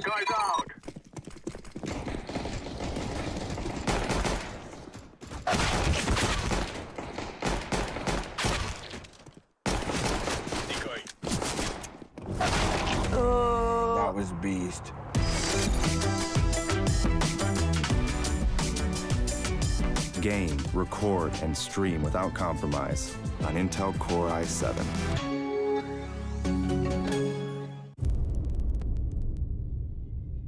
Guys out. Decoy. That was beast. Game, record, and stream without compromise on Intel Core i7.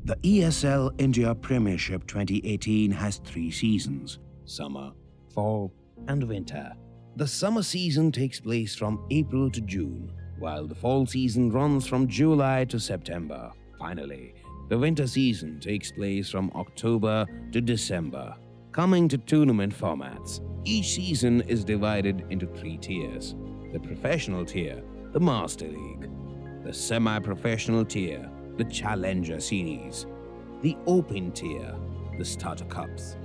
The ESL India Premiership 2018 has 3 seasons: summer, fall, and winter. The summer season takes place from April to June, while the fall season runs from July to September. Finally, the winter season takes place from October to December. Coming to tournament formats, each season is divided into 3 tiers: the professional tier, the Master League; the semi-professional tier, the Challenger Series; the Open tier, the Starter Cups.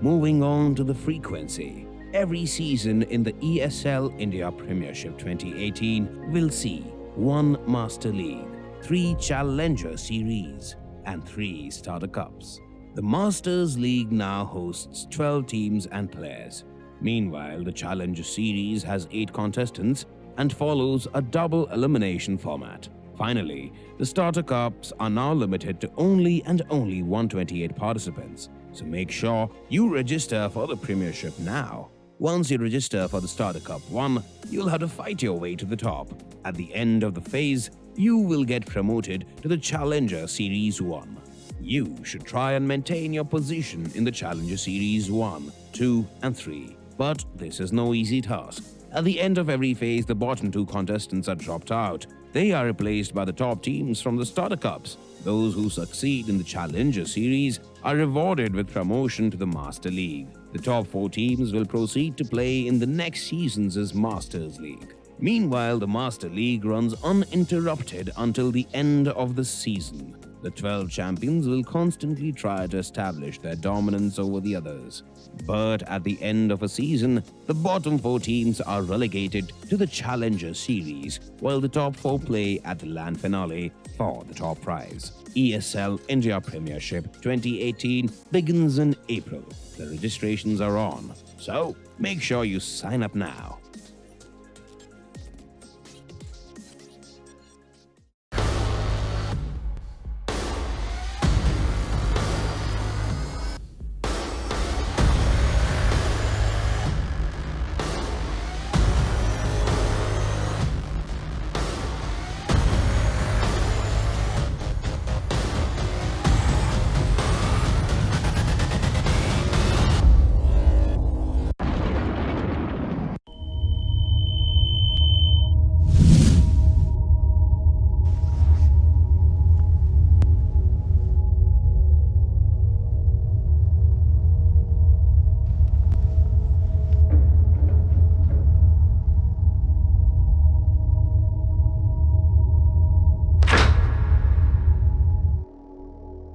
Moving on to the frequency, every season in the ESL India Premiership 2018 will see 1 Master League, 3 Challenger Series, and 3 Starter Cups. The Masters League now hosts 12 teams and players. Meanwhile, the Challenger Series has 8 contestants and follows a double elimination format. Finally, the Starter Cups are now limited to only 128 participants, so make sure you register for the Premiership now. Once you register for the Starter Cup 1, you'll have to fight your way to the top. At the end of the phase, you will get promoted to the Challenger Series 1. You should try and maintain your position in the Challenger Series 1, 2, and 3. But this is no easy task. At the end of every phase, the bottom 2 contestants are dropped out. They are replaced by the top teams from the Starter Cups. Those who succeed in the Challenger Series are rewarded with promotion to the Master League. The top 4 teams will proceed to play in the next season's Masters League. Meanwhile, the Master League runs uninterrupted until the end of the season. The 12 champions will constantly try to establish their dominance over the others. But at the end of a season, the bottom 4 teams are relegated to the Challenger Series, while the top 4 play at the Land Finale for the top prize. ESL India Premiership 2018 begins in April. The registrations are on, so make sure you sign up now.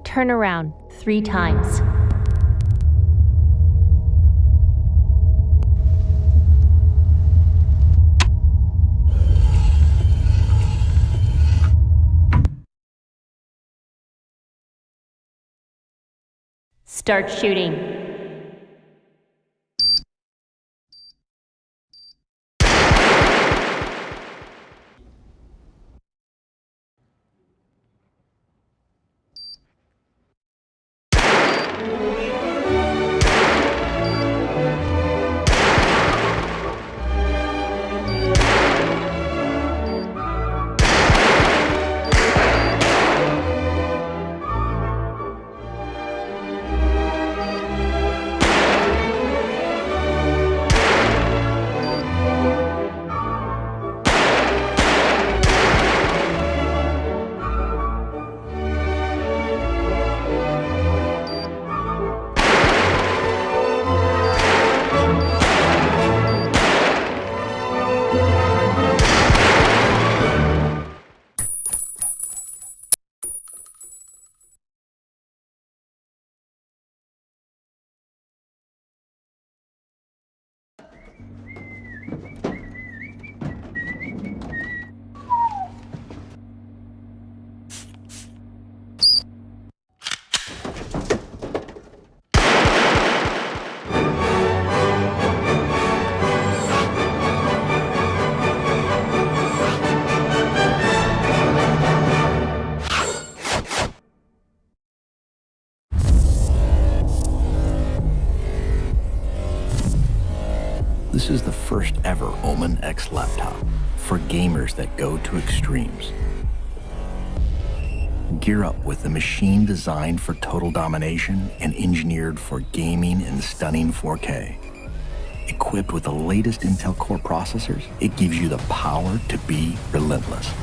Turn around 3 times. Start shooting. the first ever Omen X laptop for gamers that go to extremes. Gear up with the machine designed for total domination and engineered for gaming in stunning 4K. Equipped with the latest Intel Core processors, it gives you the power to be relentless.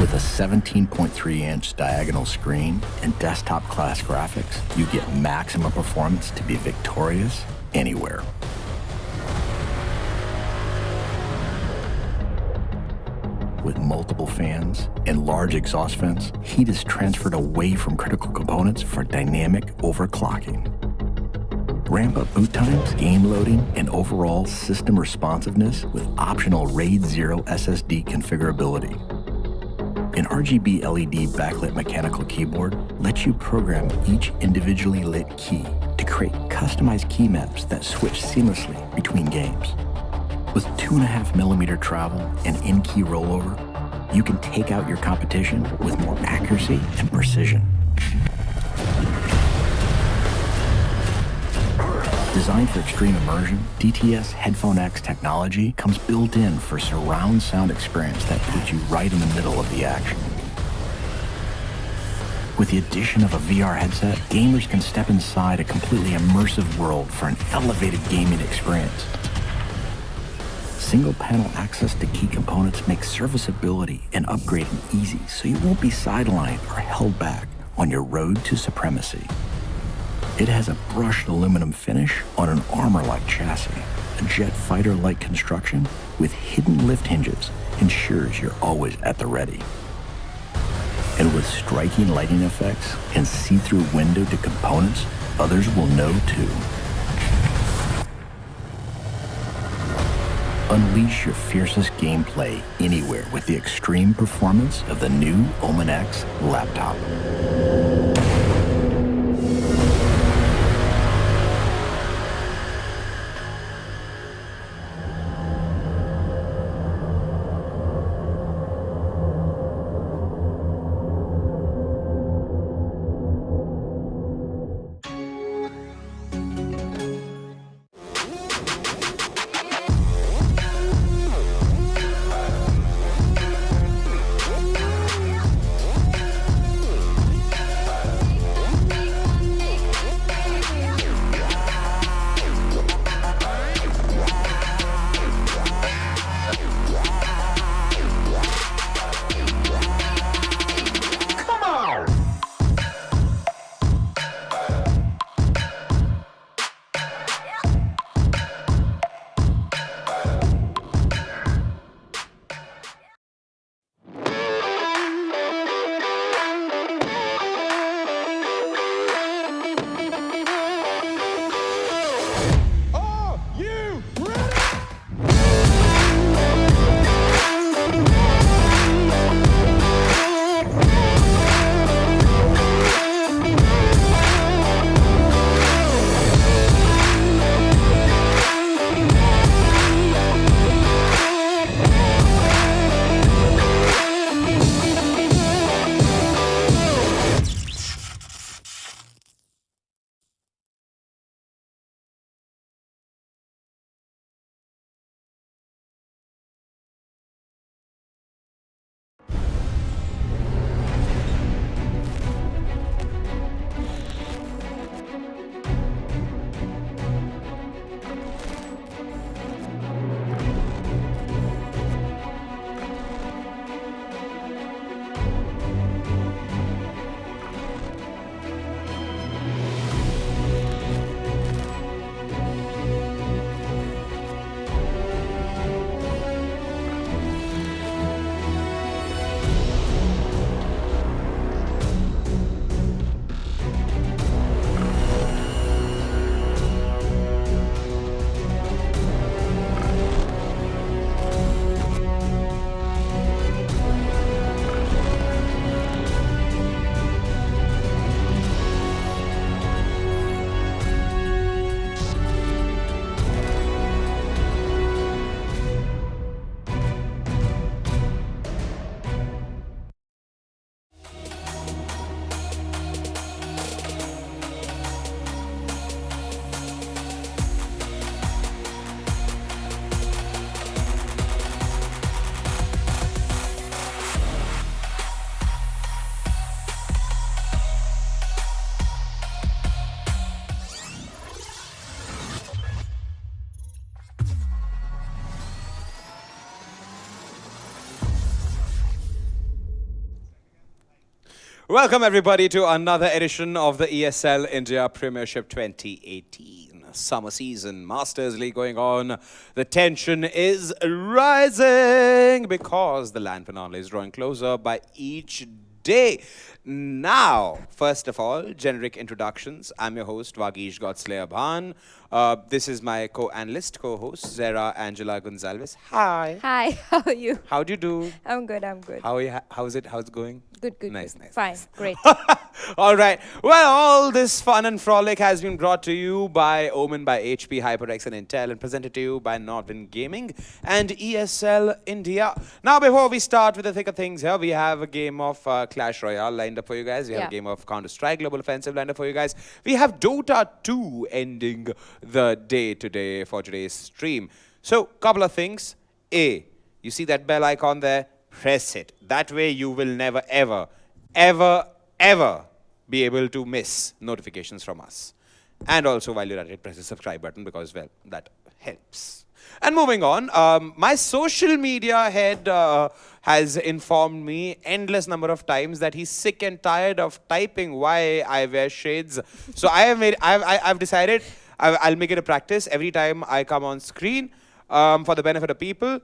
With a 17.3-inch diagonal screen and desktop-class graphics, you get maximum performance to be victorious anywhere. With multiple fans and large exhaust vents, heat is transferred away from critical components for dynamic overclocking. Ramp up boot times, game loading, and overall system responsiveness with optional RAID 0 SSD configurability. An RGB LED backlit mechanical keyboard lets you program each individually lit key to create customized key maps that switch seamlessly between games. With 2.5mm travel and in-key rollover, you can take out your competition with more accuracy and precision. Designed for extreme immersion, DTS Headphone X technology comes built in for surround sound experience that puts you right in the middle of the action. With the addition of a VR headset, gamers can step inside a completely immersive world for an elevated gaming experience. Single-panel access to key components makes serviceability and upgrading easy, so you won't be sidelined or held back on your road to supremacy. It has a brushed aluminum finish on an armor-like chassis. A jet fighter-like construction with hidden lift hinges ensures you're always at the ready. And with striking lighting effects and see-through window to components, others will know too. Unleash your fiercest gameplay anywhere with the extreme performance of the new Omen X laptop. Welcome everybody to another edition of the ESL India Premiership 2018 summer season. Masters League going on. The tension is rising because the land finale is drawing closer by each day. Now, first of all, generic introductions. I'm your host, Vagish Godslayer Bhan. This is my co-analyst, co-host, Zara Angela Gonzalez. Hi. Hi, how are you? How do you do? I'm good, I'm good. How's it going? Good. Nice. Fine, great. All right. Well, all this fun and frolic has been brought to you by Omen by HP, HyperX and Intel and presented to you by Northwind Gaming and ESL India. Now, before we start with the thick of things here, we have a game of Clash Royale lined up for you guys. We have a game of Counter-Strike Global Offensive lined up for you guys. We have DOTA 2 ending the day today for today's stream. So, couple of things. A, you see that bell icon there? Press it. That way you will never, ever be able to miss notifications from us. And also, while you're at it, press the subscribe button because, well, that helps. And moving on, my social media head has informed me endless number of times that he's sick and tired of typing why I wear shades. So I've decided I'll make it a practice every time I come on screen for the benefit of people.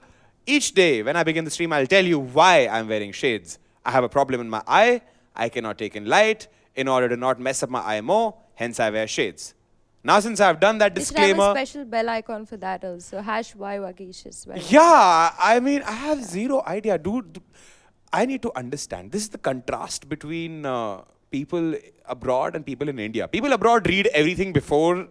Each day when I begin the stream, I'll tell you why I'm wearing shades. I have a problem in my eye. I cannot take in light. In order to not mess up my eye more, hence I wear shades. Now, since I've done that disclaimer... You should have a special bell icon for that also. #Vagish as well. Yeah, I mean, I have zero idea. Dude, I need to understand. This is the contrast between people abroad and people in India. People abroad read everything before,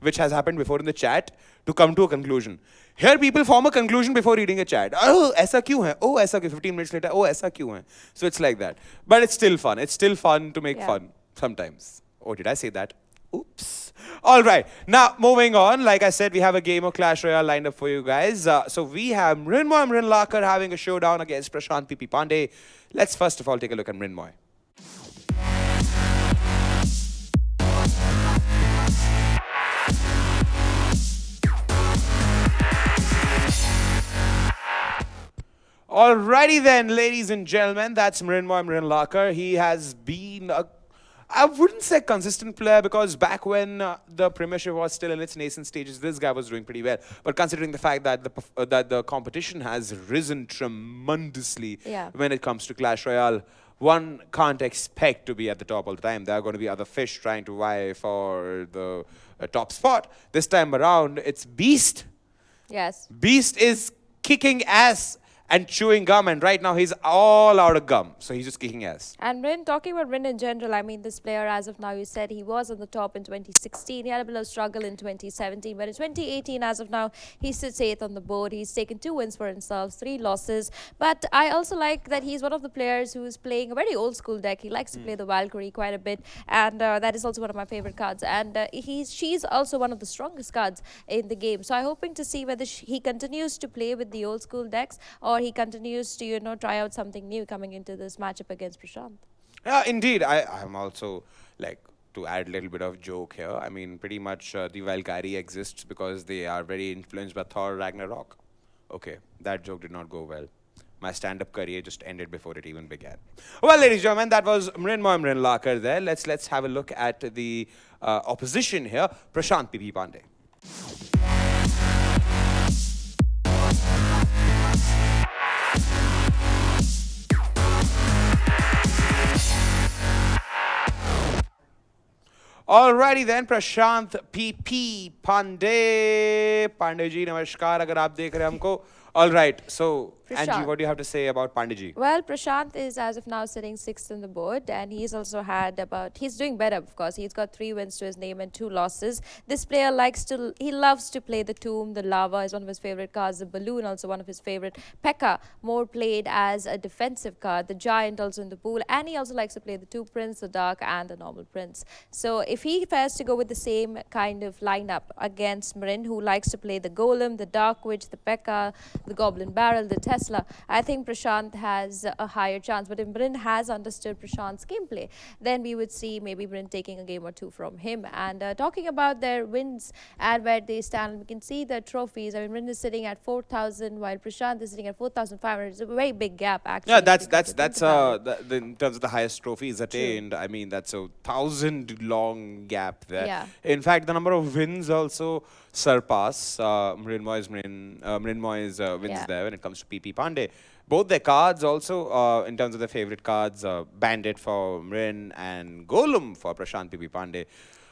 which has happened before in the chat, to come to a conclusion. Here, people form a conclusion before reading a chat. Oh, aisa kyun hai? Oh, aisa kyun? 15 minutes later, oh, aisa kyun hai? So it's like that. But it's still fun. It's still fun to make fun sometimes. Oh, did I say that? Oops. All right. Now, moving on. Like I said, we have a game of Clash Royale lined up for you guys. So we have Mrin Lakar having a showdown against Prashanth PP Pandey. Let's first of all take a look at Mrin. Alrighty then, ladies and gentlemen, that's Mrin Lakar. He has been I wouldn't say consistent player because back when the Premiership was still in its nascent stages, this guy was doing pretty well. But considering the fact that the competition has risen tremendously when it comes to Clash Royale, one can't expect to be at the top all the time. There are going to be other fish trying to vie for the top spot. This time around, it's Beast. Yes. Beast is kicking ass and chewing gum, and right now he's all out of gum, so he's just kicking ass. And Mrin, talking about Mrin in general, I mean, this player, as of now, you said he was on the top in 2016. He had a bit of struggle in 2017, but in 2018, as of now, he sits 8th on the board. He's taken 2 wins for himself, 3 losses. But I also like that he's one of the players who is playing a very old school deck. He likes to play the Valkyrie quite a bit, and that is also one of my favorite cards. And she's also one of the strongest cards in the game. So I'm hoping to see whether he continues to play with the old school decks, or he continues to, try out something new coming into this matchup against Prashanth. Yeah, indeed. I'm also, to add a little bit of joke here, I mean, pretty much the Valkyrie exists because they are very influenced by Thor Ragnarok. Okay, that joke did not go well. My stand-up career just ended before it even began. Well, ladies and gentlemen, that was Mrin Lakar there. Let's have a look at the opposition here, Prashanth PP Pandey. Alrighty then, Prashanth PP Pandey. Pandey ji, namaskar, agar aap dekh rahe hain humko. Alright, so Angie, what do you have to say about Pandey ji? Well, Prashanth is as of now sitting 6th on the board, and he's also had he's doing better, of course. He's got 3 wins to his name and 2 losses. This player he loves to play the Tomb. The Lava is one of his favorite cards. The Balloon, also one of his favorite. Pekka, more played as a defensive card. The Giant also in the pool, and he also likes to play the 2 Prince, the Dark and the normal Prince. So if he fares to go with the same kind of lineup against Mrin, who likes to play the Golem, the Dark Witch, the Pekka, the Goblin Barrel, the Tesla, I think Prashanth has a higher chance. But if Mrin has understood Prashanth's gameplay, then we would see maybe Mrin taking a game or two from him. And talking about their wins and where they stand, we can see the trophies. I mean, Mrin is sitting at 4,000 while Prashanth is sitting at 4,500. It's a very big gap, actually. Yeah, if you come to think that's about it. in terms of the highest trophies attained. I mean, that's a 1,000-long gap there. Yeah. In fact, the number of wins also surpass Mrinmoy's wins Yeah. there when it comes to PP Pandey. Both their cards also, in terms of their favorite cards, Bandit for Mrin and Golem for Prashanth PP Pandey.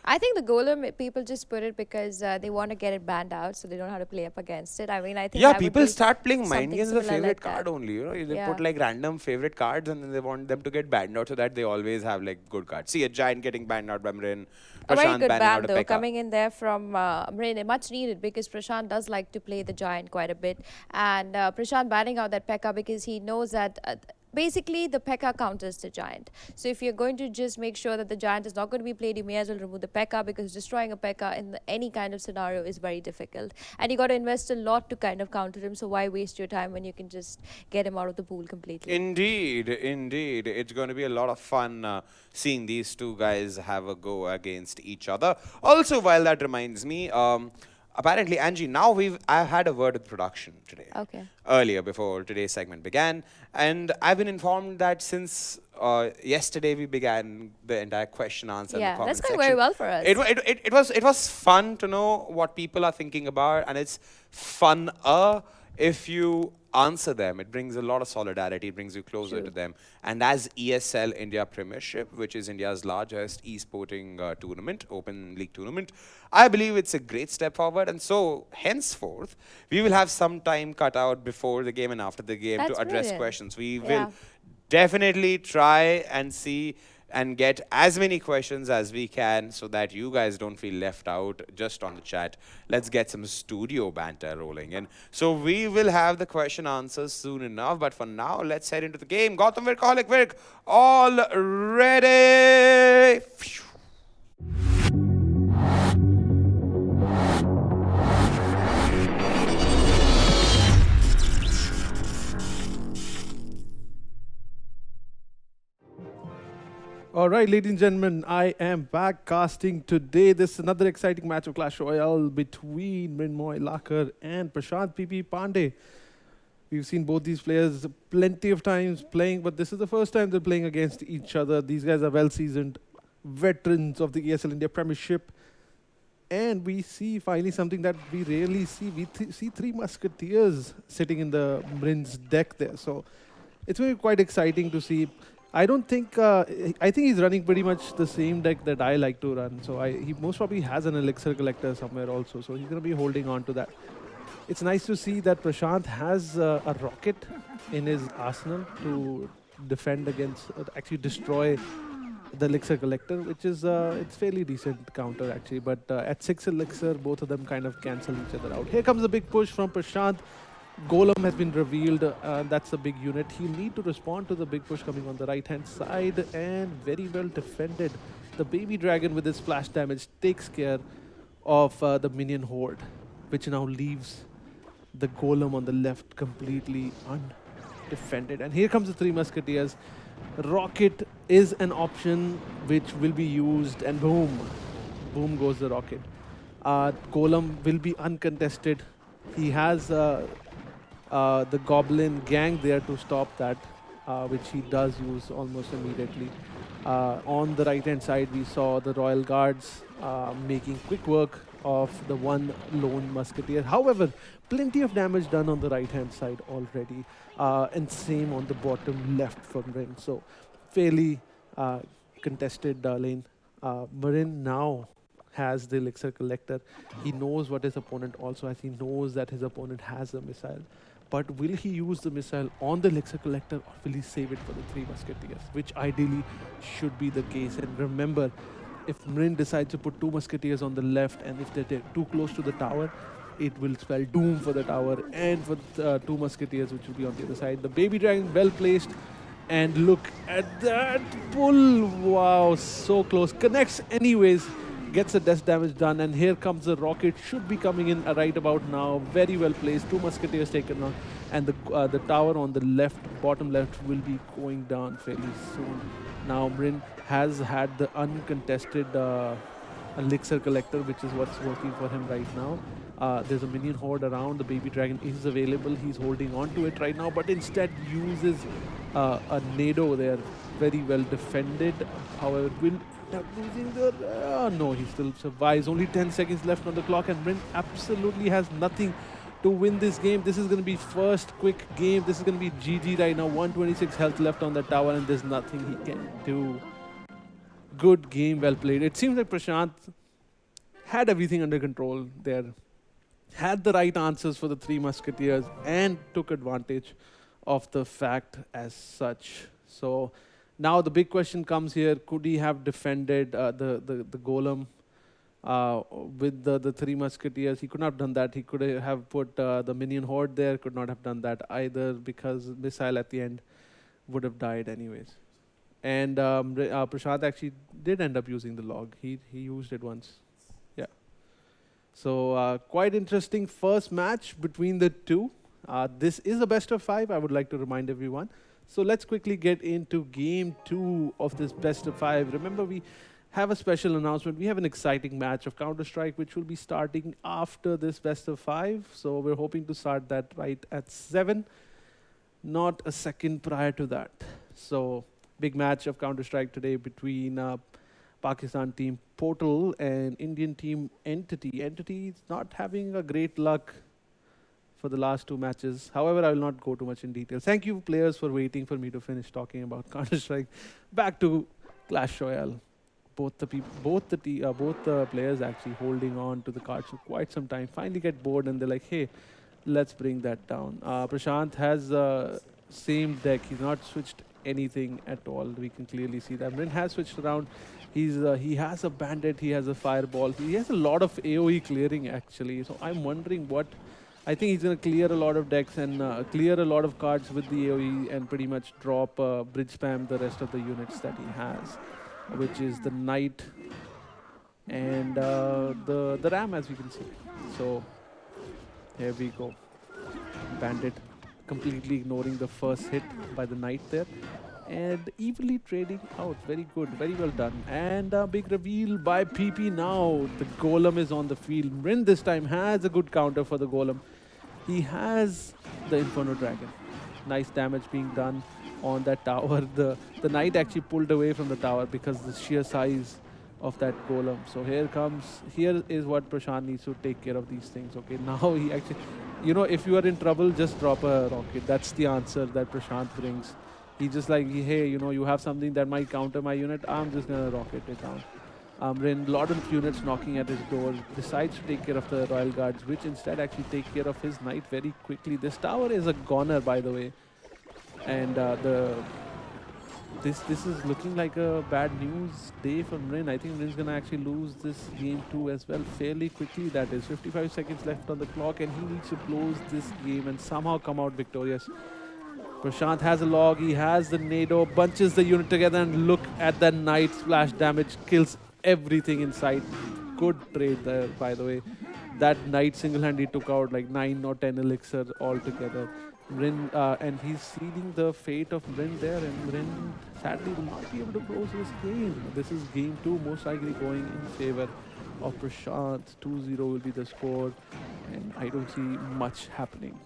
I think the Golem, people just put it because they want to get it banned out, so they don't know how to play up against it. I mean, I think Yeah, that would people be start playing mind something games with a similar favorite like card that. only. You know, they Yeah. put like random favorite cards and then they want them to get banned out so that they always have like good cards. See, a Giant getting banned out by Mrin, A very Prashanth good banning ban out a though, Pekka. coming in there from Mrin, much needed because Prashanth does like to play the Giant quite a bit. And Prashanth banning out that Pekka because he knows that basically the Pekka counters the Giant. So if you're going to just make sure that the Giant is not going to be played, you may as well remove the Pekka because destroying a Pekka in any kind of scenario is very difficult. And you got to invest a lot to kind of counter him. So why waste your time when you can just get him out of the pool completely? Indeed, indeed. It's going to be a lot of fun seeing these two guys have a go against each other. Also, while that reminds me, apparently, Angie, now I've had a word with production today. Okay. Earlier, before today's segment began. And I've been informed that since yesterday we began the entire question answer. Yeah, and the comment that's going very section, well for us. It was fun to know what people are thinking about, and it's funner if you answer them. It brings a lot of solidarity. It brings you closer to them. And as ESL India Premiership, which is India's largest e-sporting tournament, open league tournament, I believe it's a great step forward. And so, henceforth, we will have some time cut out before the game and after the game That's to address brilliant. questions. We Yeah. will definitely try and see and get as many questions as we can so that you guys don't feel left out just on the chat. Let's get some studio banter rolling in. So we will have the question answers soon enough, but for now, let's head into the game. Gautam Virkaholic Virk, all ready. Phew. All right, ladies and gentlemen, I am back casting today. This is another exciting match of Clash Royale between Mrinmoy Lakar and Prashanth PP Pandey. We've seen both these players plenty of times playing, but this is the first time they're playing against each other. These guys are well-seasoned veterans of the ESL India Premiership. And we see finally something that we rarely see. We see three Musketeers sitting in the Mrin's deck there. So it's going to be quite exciting to see. I don't think, I think he's running pretty much the same deck that I like to run. So he most probably has an Elixir Collector somewhere also. So he's going to be holding on to that. It's nice to see that Prashanth has a rocket in his arsenal to defend against, actually destroy the Elixir Collector, which is, it's fairly decent counter actually. But at 6 Elixir, both of them kind of cancel each other out. Here comes a big push from Prashanth. Golem has been revealed, that's the big unit. He'll need to respond to the big push coming on the right-hand side, and very well defended. The Baby Dragon with his splash damage takes care of the minion horde, which now leaves the Golem on the left completely undefended. And here comes the three Musketeers. Rocket is an option which will be used, and boom, boom goes the rocket. Golem will be uncontested. He has the Goblin gang there to stop that, which he does use almost immediately. On the right-hand side, we saw the Royal Guards making quick work of the one lone Musketeer. However, plenty of damage done on the right-hand side already, and same on the bottom left for Mrin. So, fairly contested lane. Mrin now has the Elixir Collector. He knows what his opponent also has. He knows that his opponent has a missile. But will he use the missile on the Elixir Collector, or will he save it for the three Musketeers? Which ideally should be the case. And remember, if Mrin decides to put two Musketeers on the left, and if they're too close to the tower, it will spell doom for the tower and for the two Musketeers, which will be on the other side. The Baby Dragon well placed. And look at that pull. Wow, so close. Connects anyways. gets the death damage done, and here comes the rocket. Should be coming in right about now. Very well placed. 2 musketeers taken on, and the tower on the left, bottom left, will be going down fairly soon. Now Mrin has had the uncontested elixir collector, which is what's working for him right now. There's a minion horde around. The baby dragon is available. He's holding on to it right now, but instead uses a nado there. Very well defended. However, will end up losing the... no, he still survives. Only 10 seconds left on the clock, and Mrin absolutely has nothing to win this game. This is going to be first quick game. This is going to be GG right now. 126 health left on the tower, and there's nothing he can do. Good game, well played. It seems like Prashanth had everything under control there. Had the right answers for the 3 musketeers and took advantage of the fact as such. So now the big question comes here: could he have defended the golem with the 3 musketeers? He could not have done that. He could have put the minion horde there. Could not have done that either, because missile at the end would have died anyways. And Prashanth actually did end up using the log. He used it once. Yeah. So quite interesting first match between the two. This is a best of 5, I would like to remind everyone. So let's quickly get into game 2 of this best of 5. Remember, we have a special announcement. We have an exciting match of Counter-Strike, which will be starting after this best of 5. So we're hoping to start that right at 7, not a second prior to that. So big match of Counter-Strike today between Pakistan team Portal and Indian team Entity. Entity is not having a great luck for the last 2 matches. However, I will not go too much in detail. Thank you, players, for waiting for me to finish talking about Counter-Strike. Back to Clash Royale. Both the players actually holding on to the cards for quite some time. Finally get bored, and they're like, hey, let's bring that down. Prashanth has same deck. He's not switched anything at all. We can clearly see that. Mrin has switched around. He has a bandit. He has a fireball. He has a lot of AoE clearing, actually. So I'm wondering what... I think he's going to clear a lot of decks and clear a lot of cards with the AoE and pretty much drop bridge spam the rest of the units that he has, which is the knight and the ram, as we can see. So here we go. Bandit completely ignoring the first hit by the knight there, and evenly trading out. Very good, very well done. And a big reveal by PP now. The golem is on the field. Mrin this time has a good counter for the golem. He has the Inferno Dragon. Nice damage being done on that tower. The knight actually pulled away from the tower because the sheer size of that golem. So here is what Prashanth needs to take care of these things. Okay, now he actually, you know, if you are in trouble, just drop a rocket. That's the answer that Prashanth brings. He's just like, hey, you know, you have something that might counter my unit, I'm just gonna rocket it down. Mrin, lot of units knocking at his door, decides to take care of the Royal Guards, which instead actually take care of his knight very quickly. This tower is a goner, by the way. And this is looking like a bad news day for Mrin. I think Mrin's gonna actually lose this game too as well, fairly quickly. That is 55 seconds left on the clock, and he needs to close this game and somehow come out victorious. Prashanth has a log, he has the nado, bunches the unit together, and look at that knight splash damage, kills everything in sight. Good trade there, by the way. That knight single-handedly took out like 9 or 10 elixir altogether. Mrin, and he's sealing the fate of Mrin there, and Mrin sadly will not be able to close this game. This is game 2, most likely going in favor of Prashanth. 2-0 will be the score, and I don't see much happening.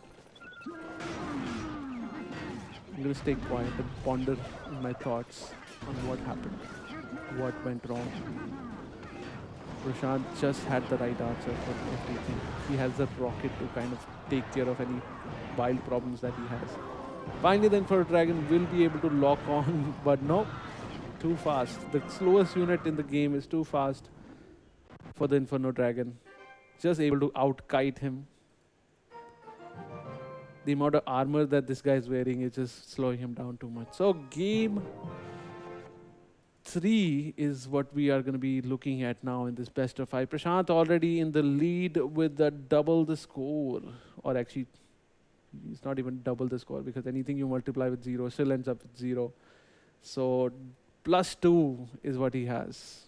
I'm going to stay quiet and ponder my thoughts on what happened, what went wrong. Prashanth just had the right answer for everything. He has that rocket to kind of take care of any wild problems that he has. Finally, then for a dragon will be able to lock on, but no, too fast. The slowest unit in the game is too fast for the Inferno Dragon. Just able to out-kite him. The amount of armor that this guy is wearing is just slowing him down too much. So game 3 is what we are going to be looking at now in this best of 5. Prashanth already in the lead with the double the score. Or actually, it's not even double the score, because anything you multiply with 0 still ends up with 0. So +2 is what he has.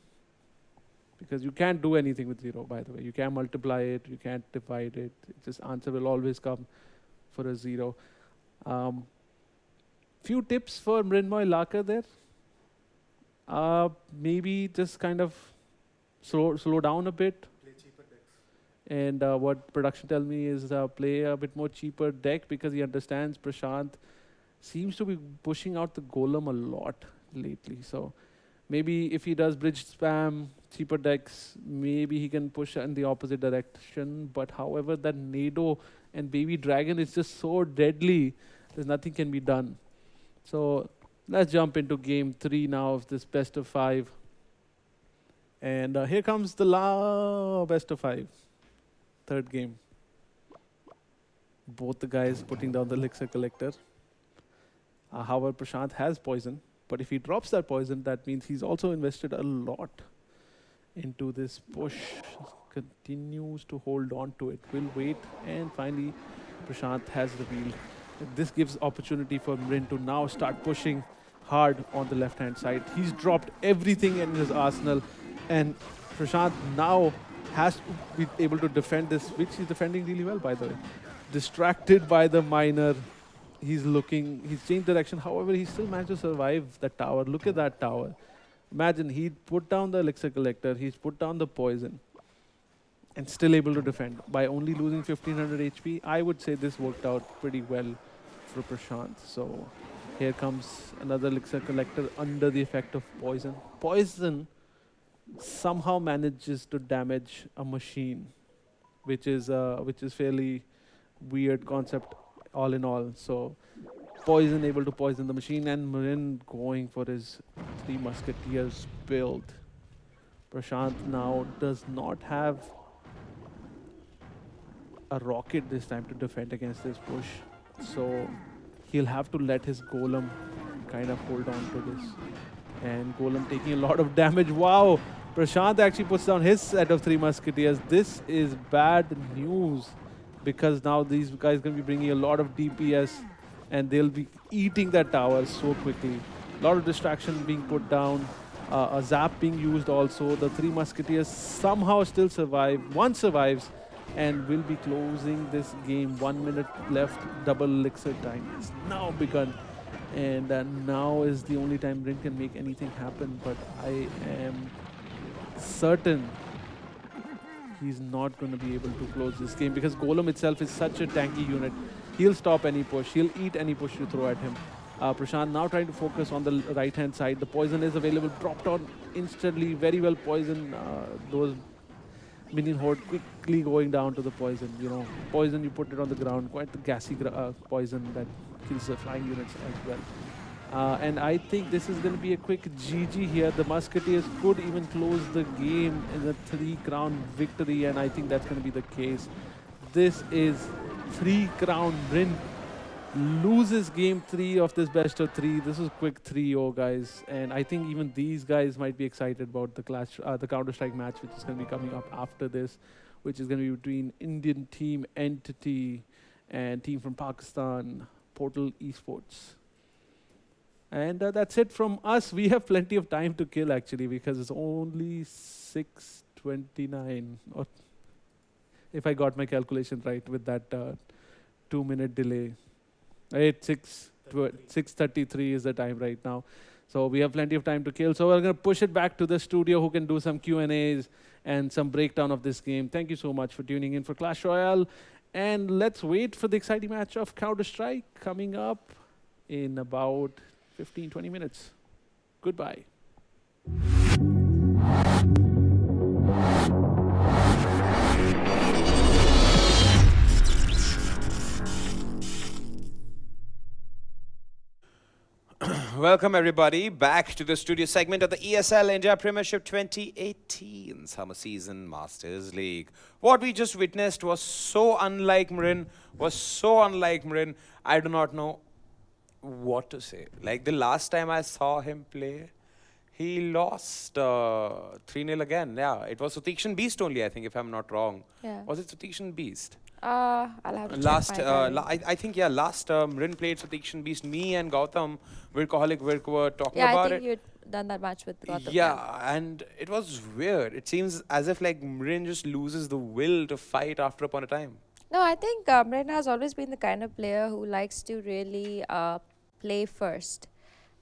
Because you can't do anything with 0, by the way. You can't multiply it, you can't divide it. Just answer will always come for a 0. Few tips for Mrinmoy Laka there. Maybe just kind of slow down a bit. And what production tell me is play a bit more cheaper deck, because he understands Prashanth seems to be pushing out the golem a lot lately. So maybe if he does bridge spam, cheaper decks, maybe he can push in the opposite direction. But however, that Nado and Baby Dragon is just so deadly, there's nothing can be done. So let's jump into game 3 now of this best of 5. And here comes the best of 5. Third game. Both the guys putting down the elixir collector. However, Prashanth has poison, but if he drops that poison, that means he's also invested a lot into this push. Continues to hold on to it. Will wait, and finally Prashanth has revealed. This gives opportunity for Mrin to now start pushing hard on the left-hand side. He's dropped everything in his arsenal, and Prashanth now has to be able to defend this, which he's defending really well, by the way. Distracted by the miner. He's changed direction. However, he still managed to survive that tower. Look at that tower. Imagine, he put down the elixir collector, he's put down the poison, and still able to defend by only losing 1500 HP. I would say this worked out pretty well for Prashanth. So here comes another elixir collector under the effect of poison. Poison somehow manages to damage a machine, which is fairly weird concept all in all. So poison able to poison the machine, and Mrin going for his 3 musketeers build. Prashanth now does not have a rocket this time to defend against this push, so he'll have to let his golem kind of hold on to this. And golem taking a lot of damage. Wow! Prashanth actually puts down his set of 3 musketeers. This is bad news, because now these guys going to be bringing a lot of DPS, and they'll be eating that tower so quickly. A lot of distraction being put down. A zap being used also. The 3 musketeers somehow still survive. One survives, and will be closing this game. 1 minute left. Double elixir time has now begun. And now is the only time Mrin can make anything happen. But I am certain he's not going to be able to close this game, because Golem itself is such a tanky unit. He'll stop any push. He'll eat any push you throw at him. Prashanth now trying to focus on the right-hand side. The poison is available. Dropped on instantly. Very well poisoned. Those minion horde quickly going down to the poison. You know, poison, you put it on the ground. Quite the gassy poison that kills the flying units as well. And I think this is going to be a quick GG here. The Musketeers could even close the game in a 3-crown victory, and I think that's going to be the case. This is 3-crown Mrin. Loses game 3 of this best of 3. This is quick 3-0, guys. And I think even these guys might be excited about the clash, the Counter-Strike match, which is going to be coming up after this, which is going to be between Indian team Entity and team from Pakistan, Portal Esports. And that's it from us. We have plenty of time to kill, actually, because it's only 6:29. Or if I got my calculation right with that 2-minute delay. Right, 6:33 is the time right now. So we have plenty of time to kill. So we're going to push it back to the studio, who can do some Q&As and some breakdown of this game. Thank you so much for tuning in for Clash Royale. And let's wait for the exciting match of Counter-Strike coming up in about 15-20 minutes. Goodbye. Welcome everybody back to the studio segment of the ESL India Premiership 2018 Summer Season Masters League. What we just witnessed was so unlike Mrin, I do not know what to say. Like the last time I saw him play, he lost 3-0 again. Yeah, it was Sutikshan Beast only, I think, if I'm not wrong. Yeah. Was it Sutikshan Beast? I'll have to Last, check my diary. I think, last Mrin played Sutikshan Beast. Me and Gautam, Workaholic Virk were talking Yeah, about I think it. done that match with Gautam. Yeah, and it was weird. It seems as if like Mrin just loses the will to fight after upon a time. No, I think Mrin has always been the kind of player who likes to really play first.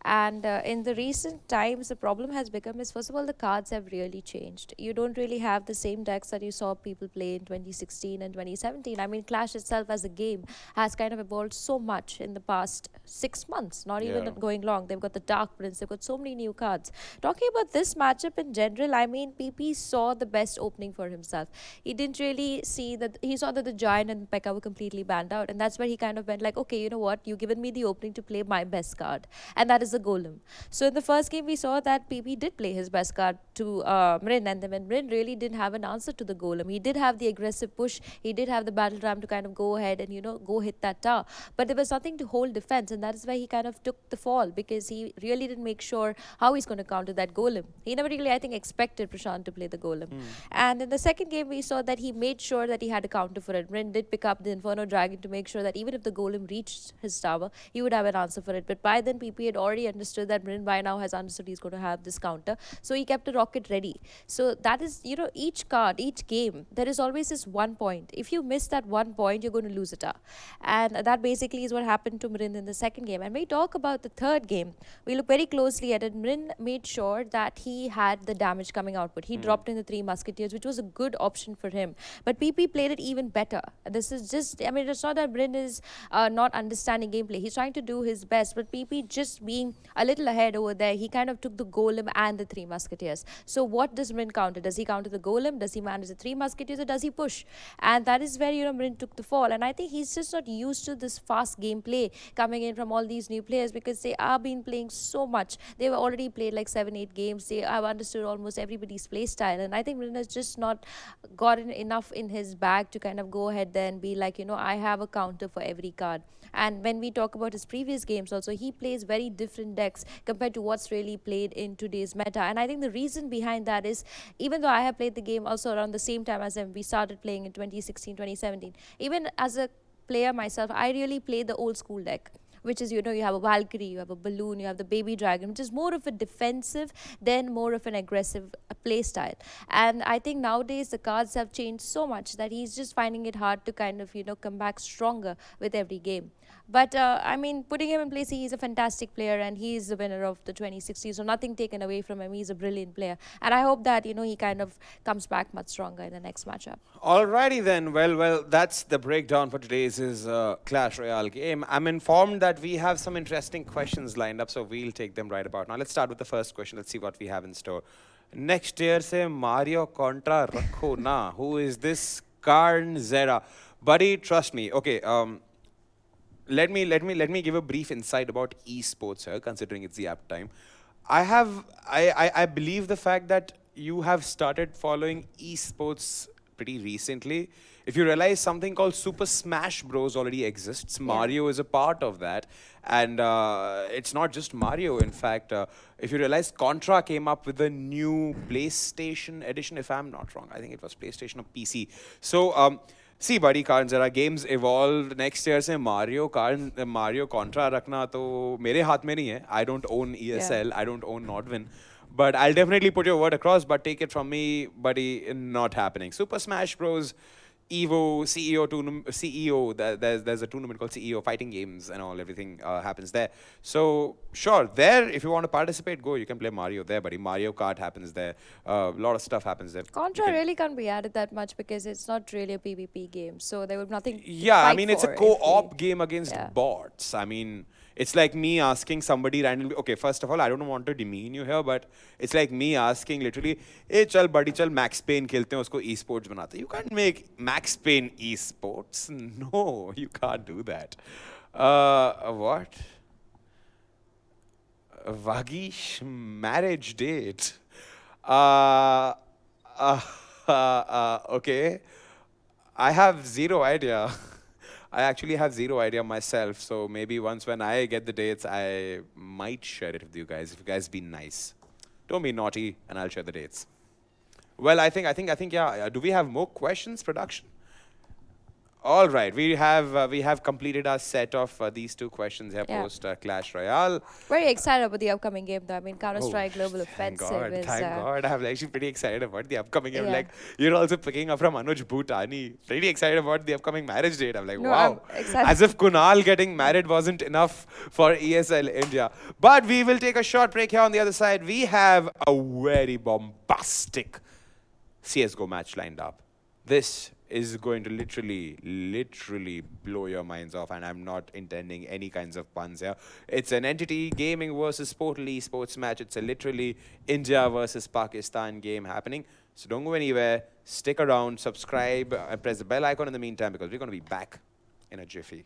And in the recent times, the problem has become is first of all, the cards have really changed. You don't really have the same decks that you saw people play in 2016 and 2017. I mean, Clash itself as a game has kind of evolved so much in the past 6 months, not even Yeah. going long. They've got the Dark Prince, they've got so many new cards. Talking about this matchup in general, I mean, PP saw the best opening for himself. He didn't really see that, he saw that the Giant and Pekka were completely banned out. And that's where he kind of went like, okay, you know what, you've given me the opening to play my best card. And that is the Golem. So in the first game, we saw that PP did play his best card to Mrin, and then when Mrin really didn't have an answer to the Golem, he did have the aggressive push, he did have the battle ram to kind of go ahead and, you know, go hit that tower. But there was nothing to hold defense, and that is why he kind of took the fall, because he really didn't make sure how he's going to counter that Golem. He never really, I think, expected Prashanth to play the Golem. And in the second game, we saw that he made sure that he had a counter for it. Mrin did pick up the Inferno Dragon to make sure that even if the Golem reached his tower, he would have an answer for it. But by then, PP had already understood that Mrin by now has understood he's going to have this counter. So he kept a rocket ready. So that is, you know, each card, each game, there is always this 1 point. If you miss that 1 point, you're going to lose it. And that basically is what happened to Mrin in the second game. And when we talk about the third game, we look very closely at it. Mrin made sure that he had the damage coming output. He dropped in the 3 Musketeers, which was a good option for him. But PP played it even better. This is just, I mean, it's not that Mrin is not understanding gameplay. He's trying to do his best, but PP just being a little ahead over there, he kind of took the Golem and the 3 Musketeers. So what does Mrin counter? Does he counter the Golem? Does he manage the 3 Musketeers, or does he push? And that is where, you know, Mrin took the fall. And I think he's just not used to this fast gameplay coming in from all these new players, because they are been playing so much. They've already played like 7-8 games. They have understood almost everybody's play style. And I think Mrin has just not gotten enough in his bag to kind of go ahead there and be like, you know, I have a counter for every card. And when we talk about his previous games also, he plays very different decks compared to what's really played in today's meta. And I think the reason behind that is, even though I have played the game also around the same time as him, we started playing in 2016, 2017. Even as a player myself, I really play the old school deck, which is, you know, you have a Valkyrie, you have a Balloon, you have the Baby Dragon, which is more of a defensive than more of an aggressive play style. And I think nowadays the cards have changed so much that he's just finding it hard to kind of, you know, come back stronger with every game. But I mean, putting him in place, he's a fantastic player, and he's the winner of the 2016. So nothing taken away from him. He's a brilliant player, and I hope that, you know, he kind of comes back much stronger in the next matchup. Alrighty then. Well, that's the breakdown for today's Clash Royale game. I'm informed that we have some interesting questions lined up, so we'll take them right about now. Let's start with the first question. Let's see what we have in store. Next year, say Mario contra Rakho na. Who is this Karn Zera? Buddy, trust me. Okay. Let me give a brief insight about esports here, considering it's the app time. I believe the fact that you have started following esports pretty recently. If you realize something called Super Smash Bros already exists, Mario is a part of that, and it's not just Mario. In fact, if you realize, Contra came up with a new PlayStation edition, if I'm not wrong. I think it was PlayStation or PC. So. See, buddy, Karn, जरा games evolve. Next year से Mario Contra रखना तो मेरे हाथ में नहीं है. I don't own ESL. I don't own Nordwin. But I'll definitely put your word across. But take it from me, buddy, not happening. Super Smash Bros. Evo, CEO, there's a tournament called CEO, fighting games and all, everything happens there. So, sure, there, if you want to participate, go, you can play Mario there, buddy. Mario Kart happens there. A lot of stuff happens there. Contra really can't be added that much because it's not really a PvP game. So there would nothing. Yeah, I mean, it's a for if co-op we- game against Yeah. bots. I mean, it's like me asking somebody randomly, okay, first of all, I don't want to demean you here, but it's like me asking literally, hey, chal buddy, chal Max Payne khelte hain, usko esports banate. You can't make Max Payne esports. No, you can't do that. What? Vagish marriage date. Okay. I have zero idea. I actually have zero idea myself, so maybe once when I get the dates, I might share it with you guys. If you guys be nice, don't be naughty, and I'll share the dates. Well, I think, yeah. Do we have more questions, production? All right, we have completed our set of these two questions here post Clash Royale. Very excited about the upcoming game, though. I mean, Counter-Strike Global Thank Offensive is... Thank God. I'm actually pretty excited about the upcoming game. Yeah. Like, you're also picking up from Anuj Bhutani. Pretty excited about the upcoming marriage date. I'm like, No, wow. I'm excited. As if Kunal getting married wasn't enough for ESL India. But we will take a short break here on the other side. We have a very bombastic CSGO match lined up. This is going to literally blow your minds off, and I'm not intending any kinds of puns here. It's an Entity Gaming versus Portal Esports match. It's a literally India versus Pakistan game happening. So don't go anywhere. Stick around, subscribe, and press the bell icon in the meantime, because we're going to be back in a jiffy.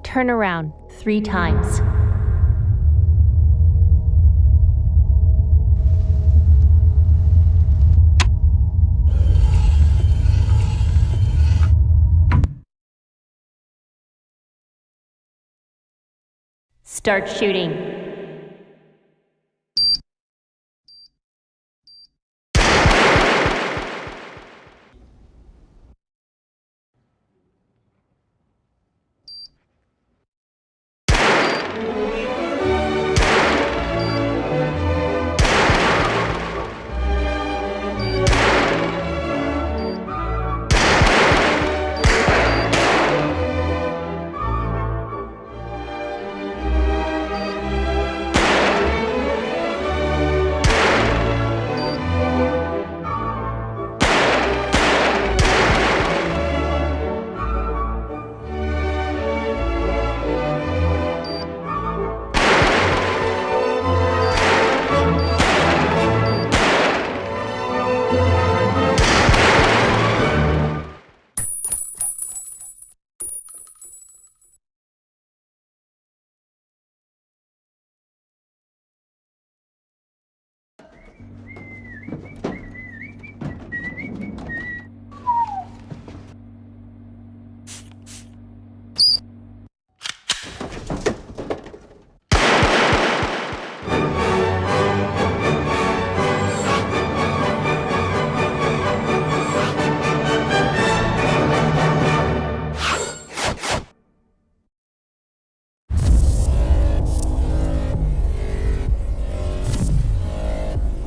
Turn around 3 times. Start shooting.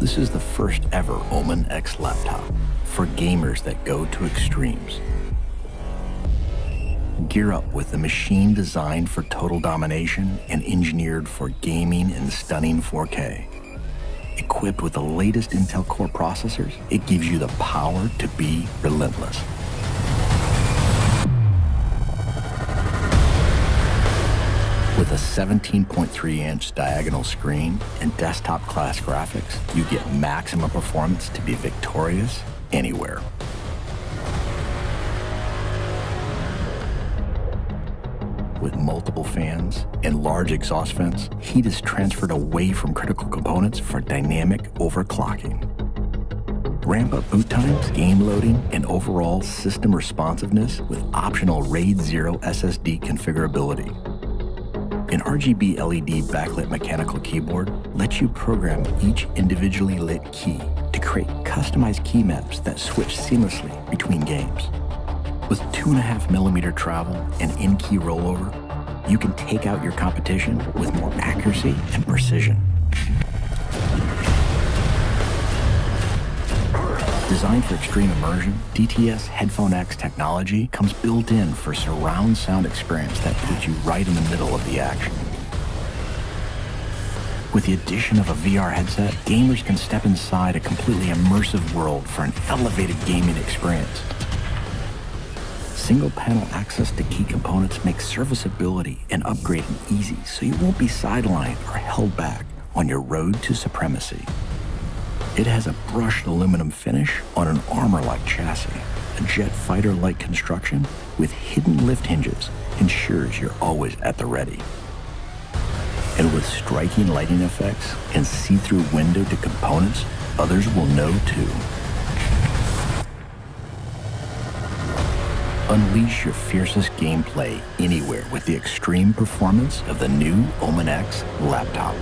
This is the first ever Omen X laptop for gamers that go to extremes. Gear up with the machine designed for total domination and engineered for gaming in stunning 4K. Equipped with the latest Intel Core processors, it gives you the power to be relentless. With a 17.3-inch diagonal screen and desktop-class graphics, you get maximum performance to be victorious anywhere. With multiple fans and large exhaust vents, heat is transferred away from critical components for dynamic overclocking. Ramp up boot times, game loading, and overall system responsiveness with optional RAID 0 SSD configurability. An RGB LED backlit mechanical keyboard lets you program each individually lit key to create customized key maps that switch seamlessly between games. With 2.5mm travel and in-key rollover, you can take out your competition with more accuracy and precision. Designed for extreme immersion, DTS Headphone X technology comes built in for surround sound experience that puts you right in the middle of the action. With the addition of a VR headset, gamers can step inside a completely immersive world for an elevated gaming experience. Single-panel access to key components makes serviceability and upgrading easy, so you won't be sidelined or held back on your road to supremacy. It has a brushed aluminum finish on an armor-like chassis. A jet fighter-like construction with hidden lift hinges ensures you're always at the ready. And with striking lighting effects and see-through window to components, others will know too. Unleash your fiercest gameplay anywhere with the extreme performance of the new Omen X laptop.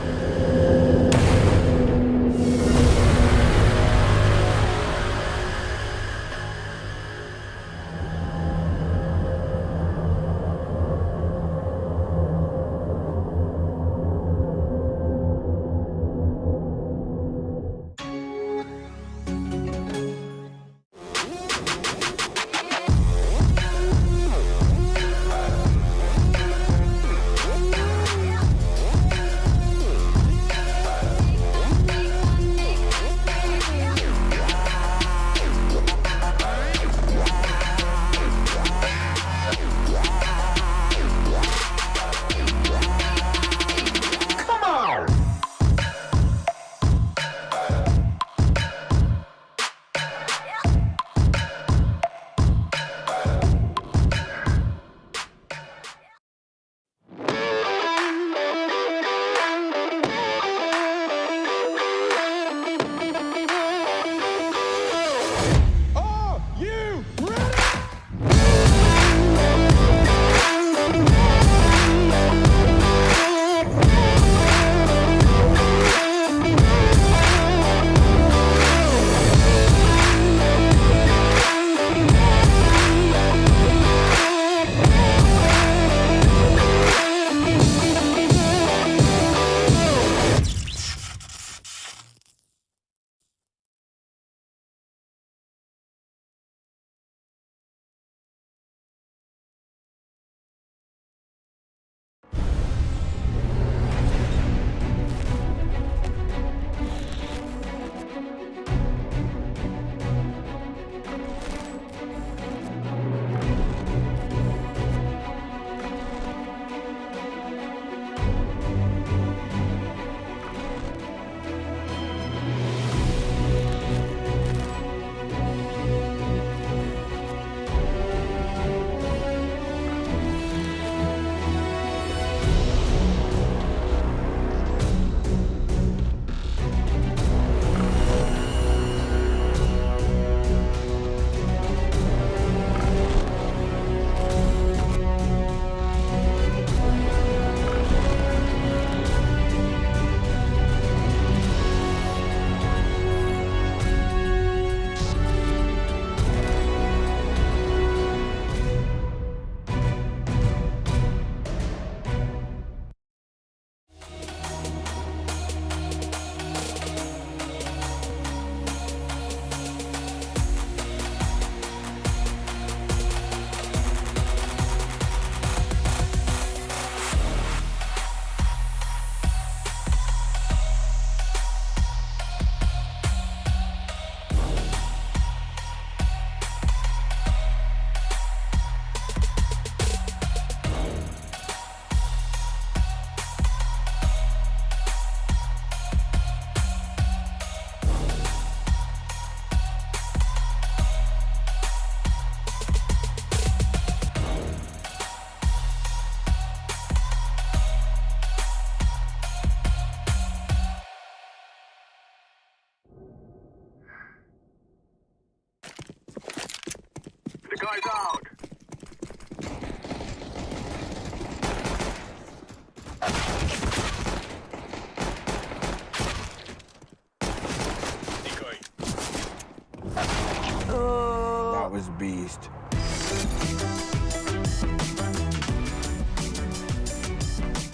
That was beast.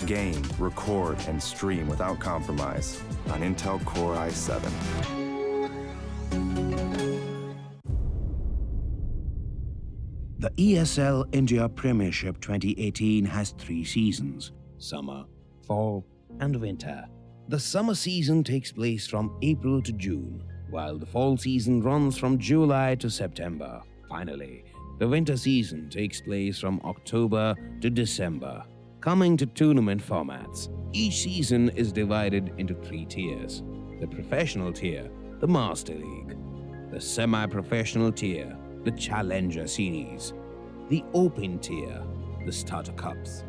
Game, record, and stream without compromise on Intel Core i7. The ESL India Premiership 2018 has 3 seasons: summer, fall, and winter. The summer season takes place from April to June, while the fall season runs from July to September. Finally, the winter season takes place from October to December. Coming to tournament formats, each season is divided into 3 tiers: the professional tier, the Master League; the semi-professional tier, the Challenger Series; the open tier, the Starter Cups.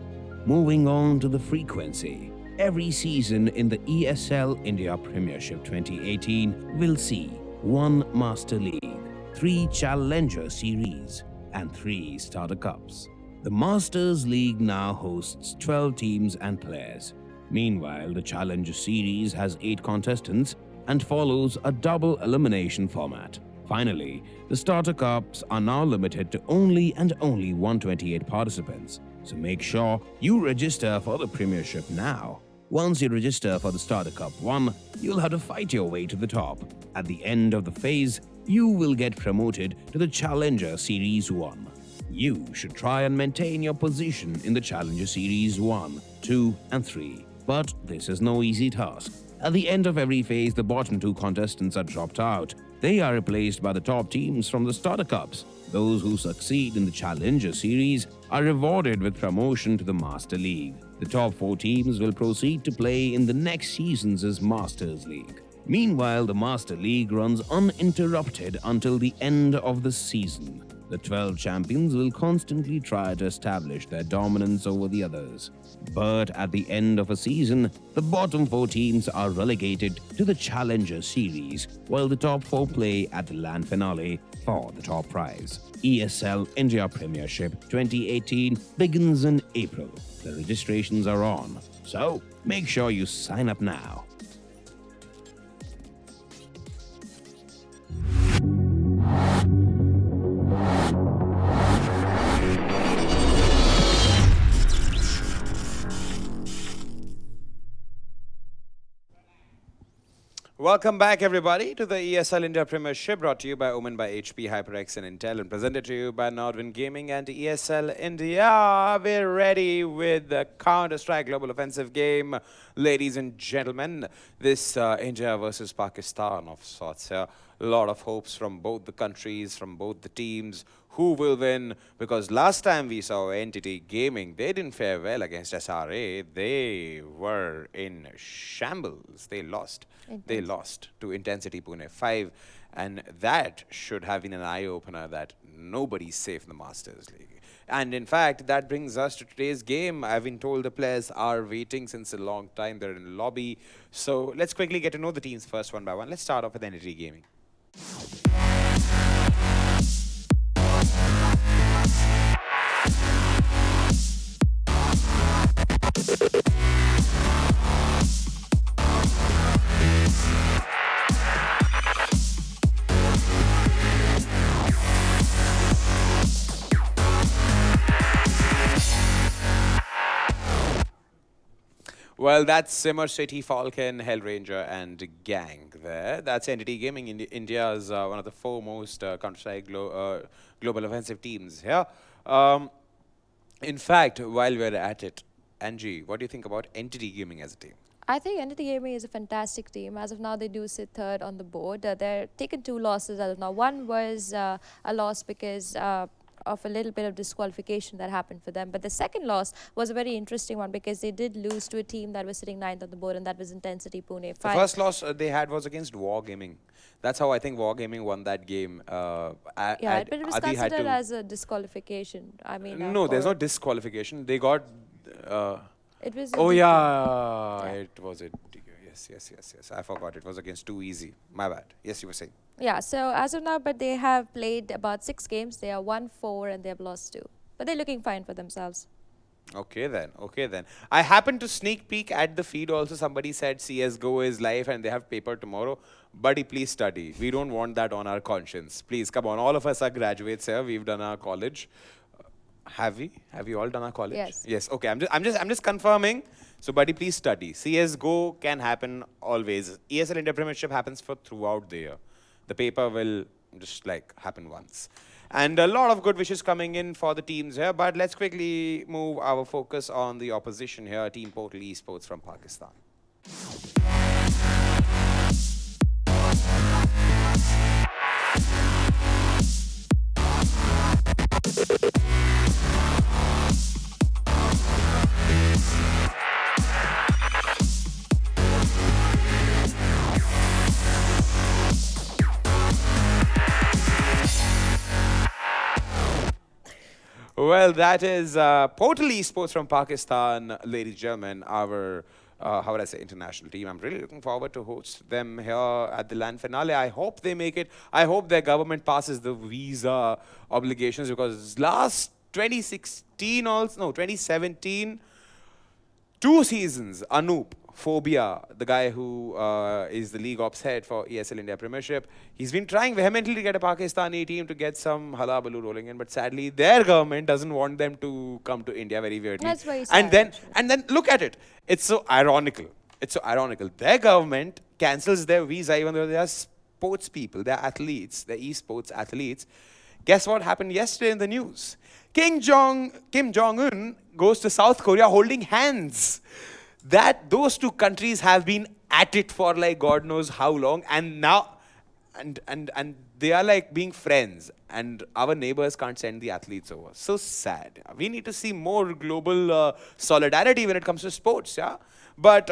Moving on to the frequency, every season in the ESL India Premiership 2018 will see 1 Master League, 3 Challenger Series, and 3 Starter Cups. The Masters League now hosts 12 teams and players. Meanwhile, the Challenger Series has 8 contestants and follows a double elimination format. Finally, the Starter Cups are now limited to only 128 participants, so make sure you register for the Premiership now. Once you register for the Starter Cup 1, you'll have to fight your way to the top. At the end of the phase, you will get promoted to the Challenger Series 1. You should try and maintain your position in the Challenger Series 1, 2, and 3. But this is no easy task. At the end of every phase, the bottom 2 contestants are dropped out. They are replaced by the top teams from the Starter Cups. Those who succeed in the Challenger Series are rewarded with promotion to the Master League. The top 4 teams will proceed to play in the next season's Masters League. Meanwhile, the Master League runs uninterrupted until the end of the season. The 12 champions will constantly try to establish their dominance over the others. But at the end of a season, the bottom 4 teams are relegated to the Challenger Series, while the top 4 play at the land finale for the top prize. ESL India Premiership 2018 begins in April. The registrations are on, so make sure you sign up now. Welcome back, everybody, to the ESL India Premiership, brought to you by Omen by HP, HyperX, and Intel, and presented to you by Nordwind Gaming and ESL India. We're ready with the Counter-Strike Global Offensive game, ladies and gentlemen. This India versus Pakistan of sorts here. A lot of hopes from both the countries, from both the teams. Who will win? Because last time we saw Entity Gaming, they didn't fare well against SRA. They were in shambles. They lost. They lost to Intensity Pune 5. And that should have been an eye-opener that nobody's safe in the Masters League. And in fact, that brings us to today's game. I've been told the players are waiting since a long time. They're in the lobby. So let's quickly get to know the teams first, one by one. Let's start off with Entity Gaming. Well, that's Simmer City, Falcon, Hellranger, and Gang there. That's Entity Gaming. India's one of the foremost Counter-Strike global offensive teams here. In fact, while we're at it, Angie, what do you think about Entity Gaming as a team? I think Entity Gaming is a fantastic team. As of now, they do sit third on the board. They're taken 2 losses as of now. One was a loss because of a little bit of disqualification that happened for them. But the second loss was a very interesting one because they did lose to a team that was sitting 9th on the board, and that was Intensity Pune 5. The first loss they had was against War Gaming. That's how I think War Gaming won that game. But it was considered as a disqualification. I mean, no, there's no disqualification. They got. It was. Oh yeah, it was it. Yes. I forgot. It was against Too Easy. My bad. Yes, you were saying. Yeah. So as of now, but they have played about 6 games. They are 1-4 and they have lost 2. But they're looking fine for themselves. Okay then. I happened to sneak peek at the feed also. Somebody said CSGO is live and they have paper tomorrow. Buddy, please study. We don't want that on our conscience. Please, come on. All of us are graduates here. We've done our college. Have we? Have you all done our college? Yes. Yes. Okay. I'm just confirming. So, buddy, please study. CSGO can happen always. ESL India Premiership happens for throughout the year. The paper will just like happen once. And a lot of good wishes coming in for the teams here. But let's quickly move our focus on the opposition here, Team Portal Esports from Pakistan. Well, that is Portal Esports from Pakistan, ladies and gentlemen, our, how would I say, international team. I'm really looking forward to host them here at the LAN finale. I hope they make it. I hope their government passes the visa obligations, because last 2016 also, no, 2017, 2 seasons, Anoop, Phobia, the guy who is the league ops head for ESL India Premiership, he's been trying vehemently to get a Pakistani team to get some halabaloo rolling in, but sadly their government doesn't want them to come to India, very weirdly. That's very sad. And then look at it. It's so ironical. It's so ironical. Their government cancels their visa even though they are sports people, they're athletes, they're esports athletes. Guess what happened yesterday in the news? Kim Jong-un goes to South Korea holding hands. That those 2 countries have been at it for like God knows how long, and now and they are like being friends, and our neighbors can't send the athletes over. So sad. We need to see more global solidarity when it comes to sports, yeah. But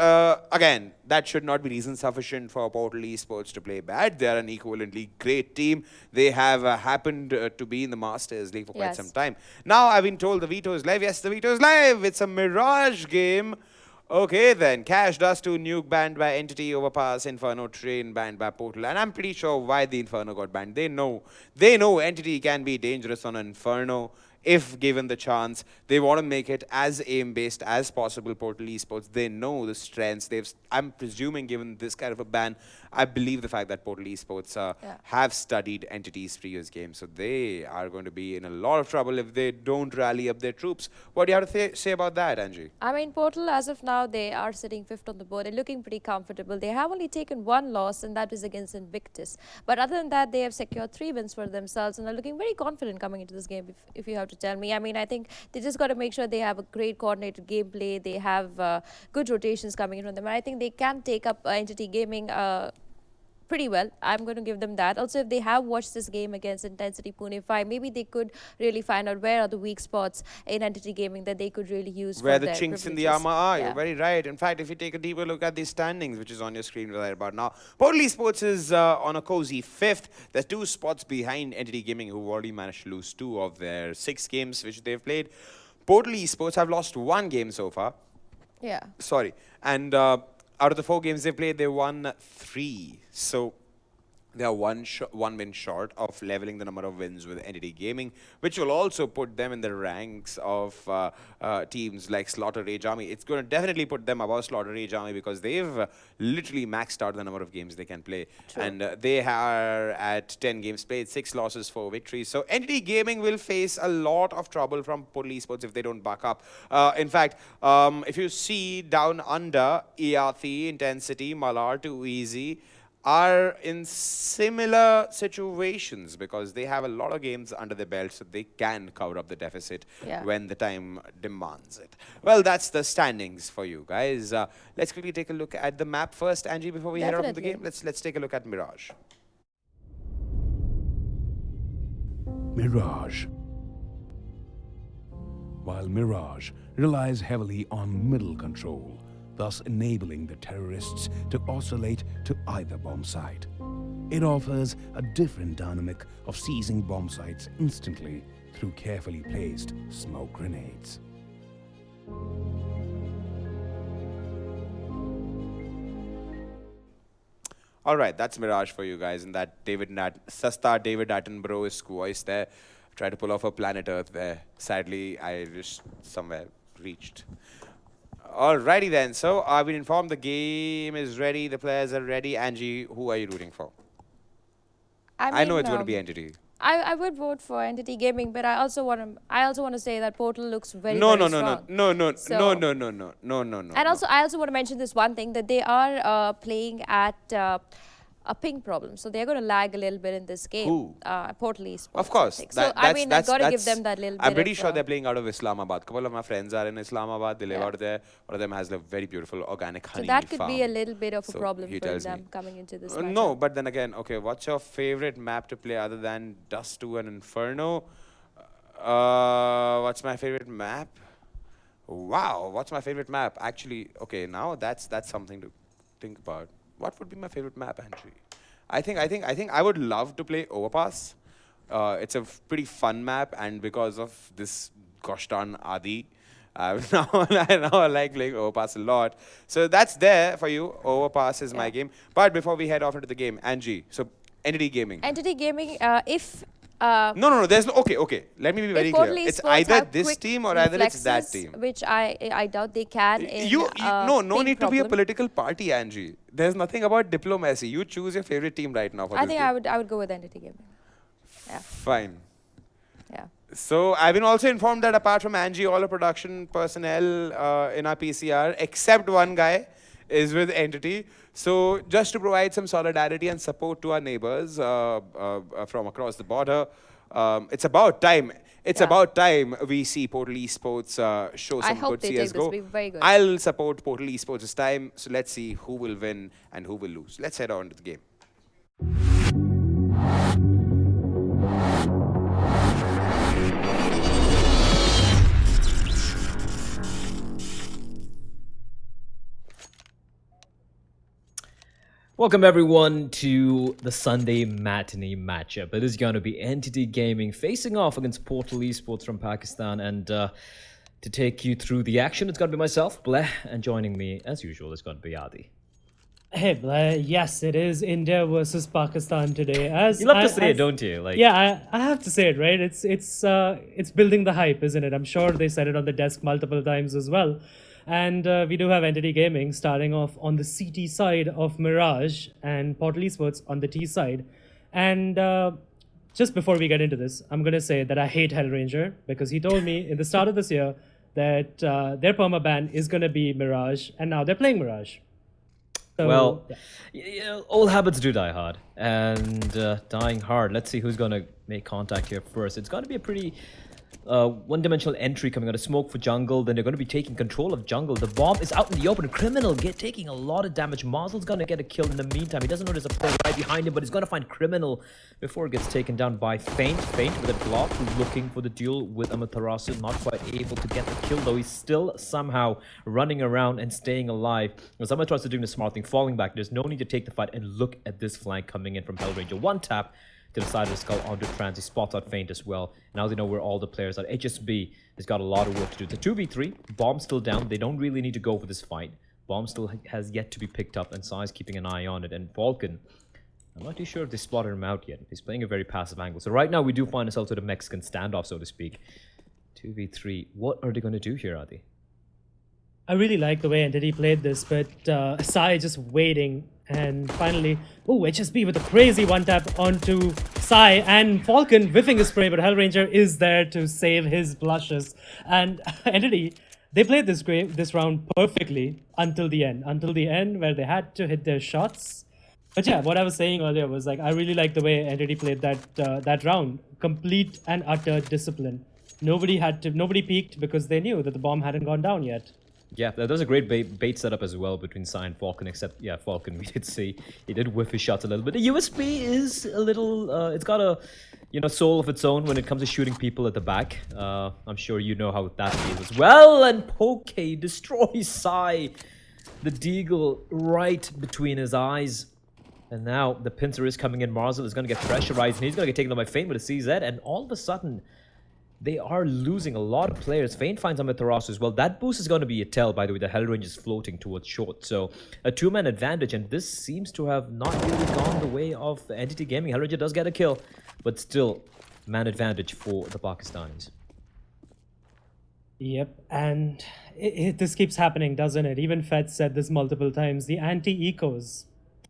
again, that should not be reason sufficient for Portal Esports to play bad. They are an equivalently great team. They have happened to be in the Masters League for quite some time. Now I've been told the veto is live. Yes, the veto is live. It's a Mirage game. Okay then, Cash Dust 2 nuke banned by Entity, Overpass, Inferno, Train banned by Portal. And I'm pretty sure why the Inferno got banned. They know Entity can be dangerous on Inferno if given the chance. They want to make it as aim-based as possible, Portal Esports. They know the strengths. I'm presuming, given this kind of a ban, I believe the fact that Portal Esports have studied Entity's previous games. So they are going to be in a lot of trouble if they don't rally up their troops. What do you have to say about that, Angie? I mean, Portal, as of now, they are sitting 5th on the board. They're looking pretty comfortable. They have only taken 1 loss, and that was against Invictus. But other than that, they have secured 3 wins for themselves and are looking very confident coming into this game, if you have to tell me. I mean, I think they just got to make sure they have a great coordinated gameplay. They have good rotations coming in from them. And I think they can take up Entity Gaming pretty well. I'm going to give them that. Also, if they have watched this game against Intensity Pune 5, maybe they could really find out where are the weak spots in Entity Gaming that they could really use where for the their chinks in the armor are. You're very right. In fact, if you take a deeper look at the standings, which is on your screen right about now, Portal Esports is on a cozy 5th. They're 2 spots behind Entity Gaming, who already managed to lose 2 of their 6 games which they've played. Portal Esports have lost 1 game so far. Yeah. Sorry. And out of the 4 games they played, they won 3. So they are one win short of leveling the number of wins with Entity Gaming, which will also put them in the ranks of teams like Slaughter Rage Army. It's going to definitely put them above Slaughter Rage Army because they've literally maxed out the number of games they can play. True. And they are at 10 games played, 6 losses, 4 victories. So Entity Gaming will face a lot of trouble from Portal Esports if they don't back up. In fact, if you see down under, ERT, Intensity, Malar, Too Easy, are in similar situations because they have a lot of games under their belt, so they can cover up the deficit when the time demands it. Well, that's the standings for you guys. Let's quickly take a look at the map first, Angie, before we head out of the game. Let's take a look at Mirage. Mirage. While Mirage relies heavily on middle control, thus enabling the terrorists to oscillate to either bomb site. It offers a different dynamic of seizing bomb sites instantly through carefully placed smoke grenades. All right, that's Mirage for you guys, and that Sasta David Attenborough's voice there. Try to pull off a planet Earth there. Sadly, I just somewhere reached. Alrighty then, so I've been informed the game is ready, the players are ready. Angie, who are you rooting for? I know it's going to be Entity. I would vote for Entity Gaming, but I also want to say that Portal looks very No. strong. No. And also, I also want to mention this one thing, that they are playing at a ping problem. So they're going to lag a little bit in this game. Who? Portal Esports. Of course. I think. So, I mean, I've got to give them that little bit I'm pretty of, sure they're playing out of Islamabad. A couple of my friends are in Islamabad. They live Yeah. out there. One of them has a very beautiful organic honey So that could farm. be a little bit of a So problem he for tells them me. coming into this No, matchup. but then again, okay, what's your favorite map to play other than Dust 2 and Inferno? What's my favorite map? Wow, what's my favorite map? Actually, okay, now that's something to think about. What would be my favorite map, Andrew? I think I would love to play Overpass. It's a pretty fun map, and because of this gosh darn Adi, now I like playing Overpass a lot. So that's there for you. Overpass is my game. But before we head off into the game, Angie, so Entity Gaming. Entity Gaming, if... No. There's no. Okay. Let me be very clear. It's either this team or either it's that team. Which I doubt they can. No need to be a political party, Angie. There's nothing about diplomacy. You choose your favorite team right now for I this think game. I would go with Entity Gaming. Yeah. Fine. Yeah. So I've been also informed that apart from Angie, all the production personnel in our PCR, except one guy, is with Entity. So just to provide some solidarity and support to our neighbors from across the border, it's about time. It's about time we see Portal Esports show some hope good they take this. CSGO. It'll be very good. I'll support Portal Esports this time. So let's see who will win and who will lose. Let's head on to the game. Welcome everyone to the Sunday matinee matchup. It is going to be Entity Gaming facing off against Portal Esports from Pakistan, and to take you through the action, it's going to be myself, Bleh, and joining me as usual is going to be Adi. Hey, Blair, yes, it is India versus Pakistan today. As You love to say it, don't you? Like, yeah, I have to say it, right? It's building the hype, isn't it? I'm sure they said it on the desk multiple times as well. And we do have Entity Gaming starting off on the CT side of Mirage and Portal Esports on the T side. And just before we get into this, I'm going to say that I hate Hellranger because he told me in the start of this year that their permaban is going to be Mirage, and now they're playing Mirage. So, well, old habits do die hard, and dying hard. Let's see who's going to make contact here first. It's going to be a pretty one-dimensional entry coming out of smoke for jungle. Then they're going to be taking control of jungle. The bomb is out in the open. Criminal taking a lot of damage. Marzel's going to get a kill in the meantime. He doesn't know there's a player right behind him, but he's going to find Criminal before it gets taken down by Feint. Feint with a block, who's looking for the duel with Amaterasu. Not quite able to get the kill, though. He's still somehow running around and staying alive. As Amaterasu doing the smart thing, falling back. There's no need to take the fight, and look at this flank coming in from Hellranger. One tap to the side of the skull onto Trans. He spots out Feint as well. Now they know where all the players are. HSB has got a lot of work to do. It's a 2v3. Bomb still down. They don't really need to go for this fight. Bomb still has yet to be picked up, and Sai's keeping an eye on it. And Falcon, I'm not too sure if they spotted him out yet. He's playing a very passive angle. So right now we do find ourselves with a Mexican standoff, so to speak. 2v3. What are they going to do here, Adi? I really like the way Entity played this, but Sai just waiting. And finally, HSB with a crazy one-tap onto Sai, and Falcon whiffing his spray, but Hellranger is there to save his blushes. And Entity, they played this round perfectly until the end where they had to hit their shots. But yeah, what I was saying earlier was like, I really like the way Entity played that round. Complete and utter discipline. Nobody peeked because they knew that the bomb hadn't gone down yet. Yeah, that was a great bait setup as well between Sai and Falcon, except, yeah, Falcon, we did see, he did whiff his shots a little bit. The USB is a little, it's got a, soul of its own when it comes to shooting people at the back. I'm sure you know how that feels as well. And Poke destroys Sai, the Deagle right between his eyes. And now the pincer is coming in. Marzel is going to get pressurized, and he's going to get taken on by Feint with a CZ, and all of a sudden, they are losing a lot of players. Feint finds Amaterasu as well. That boost is going to be a tell, by the way. The Hellrange is floating towards short. So a two-man advantage, and this seems to have not really gone the way of Entity Gaming. Hellranger does get a kill, but still man advantage for the Pakistanis. Yep, and this keeps happening, doesn't it? Even Fed said this multiple times. The anti-ecos.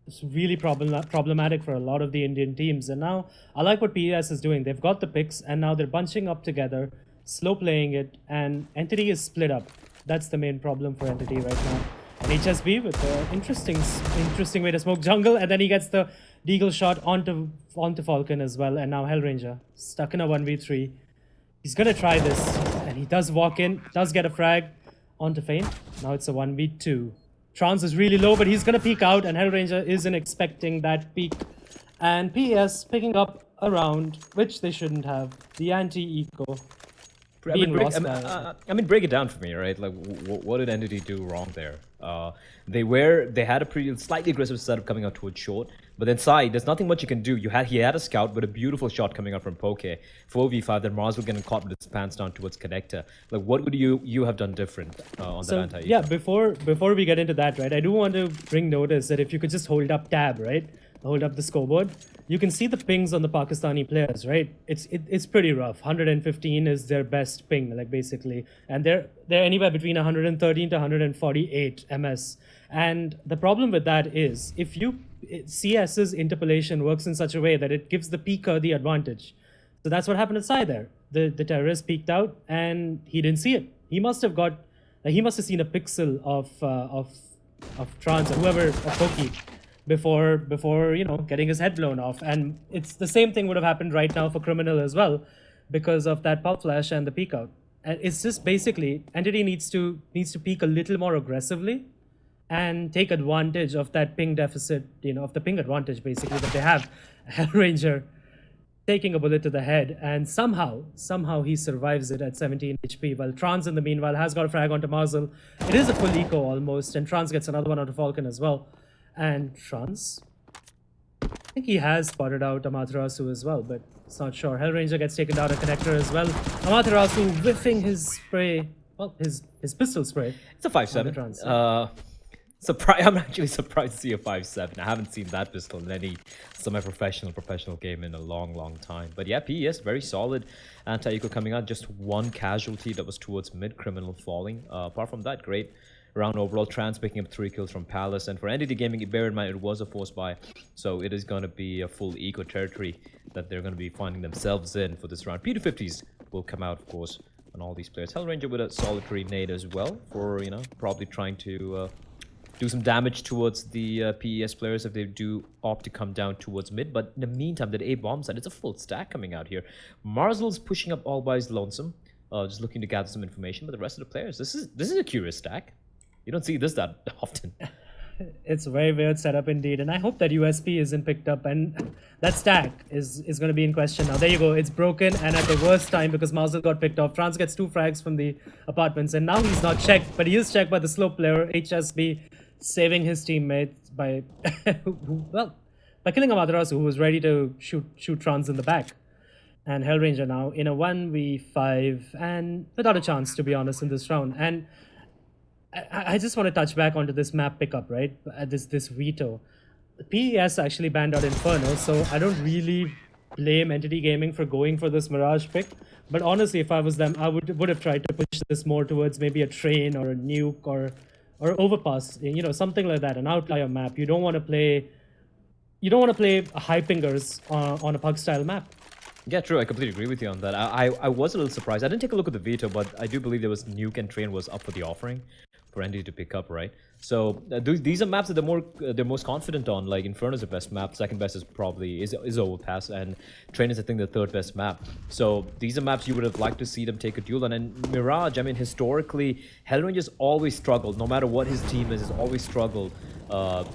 It's really problematic for a lot of the Indian teams. And now, I like what PES is doing. They've got the picks, and now they're bunching up together, slow playing it, and Entity is split up. That's the main problem for Entity right now. And HSB with an interesting way to smoke jungle, and then he gets the deagle shot onto Falcon as well, and now Hellranger stuck in a 1v3. He's gonna try this, and he does walk in, does get a frag onto Feint. Now it's a 1v2. Trance is really low, but he's gonna peek out, and Hellranger isn't expecting that peek. And PES picking up a round, which they shouldn't have. The anti-eco. I mean, break it down for me, right? Like, what did Entity do wrong there? They had a pretty slightly aggressive setup coming out towards short, but then side, there's nothing much you can do. He had a scout, but a beautiful shot coming out from Poke. 4v5, then Mars will get caught with his pants down towards connector. Like, what would you have done different on that anti-eco? Yeah, before we get into that, right? I do want to bring notice that if you could just hold up tab, right? Hold up the scoreboard, you can see the pings on the Pakistani players, right? It's pretty rough. 115 is their best ping, like basically, and they're anywhere between 113 to 148 ms. And the problem with that is CS's interpolation works in such a way that it gives the peeker the advantage. So that's what happened to Sai there. The terrorist peeked out and he didn't see it. He must have seen a pixel of Trance or whoever, of Poki, before getting his head blown off. And it's the same thing would have happened right now for Criminal as well, because of that pop flash and the peek out. And it's just basically Entity needs to peek a little more aggressively and take advantage of that ping deficit, of the ping advantage basically that they have. Hellranger taking a bullet to the head, and somehow he survives it at 17 HP, while Trance in the meanwhile has got a frag onto Marzel. It is a full eco almost, and Trance gets another one onto Falcon as well. And Trance, I think he has spotted out Amaterasu as well, but it's not sure. Hellranger gets taken down a connector as well. Amaterasu whiffing his spray, well, his pistol spray. It's a 5-7. I'm actually surprised to see a 5-7. I haven't seen that pistol in any professional game in a long time. But yeah, PES very solid. Anti-eco coming out, just one casualty that was towards mid, Criminal falling. Apart from that, great round overall. Trance picking up 3 kills from Palace, and for Entity Gaming, bear in mind it was a force buy, so it is going to be a full eco territory that they're going to be finding themselves in for this round. P250s will come out, of course, on all these players. Hellranger with a solitary nade as well for probably trying to do some damage towards the PES players if they do opt to come down towards mid. But in the meantime, that A bomb side, it's a full stack coming out here. Marzel's pushing up all by his lonesome, just looking to gather some information. But the rest of the players, this is a curious stack. You don't see this that often. It's a very weird setup indeed, and I hope that USP isn't picked up, and that stack is going to be in question now. There you go, it's broken, and at the worst time, because Marzel got picked off. Trance gets 2 frags from the apartments, and now he's not checked, but he is checked by the slow player, HSB, saving his teammates by, by killing Amaterasu, who was ready to shoot Trance in the back. And Hellranger now in a 1v5, and without a chance, to be honest, in this round. And I just want to touch back onto this map pickup, right? This veto. PES actually banned out Inferno, so I don't really blame Entity Gaming for going for this Mirage pick. But honestly, if I was them, I would have tried to push this more towards maybe a train or a nuke or overpass, something like that, an outlier map. You don't want to play high pingers on a pug style map. Yeah, true. I completely agree with you on that. I was a little surprised. I didn't take a look at the veto, but I do believe there was nuke and train was up for the offering for Entity to pick up, right? So these are maps that they're most confident on. Like Inferno is the best map. Second best is probably is Overpass, and Train is I think the third best map. So these are maps you would have liked to see them take a duel on. And Mirage, I mean, historically, Hellranger's always struggled. No matter what his team is, has always struggled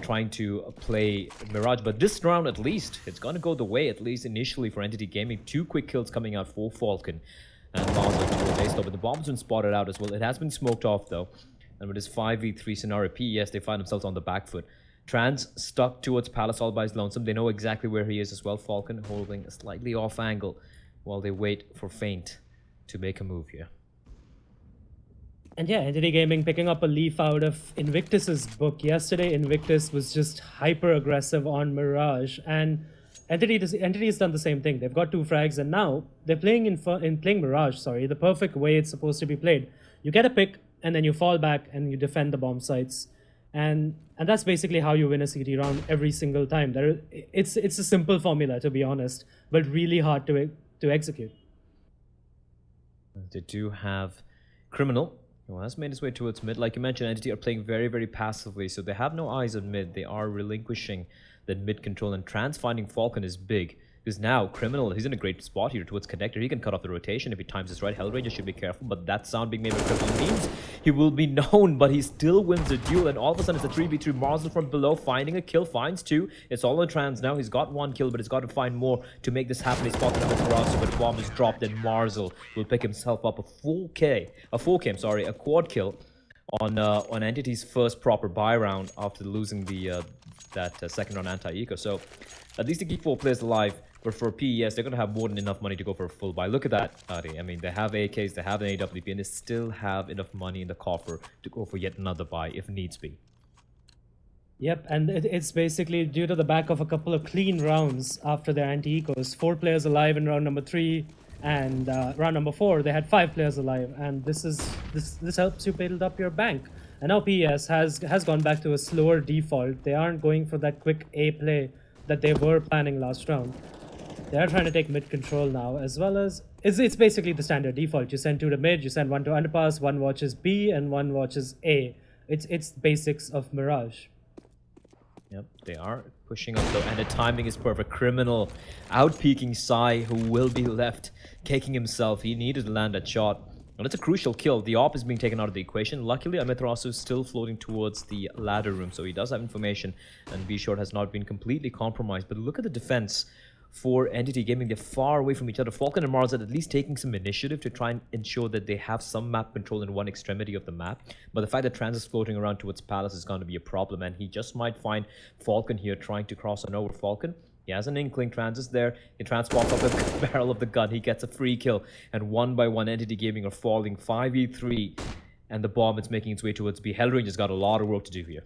trying to play Mirage. But this round, at least, it's gonna go the way, at least initially, for Entity Gaming. 2 quick kills coming out for Falcon and Marzel to a base, but the bomb's been spotted out as well. It has been smoked off though. And with this 5v3 scenario, PES, they find themselves on the back foot. Trance stuck towards Palace all by his lonesome. They know exactly where he is as well. Falcon holding a slightly off angle while they wait for Feint to make a move here. And yeah, Entity Gaming picking up a leaf out of Invictus's book. Yesterday, Invictus was just hyper aggressive on Mirage, and Entity has done the same thing. They've got 2 frags, and now they're playing playing Mirage. Sorry, the perfect way it's supposed to be played. You get a pick, and then you fall back and you defend the bomb sites, and that's basically how you win a CT round every single time. It's a simple formula, to be honest, but really hard to execute. They do have Criminal Well, that's made its way towards mid. Like you mentioned, Entity are playing very, very passively, so they have no eyes on mid. They are relinquishing that mid control, and Trans finding Falcon is big. Because now, Criminal, he's in a great spot here towards Connector. He can cut off the rotation if he times this right. Hellranger should be careful, but that sound being made by Criminal means he will be known, but he still wins the duel, and all of a sudden it's a 3v3. Marzel from below finding a kill, finds 2. It's all on Trans now. He's got 1 kill, but he's got to find more to make this happen. He's spotted him with Buriza, but bomb is dropped, and Marzel will pick himself up a quad kill on Entity's first proper buy round after losing the second round anti-eco. So at least to keep 4 players alive. But for PES, they're going to have more than enough money to go for a full buy. Look at that, Adi. I mean, they have AKs, they have an AWP, and they still have enough money in the coffer to go for yet another buy if needs be. Yep, and it's basically due to the back of a couple of clean rounds after their anti-ecos. 4 players alive in round number 3, and round number 4, they had 5 players alive. And this helps you build up your bank. And now PES has gone back to a slower default. They aren't going for that quick A play that they were planning last round. They are trying to take mid control now, as well as it's basically the standard default. You send 2 to mid, you send 1 to underpass, 1 watches B, and 1 watches A. It's basics of Mirage. Yep, they are pushing up though, and the timing is perfect. Criminal out-peaking Sai, who will be left caking himself. He needed to land that shot. And it's a crucial kill. The AWP is being taken out of the equation. Luckily, Amiterasu is still floating towards the ladder room, so he does have information, and B-Short has not been completely compromised. But look at the defense for Entity Gaming. They're far away from each other. Falcon and Mars are at least taking some initiative to try and ensure that they have some map control in one extremity of the map. But the fact that Trans is floating around towards Palace is going to be a problem, and he just might find Falcon here trying to cross on over. Falcon, he has an inkling. Trans is there. He transports off the barrel of the gun. He gets a free kill, and 1 by 1 Entity Gaming are falling 5v3, and the bomb is making its way towards B. Hellranger's got a lot of work to do here.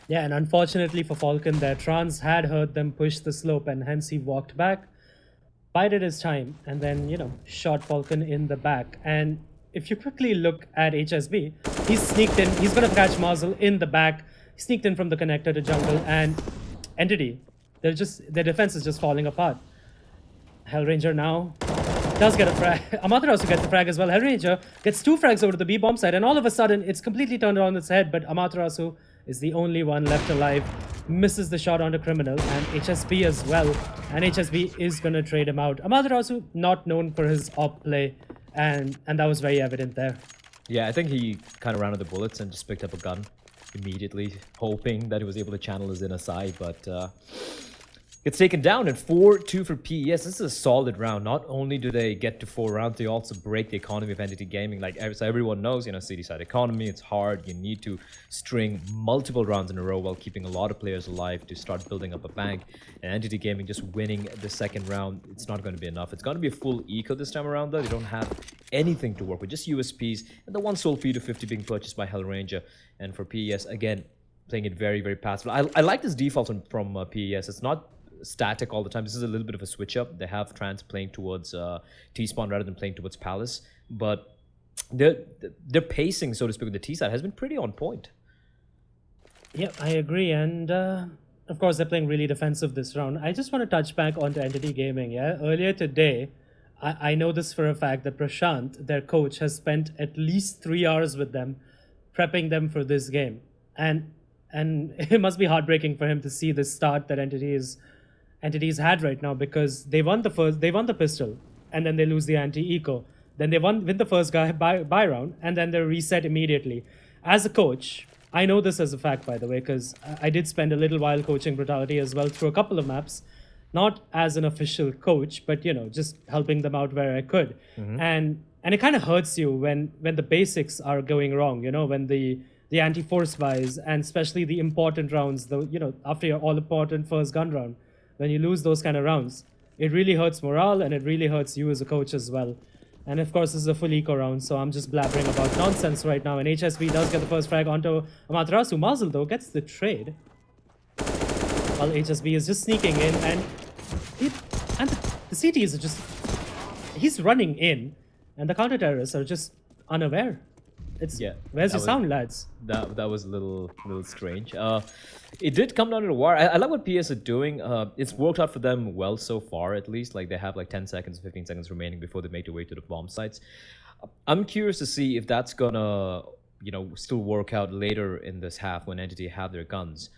Yeah, and unfortunately for Falcon, their Trans had heard them push the slope, and hence he walked back, bided his time, and then, shot Falcon in the back. And if you quickly look at HSB, he's sneaked in. He's going to catch Marzel in the back. He sneaked in from the connector to jungle, and Entity, their defense is just falling apart. Hellranger now does get a frag. Amaterasu gets the frag as well. Hellranger gets 2 frags over to the B bomb side, and all of a sudden, it's completely turned on its head, but Amaterasu is the only one left alive, misses the shot onto Criminal, and HSB as well, and HSB is going to trade him out. Amaterasu, not known for his op play, and that was very evident there. Yeah, I think he kind of ran out of the bullets and just picked up a gun immediately, hoping that he was able to channel his inner side, but gets taken down, and 4-2 for PES. This is a solid round. Not only do they get to 4 rounds, they also break the economy of Entity Gaming. Like so everyone knows, city side economy, it's hard. You need to string multiple rounds in a row while keeping a lot of players alive to start building up a bank. And Entity Gaming just winning the second round, it's not going to be enough. It's going to be a full eco this time around, though. They don't have anything to work with, just USPs, and the 1 soul feed of 50 being purchased by Hellranger. And for PES, again, playing it very, very passive. I like this default from PES. It's not static all the time. This is a little bit of a switch up. They have Trans playing towards T-spawn rather than playing towards Palace, but their pacing, so to speak, with the T side has been pretty on point. Yeah, I agree, and of course they're playing really defensive this round. I just want to touch back onto Entity Gaming. Earlier today, I know this for a fact that Prashanth, their coach, has spent at least 3 hours with them, prepping them for this game, and it must be heartbreaking for him to see the start that Entities had right now, because they won the pistol, and then they lose the anti-eco. Then they win the first guy buy round, and then they're reset immediately. As a coach, I know this as a fact, by the way, because I did spend a little while coaching Brutality as well through a couple of maps, not as an official coach, but just helping them out where I could. Mm-hmm. And it kind of hurts you when the basics are going wrong. When the anti-force buys, and especially the important rounds, after your all-important first gun round. When you lose those kind of rounds, it really hurts morale, and it really hurts you as a coach as well. And of course, this is a full eco round, so I'm just blabbering about nonsense right now. And HSB does get the first frag onto Amaterasu. Marzel, though, gets the trade, while HSB is just sneaking in, and the CTs are just... He's running in, and the counter-terrorists are just unaware. Where's your sound, lads? That was a little strange. It did come down to the wire. I like what PS are doing. It's worked out for them well so far, at least. Like, they have like 10 seconds, 15 seconds remaining before they make their way to the bomb sites. I'm curious to see if that's gonna, still work out later in this half when Entity have their guns.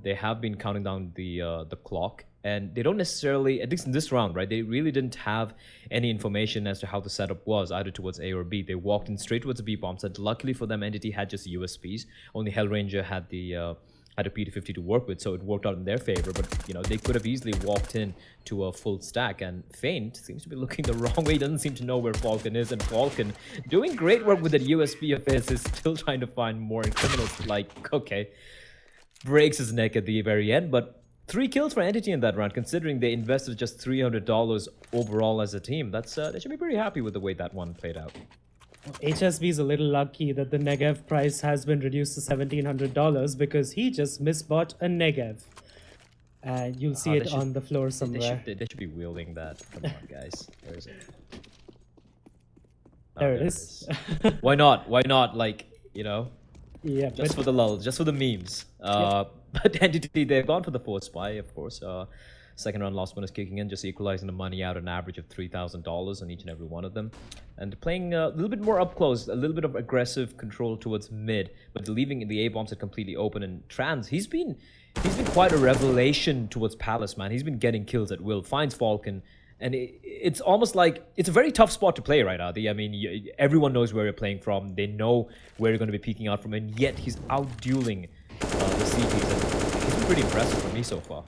They have been counting down the clock, and they don't necessarily, at least in this round, right? They really didn't have any information as to how the setup was, either towards A or B. They walked in straight towards the B bomb set. Luckily for them, Entity had just USPs. Only Hellranger had had a PT-50 to work with, so it worked out in their favor. But they could have easily walked in to a full stack, and Feint seems to be looking the wrong way. He doesn't seem to know where Falcon is, and Falcon, doing great work with that USP of his, is still trying to find more criminals. Like, okay, breaks his neck at the very end, but 3 kills for Entity in that round, considering they invested just $300 overall as a team. They should be pretty happy with the way that one played out. HSB is a little lucky that the Negev price has been reduced to $1,700 because he just misbought a Negev. And you'll see it on the floor somewhere. They should be wielding that. Come on, guys. Where is it? There it is. Why not? Why not? Like, Yeah, just for the lulz, just for the memes. But Entity, they've gone for the 4th spy, of course. Second round loss bonus kicking in, just equalizing the money out, an average of $3,000 on each and every one of them. And playing a little bit more up close, a little bit of aggressive control towards mid, but leaving the A bombs are completely open. And Trans, he's been quite a revelation towards Palace, man. He's been getting kills at will, finds Falcon, and it's almost like it's a very tough spot to play, right, Adi? I mean, everyone knows where you're playing from. They know where you're going to be peeking out from, and yet he's out-dueling the CTs. And he's been pretty impressive for me so far.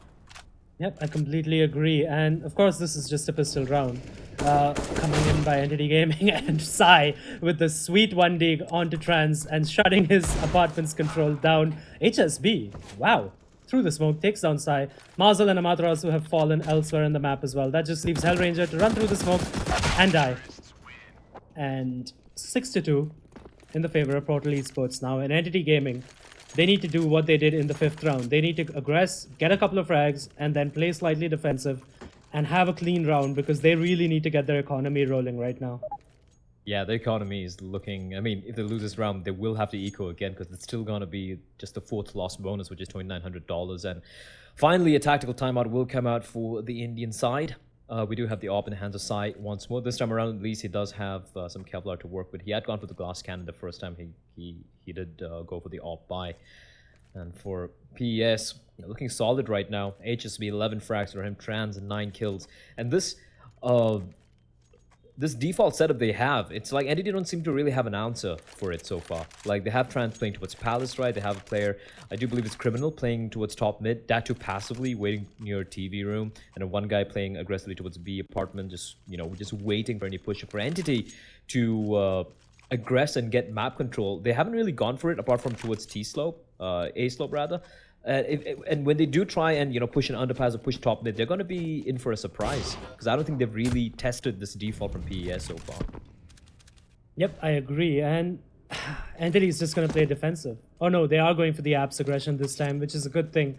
Yep, I completely agree. And of course, this is just a pistol round. Coming in by Entity Gaming and Sai with the sweet 1D onto Trans and shutting his apartment's control down. HSB, wow. Through the smoke, takes down Sai. Marzel and Amaterasu have fallen elsewhere in the map as well. That just leaves Hellranger to run through the smoke and die. And 6-2 in the favor of Portal Esports now. And Entity Gaming, they need to do what they did in the 5th round. They need to aggress, get a couple of frags, and then play slightly defensive and have a clean round because they really need to get their economy rolling right now. Yeah, the economy is looking... I mean, if they lose this round, they will have to eco again because it's still going to be just the 4th loss bonus, which is $2,900. And finally, a tactical timeout will come out for the Indian side. We do have the AWP in the hands of Sai once more. This time around, at least, he does have some Kevlar to work with. He had gone for the glass cannon the first time he did go for the AWP buy. And for PES, looking solid right now. HSB, 11 frags for him, Trans, 9 kills. And this default setup they have, it's like Entity don't seem to really have an answer for it so far. Like, they have Trans playing towards Palace, right? They have a player, I do believe it's Criminal, playing towards top mid, that too passively, waiting near TV room, and then one guy playing aggressively towards B apartment, just waiting for any push. For Entity to aggress and get map control, they haven't really gone for it apart from towards T slope, A slope rather. And when they do try and push an underpass or push top mid, they're going to be in for a surprise because I don't think they've really tested this default from PES so far. Yep, I agree. And Entity is just going to play defensive. Oh no, they are going for the apps aggression this time, which is a good thing.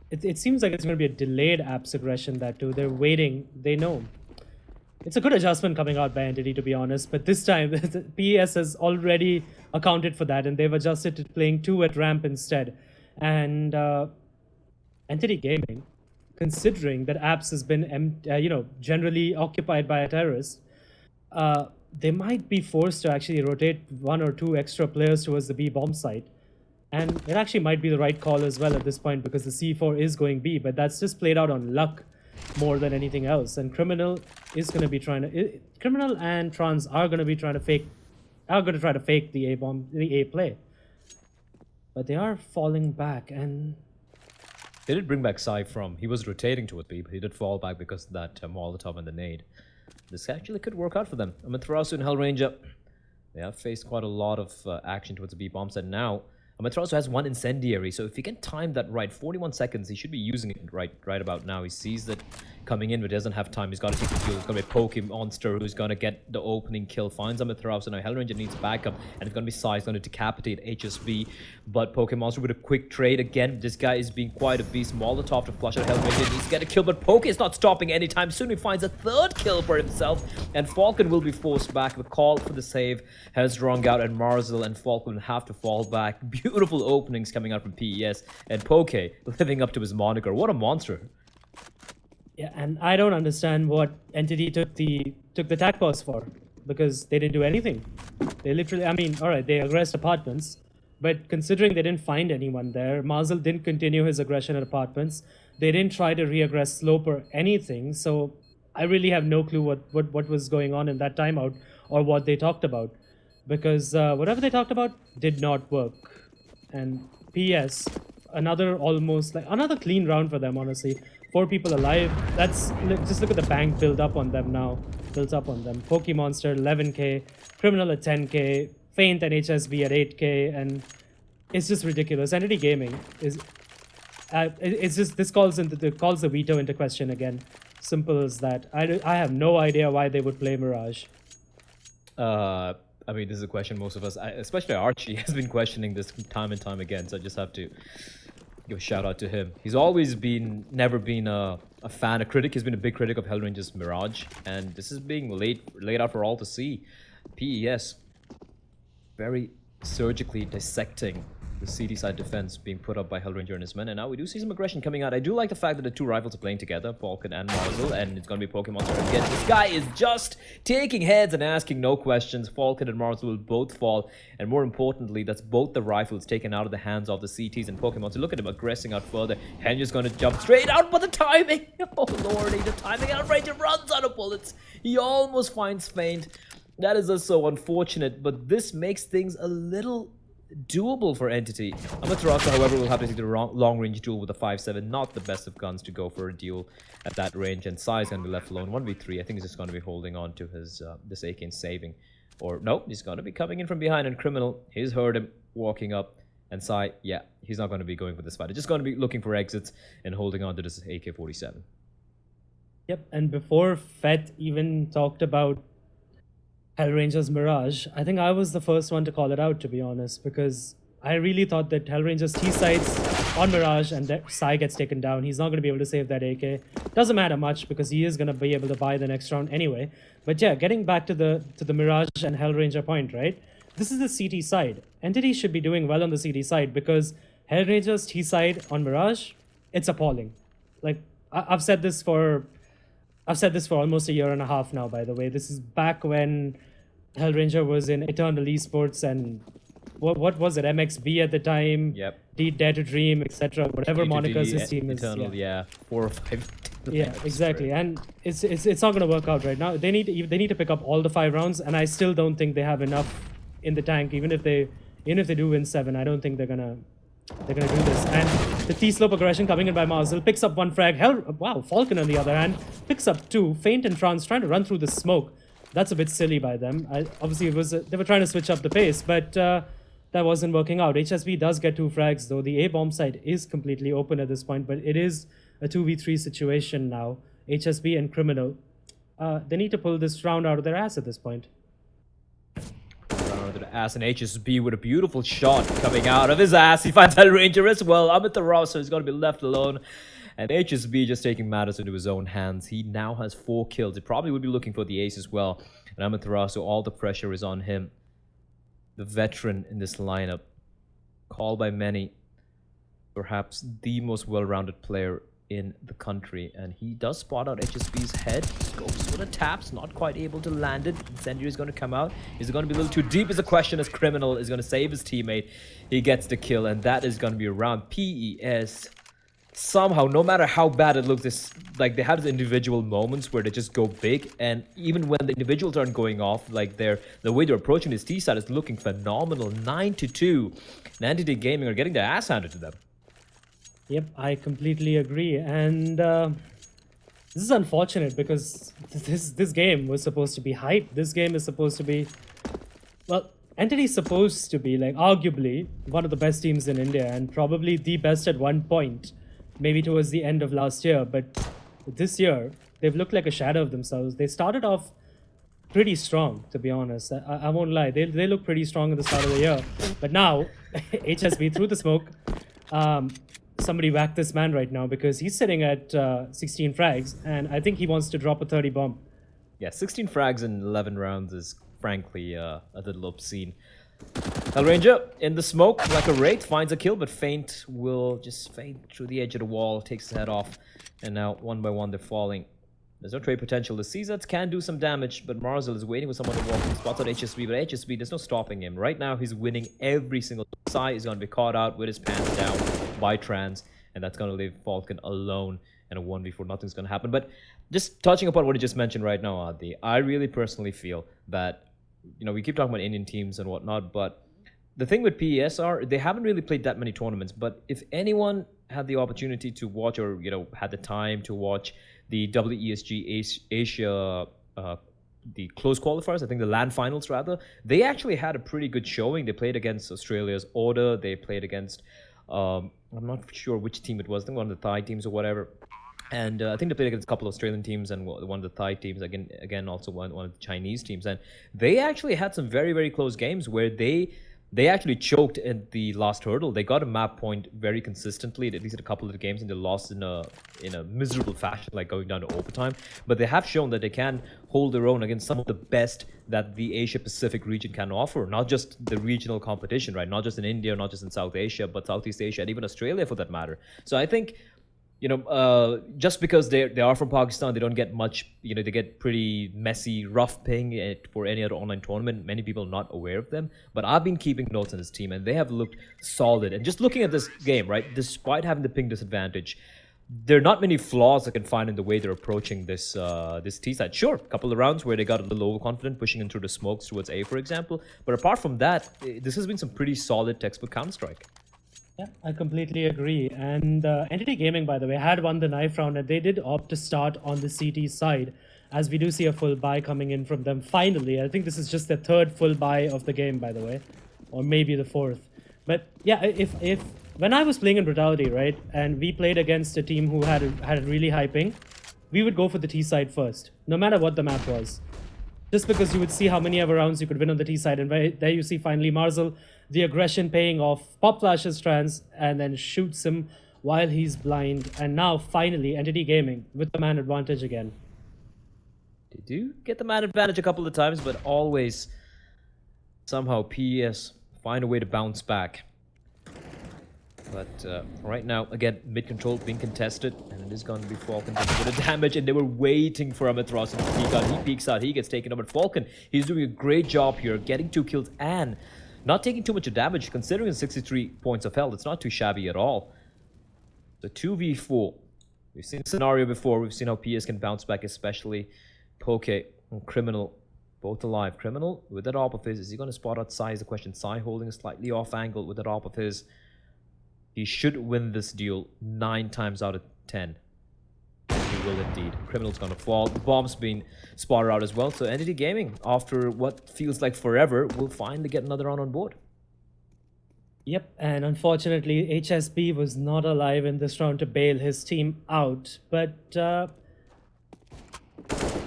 It seems like it's going to be a delayed apps aggression, that too. They're waiting. They know. It's a good adjustment coming out by Entity, to be honest. But this time, PES has already accounted for that, and they've adjusted to playing 2 at ramp instead. And Entity Gaming, considering that apps has been generally occupied by a terrorist, they might be forced to actually rotate 1 or 2 extra players towards the B bomb site. And it actually might be the right call as well at this point because the C4 is going B, but that's just played out on luck more than anything else. And Criminal is going to be Criminal and Trans are going to be trying to fake the A bomb, the A play. But they are falling back, and they did bring back Sai from... He was rotating towards B, but he did fall back because of that Molotov and the nade. This actually could work out for them. Amaterasu and Hellranger, they have faced quite a lot of action towards the B bomb set now. Amaterasu has 1 incendiary, so if he can time that right, 41 seconds, he should be using it right about now. He sees that coming in, but doesn't have time. He's got to take the kill. It's going to be Poke Monster who's going to get the opening kill. Finds Amaterasu. Now Hellranger needs backup, and it's going to be Sai. He's going to decapitate HSB, but Poke Monster with a quick trade again. This guy is being quite a beast. Molotov to flush out Hellranger. Needs to get a kill, but Poke is not stopping anytime soon. He finds a 3rd kill for himself, and Falcon will be forced back. The call for the save has rung out, and Marzel and Falcon will have to fall back. Beautiful openings coming out from PES, and Poke living up to his moniker. What a monster. Yeah, and I don't understand what Entity took the TAC pause for. because they didn't do anything. They literally, I mean, all right, they aggressed apartments, but considering they didn't find anyone there, Mazel didn't continue his aggression at apartments. They didn't try to re-aggress slope or anything. So I really have no clue what was going on in that timeout or what they talked about, because whatever they talked about did not work. And PS, another clean round for them, honestly. 4 people alive. Just look at the bank built up on them now. Pokemonster 11k, Criminal at 10k, Feint and HSB at 8k, and it's just ridiculous. Entity Gaming is it's just this calls the veto into question again. Simple as that. I have no idea why they would play Mirage. I mean, this is a question most of us, especially Archie, has been questioning this time and time again. So I just have to give a shout out to him. He's always never been a fan, a critic. He's been a big critic of Hellranger's Mirage, and this is being laid out for all to see. PES very surgically dissecting the CT side defense being put up by Hellranger and his men, and now we do see some aggression coming out. I do like the fact that the 2 rivals are playing together, Falcon and Marzel, and it's going to be Pokemonster again. This guy is just taking heads and asking no questions. Falcon and Marzel will both fall, and more importantly, that's both the rifles taken out of the hands of the CTs and Pokemonster. Look at him aggressing out further. Henry's going to jump straight out, but the timing! Oh lordy, the timing! Hellranger runs out of bullets. He almost finds Feint. That is just so unfortunate, but this makes things a little doable for Entity. Amaterasu, however, will have to take the long-range duel with a 5.7. Not the best of guns to go for a duel at that range, and Sai is going to be left alone. 1v3, I think he's just going to be holding on to his this AK and saving. Or, no, he's going to be coming in from behind, and Criminal, he's heard him walking up. And Sai, yeah, he's not going to be going for this fight. He's just going to be looking for exits and holding on to this AK-47. Yep, and before Fett even talked about Hellranger's Mirage, I think I was the first one to call it out, to be honest, because I really thought that Hellranger's T-sides on Mirage and that Sai gets taken down. He's not going to be able to save that AK. Doesn't matter much because he is going to be able to buy the next round anyway. But yeah, getting back to the Mirage and Hellranger point, right? This is the CT side. Entity should be doing well on the CT side because Hellranger's T side on Mirage, it's appalling. Like I've said this for almost a year and a half now, by the way. This is back when Hellranger was in Eternal Esports and what was it, MXB at the time? Yep. Dare to Dream, etc. Whatever monikers his team is. Eternal, yeah. 4 or 5. Yeah, exactly. And it's not going to work out right now. They need to pick up all the 5 rounds, and I still don't think they have enough in the tank. Even if they do win 7, I don't think they're gonna do this. And the T-slope aggression coming in by Marzel picks up 1 frag. Wow, Falcon on the other hand picks up 2. Feint and Trance trying to run through the smoke. That's a bit silly by them. Obviously, they were trying to switch up the pace, but that wasn't working out. HSB does get 2 frags, though. The A-bomb site is completely open at this point, but it is a 2v3 situation now. HSB and Criminal. They need to pull this round out of their ass at this point. Round of the ass, and HSB with a beautiful shot coming out of his ass. He finds Hellranger as well. Amaterasu is going to be left alone. And HSB just taking matters into his own hands. He now has 4 kills. He probably would be looking for the ace as well. And Amaterasu, all the pressure is on him. The veteran in this lineup. Called by many, perhaps the most well-rounded player in the country. And he does spot out HSB's head. Goes for the taps, not quite able to land it. Incendiary is going to come out. Is it going to be a little too deep is a question as Criminal is going to save his teammate. He gets the kill, and that is going to be around PES. Somehow, no matter how bad it looks, like they have these individual moments where they just go big, and even when the individuals aren't going off, like the way they're approaching this T side is looking phenomenal. 9-2, and Entity Gaming are getting their ass handed to them. Yep, I completely agree, and this is unfortunate because this game was supposed to be hype. This game is supposed to be, well, Entity's supposed to be like arguably one of the best teams in India and probably the best at one point. Maybe towards the end of last year, but this year, they've looked like a shadow of themselves. They started off pretty strong, to be honest. I won't lie. They look pretty strong at the start of the year. But now, HSB through the smoke. Somebody whack this man right now because he's sitting at 16 frags, and I think he wants to drop a 30 bomb. Yeah, 16 frags in 11 rounds is frankly a little obscene. Hellranger in the smoke like a wraith finds a kill, but Feint will just feint through the edge of the wall, takes his head off, and now 1 by 1 they're falling. There's no trade potential. The CZs can do some damage, but Marzel is waiting for someone to walk in. Spots out HSB, but HSB, there's no stopping him. Right now, he's winning every single side. He's going to be caught out with his pants down by Trans, and that's going to leave Falcon alone in a 1v4. Nothing's going to happen. But just touching upon what you just mentioned right now, Adi, I really personally feel that, you know, we keep talking about Indian teams and whatnot, but the thing with PES are they haven't really played that many tournaments. But if anyone had the opportunity to watch, or, you know, had the time to watch the WESG Asia, the close qualifiers, I think the LAN finals rather, they actually had a pretty good showing. They played against Australia's Order. They played against, I'm not sure which team it was. I think one of the Thai teams or whatever. And I think they played against a couple of Australian teams and one of the Thai teams, again also one of the Chinese teams. And they actually had some very, very close games where they actually choked at the last hurdle. They got a map point very consistently, at least at a couple of the games, and they lost in a miserable fashion, like going down to overtime. But they have shown that they can hold their own against some of the best that the Asia-Pacific region can offer. Not just the regional competition, right? Not just in India, not just in South Asia, but Southeast Asia and even Australia for that matter. So I think, you know, just because they are from Pakistan, they don't get much, you know, they get pretty messy, rough ping for any other online tournament. Many people are not aware of them. But I've been keeping notes on this team, and they have looked solid. And just looking at this game, right, despite having the ping disadvantage, there are not many flaws I can find in the way they're approaching this this T side. Sure, a couple of rounds where they got a little overconfident, pushing in through the smokes towards A, for example. But apart from that, this has been some pretty solid textbook Counter-Strike. Yeah, I completely agree. And Entity Gaming, by the way, had won the knife round, and they did opt to start on the CT side, as we do see a full buy coming in from them finally. I think this is just their third full buy of the game, by the way, or maybe the fourth. But yeah, if when I was playing in Brutality, right, and we played against a team who had a really high ping, we would go for the T side first, no matter what the map was. Just because you would see how many ever rounds you could win on the T side, and there you see finally Marzel, the aggression paying off, pop flashes Trans, and then shoots him while he's blind. And now finally Entity Gaming with the man advantage again. They do get the man advantage a couple of times, but always somehow PES find a way to bounce back. But right now, again, mid-control being contested, and it is going to be Falcon doing a bit of damage, and they were waiting for Amaterasu to peek out. He peeks out, he gets taken up, but Falcon, he's doing a great job here, getting 2 kills and not taking too much damage, considering 63 points of health. It's not too shabby at all. So 2v4. We've seen the scenario before. We've seen how PS can bounce back, especially Poke and Criminal, both alive. Criminal, with that AWP of his, is he going to spot out Sai is the question. Sai holding a slightly off angle with that AWP of his. He should win this duel 9 times out of 10. He will indeed. Criminal's gonna fall. The bomb's been spotted out as well. So Entity Gaming, after what feels like forever, will finally get another round on board. Yep, and unfortunately, HSB was not alive in this round to bail his team out. But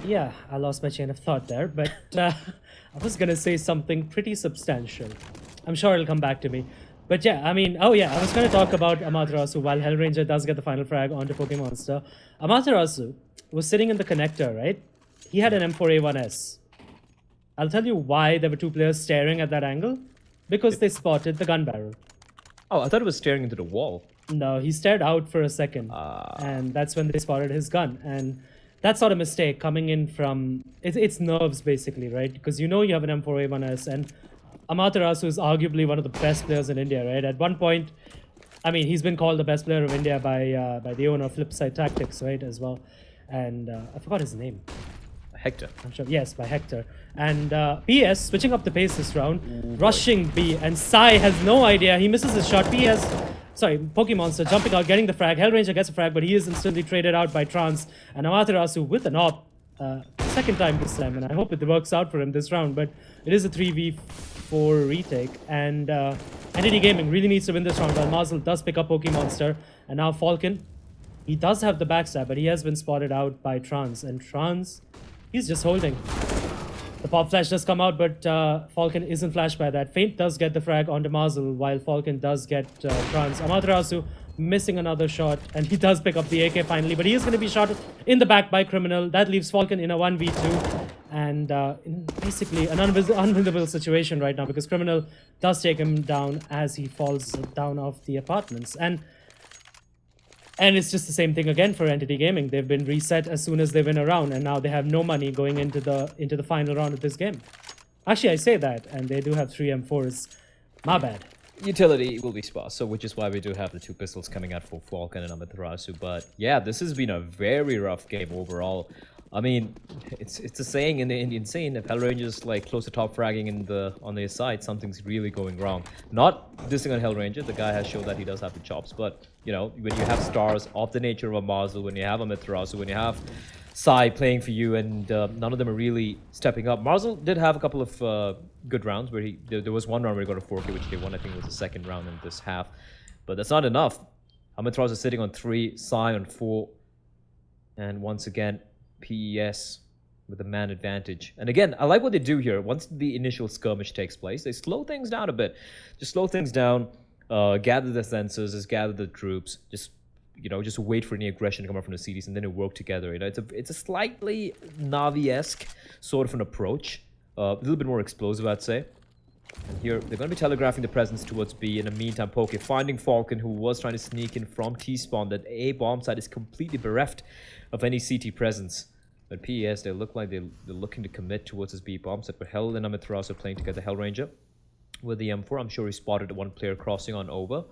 yeah, I lost my chain of thought there. But I was gonna say something pretty substantial. I'm sure it'll come back to me. But yeah, I mean, oh yeah, I was going to talk about Amaterasu while Hellranger does get the final frag onto Pokemonster. Amaterasu was sitting in the connector, right? He had an M4A1S. I'll tell you why there were 2 players staring at that angle. Because they spotted the gun barrel. Oh, I thought it was staring into the wall. No, he stared out for a second. And that's when they spotted his gun. And that's not a mistake coming in from... It's nerves, basically, right? Because you know you have an M4A1S, and Amaterasu is arguably one of the best players in India, right? At one point, I mean, he's been called the best player of India by the owner of Flipside Tactics, right, as well. And I forgot his name. Hector. I'm sure. Yes, by Hector. And PS switching up the pace this round, rushing B, and Sai has no idea. He misses his shot. Pokemonster jumping out, getting the frag. Hellranger gets a frag, but he is instantly traded out by Trans. And Amaterasu with an AWP. Second time this time, and I hope it works out for him this round. But it is a 3v4 retake, and Entity Gaming really needs to win this round. While Marzel does pick up Pokemonster, and now Falcon, he does have the backstab, but he has been spotted out by Trans, and Trans, he's just holding. The pop flash does come out, but Falcon isn't flashed by that. Feint does get the frag onto Marzel, while Falcon does get Trans. Amaterasu missing another shot, and he does pick up the AK finally, but he is going to be shot in the back by Criminal. That leaves Falcon in a 1v2, and in basically an unwinnable situation right now, because Criminal does take him down as he falls down off the apartments. And And it's just the same thing again for Entity Gaming. They've been reset as soon as they win a round, and now they have no money going into the final round of this game. Actually, I say that, and they do have 3 M4s. My bad. Utility will be sparse, so which is why we do have the 2 pistols coming out for Falcon and Amaterasu. But yeah, this has been a very rough game overall. I mean, it's a saying in the Indian scene, if Hellranger's like close to top fragging on their side, something's really going wrong. Not dissing on Hellranger, the guy has shown that he does have the chops, but you know, when you have stars of the nature of a Marzel, when you have a Amaterasu, when you have Sai playing for you, and none of them are really stepping up. Marzel did have a couple of good rounds where there was one round where he got a 4K, which they won. I think it was the second round in this half, but that's not enough. Amaterasu is sitting on 3, Sai on 4, and once again, PES with a man advantage. And again, I like what they do here. Once the initial skirmish takes place, they slow things down a bit. Just slow things down, gather the sensors, just gather the troops, just wait for any aggression to come up from the CDs, and then it work together. You know, it's a slightly Navi-esque sort of an approach, a little bit more explosive, I'd say. And here they're going to be telegraphing the presence towards B. In the meantime, Poke finding Falcon, who was trying to sneak in from T-spawn. That A bomb site is completely bereft of any CT presence. But PES, they look like they're looking to commit towards this B bomb set. But Hell and Amaterasu playing together. Hellranger with the M4. I'm sure he spotted one player crossing on over.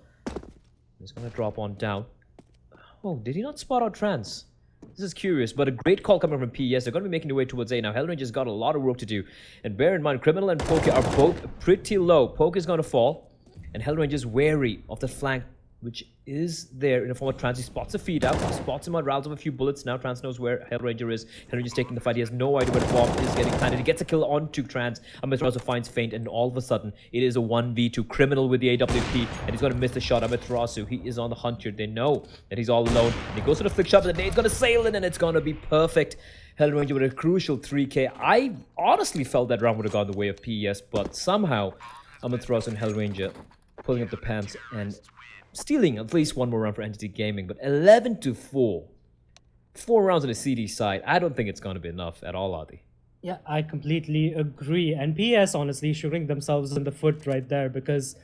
He's going to drop on down. Oh, did he not spot out Trans? This is curious, but a great call coming from PES. They're going to be making their way towards A. Now, Hellranger's got a lot of work to do. And bear in mind, Criminal and Poke are both pretty low. Poke is going to fall, and Hellranger's wary of the flank, which is there in the form of Trans. He spots a feed out. He spots him out, rattles off a few bullets. Now Trans knows where Hellranger is. Hellranger's taking the fight. He has no idea where the bomb is getting planted. He gets a kill onto Trans. Amaterasu finds Feint, and all of a sudden, it is a 1v2. Criminal with the AWP, and he's going to miss the shot. Amaterasu, he is on the hunt here. They know that he's all alone. And he goes to the flick shot, but the nade's going to sail in, and it's going to be perfect. Hellranger with a crucial 3k. I honestly felt that round would have gone the way of PES, but somehow Amaterasu and Hellranger pulling up the pants and stealing at least one more round for Entity Gaming. But 11-4. 4 rounds on the CD side. I don't think it's going to be enough at all, Adi. Yeah, I completely agree. And PS honestly shooting themselves in the foot right there, because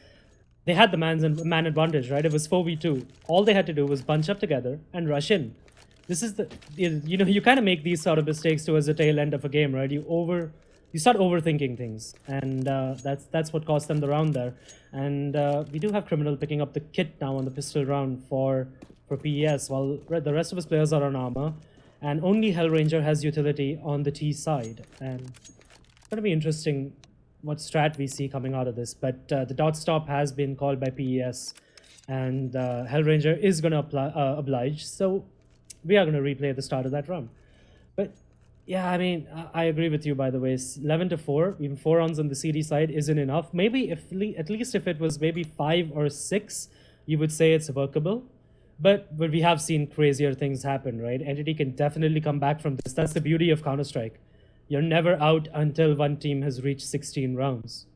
they had the man advantage, right? It was 4v2. All they had to do was bunch up together and rush in. This is you kind of make these sort of mistakes towards the tail end of a game, right? You start overthinking things, and that's what cost them the round there. And we do have Criminal picking up the kit now on the pistol round for PES, while the rest of his players are on armor, and only Hellranger has utility on the T side. And it's going to be interesting what strat we see coming out of this. But the dot stop has been called by PES, and Hellranger is going to oblige. So we are going to replay the start of that round. But yeah, I mean, I agree with you, by the way. 11-4, even 4 rounds on the CD side isn't enough. Maybe at least if it was maybe 5 or 6, you would say it's workable. But we have seen crazier things happen, right? Entity can definitely come back from this. That's the beauty of Counter-Strike. You're never out until one team has reached 16 rounds.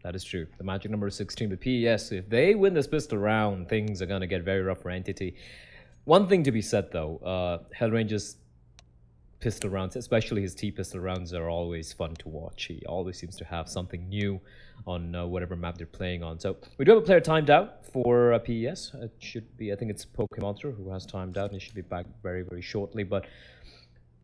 That is true. The magic number is 16 with PES. If they win this pistol round, things are going to get very rough for Entity. One thing to be said, though, Hellranger's pistol rounds, especially his T-pistol rounds, are always fun to watch. He always seems to have something new on whatever map they're playing on. So we do have a player timed out for PES. It should be, I think it's Pokemonster who has timed out, and he should be back very, very shortly. But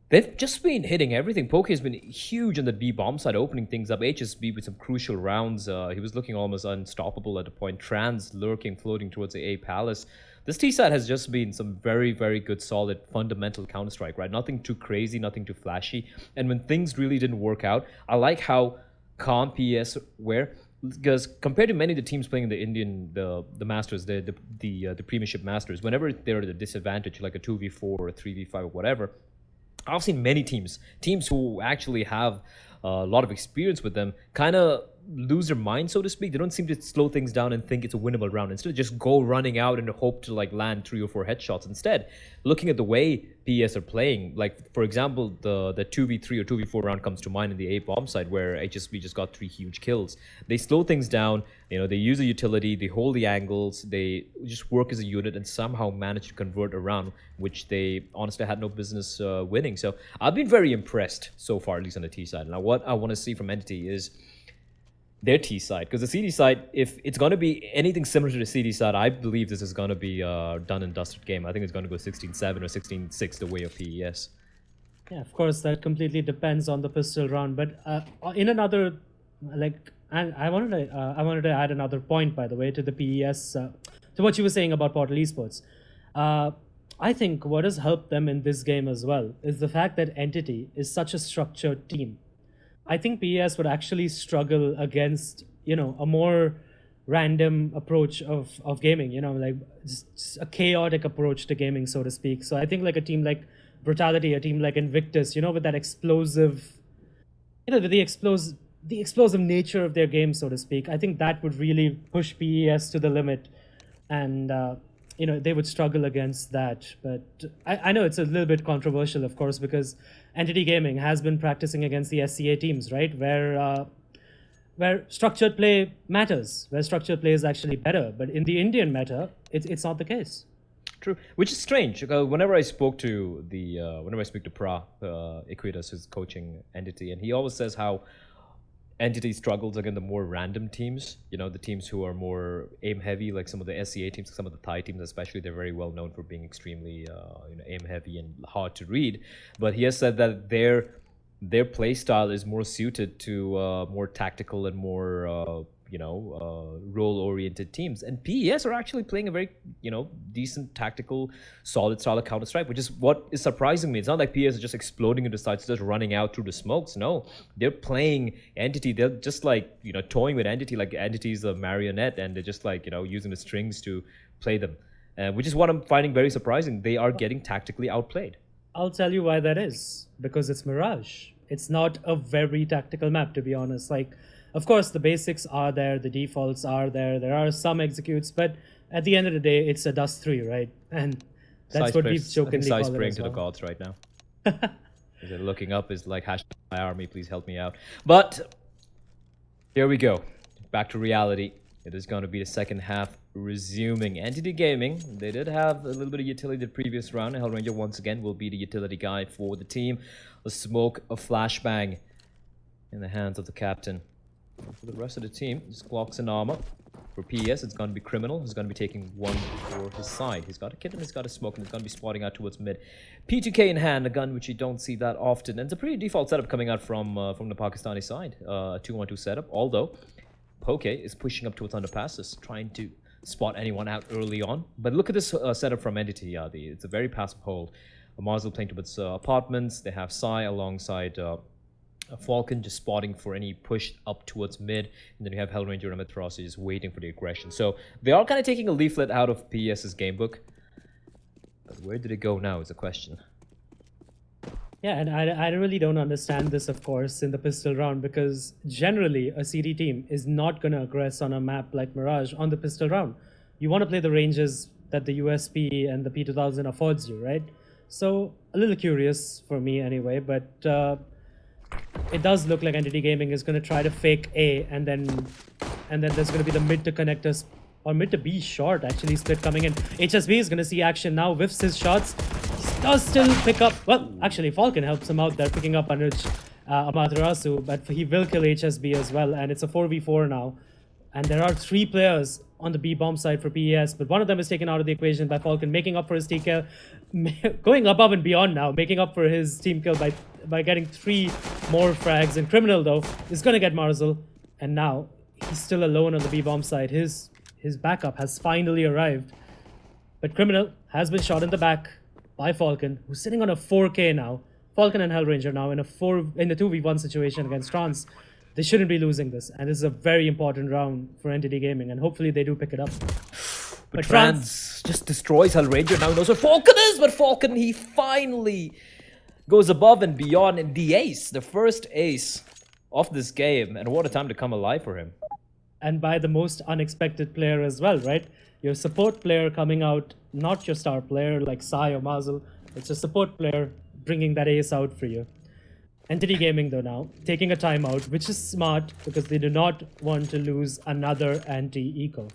they've just been hitting everything. Poke has been huge on the B bomb side, opening things up. HSB with some crucial rounds. He was looking almost unstoppable at a point. Trans lurking, floating towards the A Palace. This T side has just been some very, very good, solid, fundamental Counter-Strike, right? Nothing too crazy, nothing too flashy. And when things really didn't work out, I like how calm PES were, because compared to many of the teams playing in the Indian, the Masters, the Premiership Masters, whenever they're at a disadvantage, like a 2v4 or a 3v5 or whatever, I've seen many teams who actually have a lot of experience with them, kind of lose their mind, so to speak. They don't seem to slow things down and think it's a winnable round. Instead, just go running out and hope to like land 3 or 4 headshots. Instead, looking at the way PES are playing, like for example, the 2v3 or 2v4 round comes to mind in the A bomb side, where HSB just got 3 huge kills. They slow things down. They use a utility, they hold the angles, they just work as a unit and somehow manage to convert a round, which they honestly had no business winning. So I've been very impressed so far, at least on the T side. Now, what I want to see from Entity is their T side, because the CD side, if it's going to be anything similar to the CD side, I believe this is going to be a done and dusted game. I think it's going to go 16-7 or 16-6 the way of PES. Yeah, of course, that completely depends on the pistol round. But in another, and I wanted to add another point, by the way, to the PES, to what you were saying about Portal Esports. I think what has helped them in this game as well is the fact that Entity is such a structured team. I think PES would actually struggle against, a more random approach of gaming, like just a chaotic approach to gaming, so to speak. So I think like a team like Brutality, a team like Invictus, with that explosive, with the explosive nature of their game, so to speak, I think that would really push PES to the limit. And, they would struggle against that. But I know it's a little bit controversial, of course, because Entity Gaming has been practicing against the SCA teams, right? Where structured play matters, where structured play is actually better. But in the Indian meta, it's not the case. True, which is strange. Whenever I speak to Pra, Equitas, who's coaching Entity, and he always says how Entity struggles against the more random teams, the teams who are more aim heavy, like some of the SCA teams, some of the Thai teams especially, they're very well known for being extremely aim heavy and hard to read. But he has said that their play style is more suited to more tactical and more role-oriented teams. And PES are actually playing a very, decent, tactical, solid style of Counter-Strike, which is what is surprising me. It's not like PES are just exploding into sites, just running out through the smokes. No, they're playing Entity. They're just like, toying with Entity, like Entity's a marionette, and they're just like, using the strings to play them, which is what I'm finding very surprising. They are getting tactically outplayed. I'll tell you why that is. Because it's Mirage. It's not a very tactical map, to be honest. Like, of course, the basics are there, the defaults are there, there are some executes, but at the end of the day, it's a dust 3, right? And that's what we've jokingly called it praying as to well. the gods right now. They're looking up is like, # my army, please help me out. But here we go. Back to reality. It is going to be the second half resuming. Entity Gaming, they did have a little bit of utility the previous round. Hellranger once again will be the utility guy for the team. A smoke, a flashbang in the hands of the captain. For the rest of the team, just Glocks and armor. For PES, it's going to be Criminal. He's going to be taking one for his side. He's got a kit and he's got a smoke, and he's going to be spotting out towards mid. P2K in hand, a gun which you don't see that often. And it's a pretty default setup coming out from the Pakistani side. 2-1-2 setup, although Poke is pushing up towards underpasses, trying to spot anyone out early on. But look at this setup from Entity, Yadi. It's a very passive hold. Mazel playing towards apartments. They have Sai alongside Falcon just spotting for any push up towards mid, and then you have Hellranger and Amethrossi just waiting for the aggression. So they are kind of taking a leaflet out of PES's gamebook. But where did it go now is the question. Yeah, and I really don't understand this, of course, in the pistol round, because generally a CD team is not going to aggress on a map like Mirage on the pistol round. You want to play the ranges that the USP and the P2000 affords you, right? So a little curious for me anyway, but it does look like Entity Gaming is going to try to fake A, and then there's going to be the mid to connect us, or mid to B short actually split coming in. HSB is going to see action now, whiffs his shots, does still pick up, well, actually Falcon helps him out there, picking up Anuj Amaterasu, but he will kill HSB as well, and it's a 4v4 now. And there are 3 players on the B bomb side for PES, but one of them is taken out of the equation by Falcon, making up for his team kill, going above and beyond now, making up for his team kill by getting 3 more frags. And Criminal, though, is going to get Marzel, and now he's still alone on the B bomb side. His backup has finally arrived, but Criminal has been shot in the back by Falcon, who's sitting on a 4K now. Falcon and Hellranger now in a 2v1 situation against Trans. They shouldn't be losing this, and this is a very important round for Entity Gaming, and hopefully they do pick it up. But Trans just destroys Hellranger. Now knows what Falcon is, but Falcon, he finally goes above and beyond, and the ace, the first ace of this game, and what a time to come alive for him. And by the most unexpected player as well, right? Your support player coming out, not your star player like Sai or Mazel. It's a support player bringing that ace out for you. Entity Gaming, though, now taking a timeout, which is smart because they do not want to lose another anti-eco.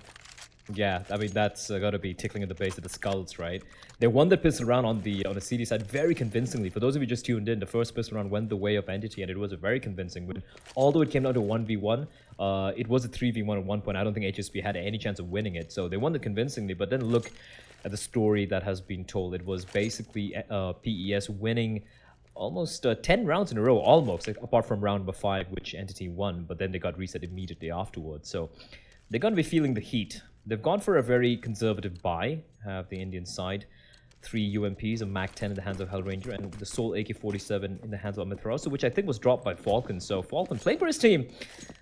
Yeah, I mean, that's got to be tickling at the base of the skulls, right? They won the pistol round on the CD side very convincingly. For those of you just tuned in, the first pistol round went the way of Entity, and it was a very convincing win. Although it came down to 1v1, it was a 3v1 at one point. I don't think HSP had any chance of winning it, so they won it convincingly. But then look at the story that has been told. It was basically PES winning almost 10 rounds in a row, almost, like, apart from round number 5, which Entity won, but then they got reset immediately afterwards. So they're going to be feeling the heat. They've gone for a very conservative buy, have the Indian side. 3 UMPs, a Mac 10 in the hands of Hellranger, and the Soul AK-47 in the hands of Amaterasu, which I think was dropped by Falcon. So Falcon playing for his team,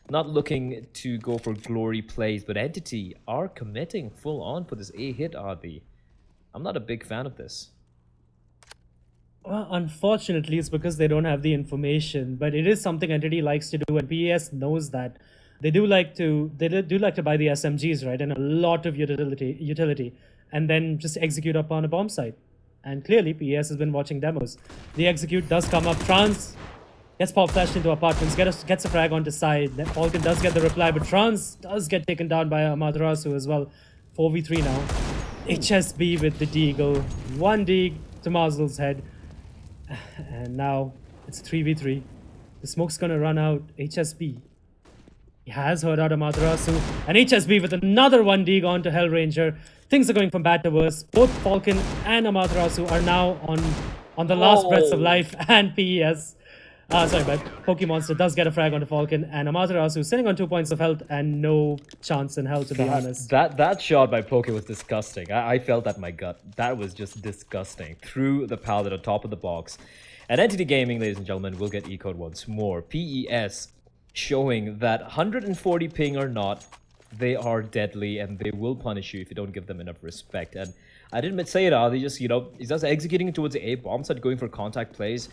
not looking to go for glory plays, but Entity are committing full on for this A hit, Adi. I'm not a big fan of this. Well, unfortunately, it's because they don't have the information, but it is something Entity likes to do, and PES knows that. They do like to buy the SMGs, right, and a lot of utility, and then just execute upon a bomb site. And clearly, PES has been watching demos. The execute does come up. Trans gets pop flashed into apartments, gets a frag onto side. Then Falcon does get the reply, but Trans does get taken down by Amaterasu as well. 4v3 now. HSB with the Deagle. 1 Deag to Mazel's head. And now it's 3v3. The smoke's gonna run out. HSB. He has heard out Amaterasu, and HSB with another 1 Deag onto Hellranger. Things are going from bad to worse. Both Falcon and Amaterasu are now on the last breaths of life, and PES. Sorry, but Pokemonster does get a frag onto Falcon, and Amaterasu sitting on 2 points of health and no chance in hell, to be honest. That shot by Poke was disgusting. I felt that in my gut. That was just disgusting. Through the pallet on top of the box. And Entity Gaming, ladies and gentlemen, will get ecoed once more. PES showing that 140 ping or not, they are deadly and they will punish you if you don't give them enough respect. And I didn't say it, they just, he's just executing towards the A bomb side, going for contact plays,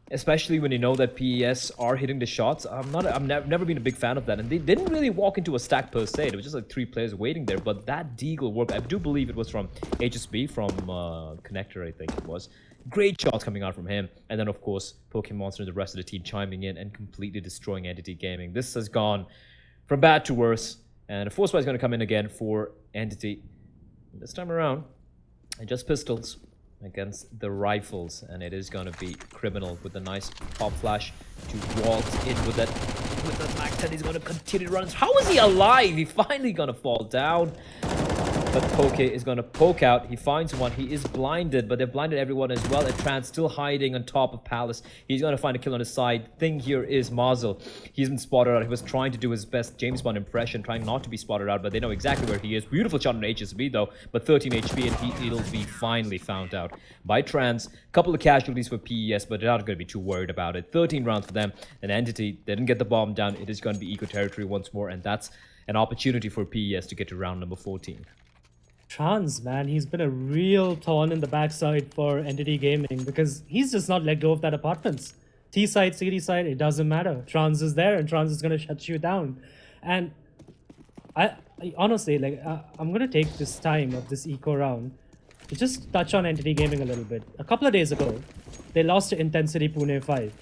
especially when you know that PES are hitting the shots. I've never been a big fan of that, and they didn't really walk into a stack per se. It was just like 3 players waiting there, but that Deagle worked. I do believe it was from HSB, from Connector, I think it was. Great shots coming out from him. And then, of course, Pokemonster and the rest of the team chiming in and completely destroying Entity Gaming. This has gone from bad to worse. And a Force is going to come in again for Entity. This time around, and just pistols against the rifles. And it is going to be Criminal with a nice pop flash to waltz in with that. With the Mac 10, he's going to continue to run. How is he alive? He's finally going to fall down. But Poke is going to poke out. He finds one. He is blinded, but they've blinded everyone as well. And Trans still hiding on top of Palace. He's going to find a kill on his side. Thing here is Mazel. He's been spotted out. He was trying to do his best James Bond impression, trying not to be spotted out, but they know exactly where he is. Beautiful shot on HSB, though, but 13 HP, and he'll be finally found out by Trans. Couple of casualties for PES, but they're not going to be too worried about it. 13 rounds for them. An Entity, they didn't get the bomb down. It is going to be eco territory once more, and that's an opportunity for PES to get to round number 14. Trans, man, he's been a real thorn in the backside for Entity Gaming because he's just not let go of that apartments. T side, CD side, it doesn't matter. Trans is there and Trans is going to shut you down. And I honestly, I'm going to take this time of this eco round to just touch on Entity Gaming a little bit. A couple of days ago, they lost to Intensity Pune 5,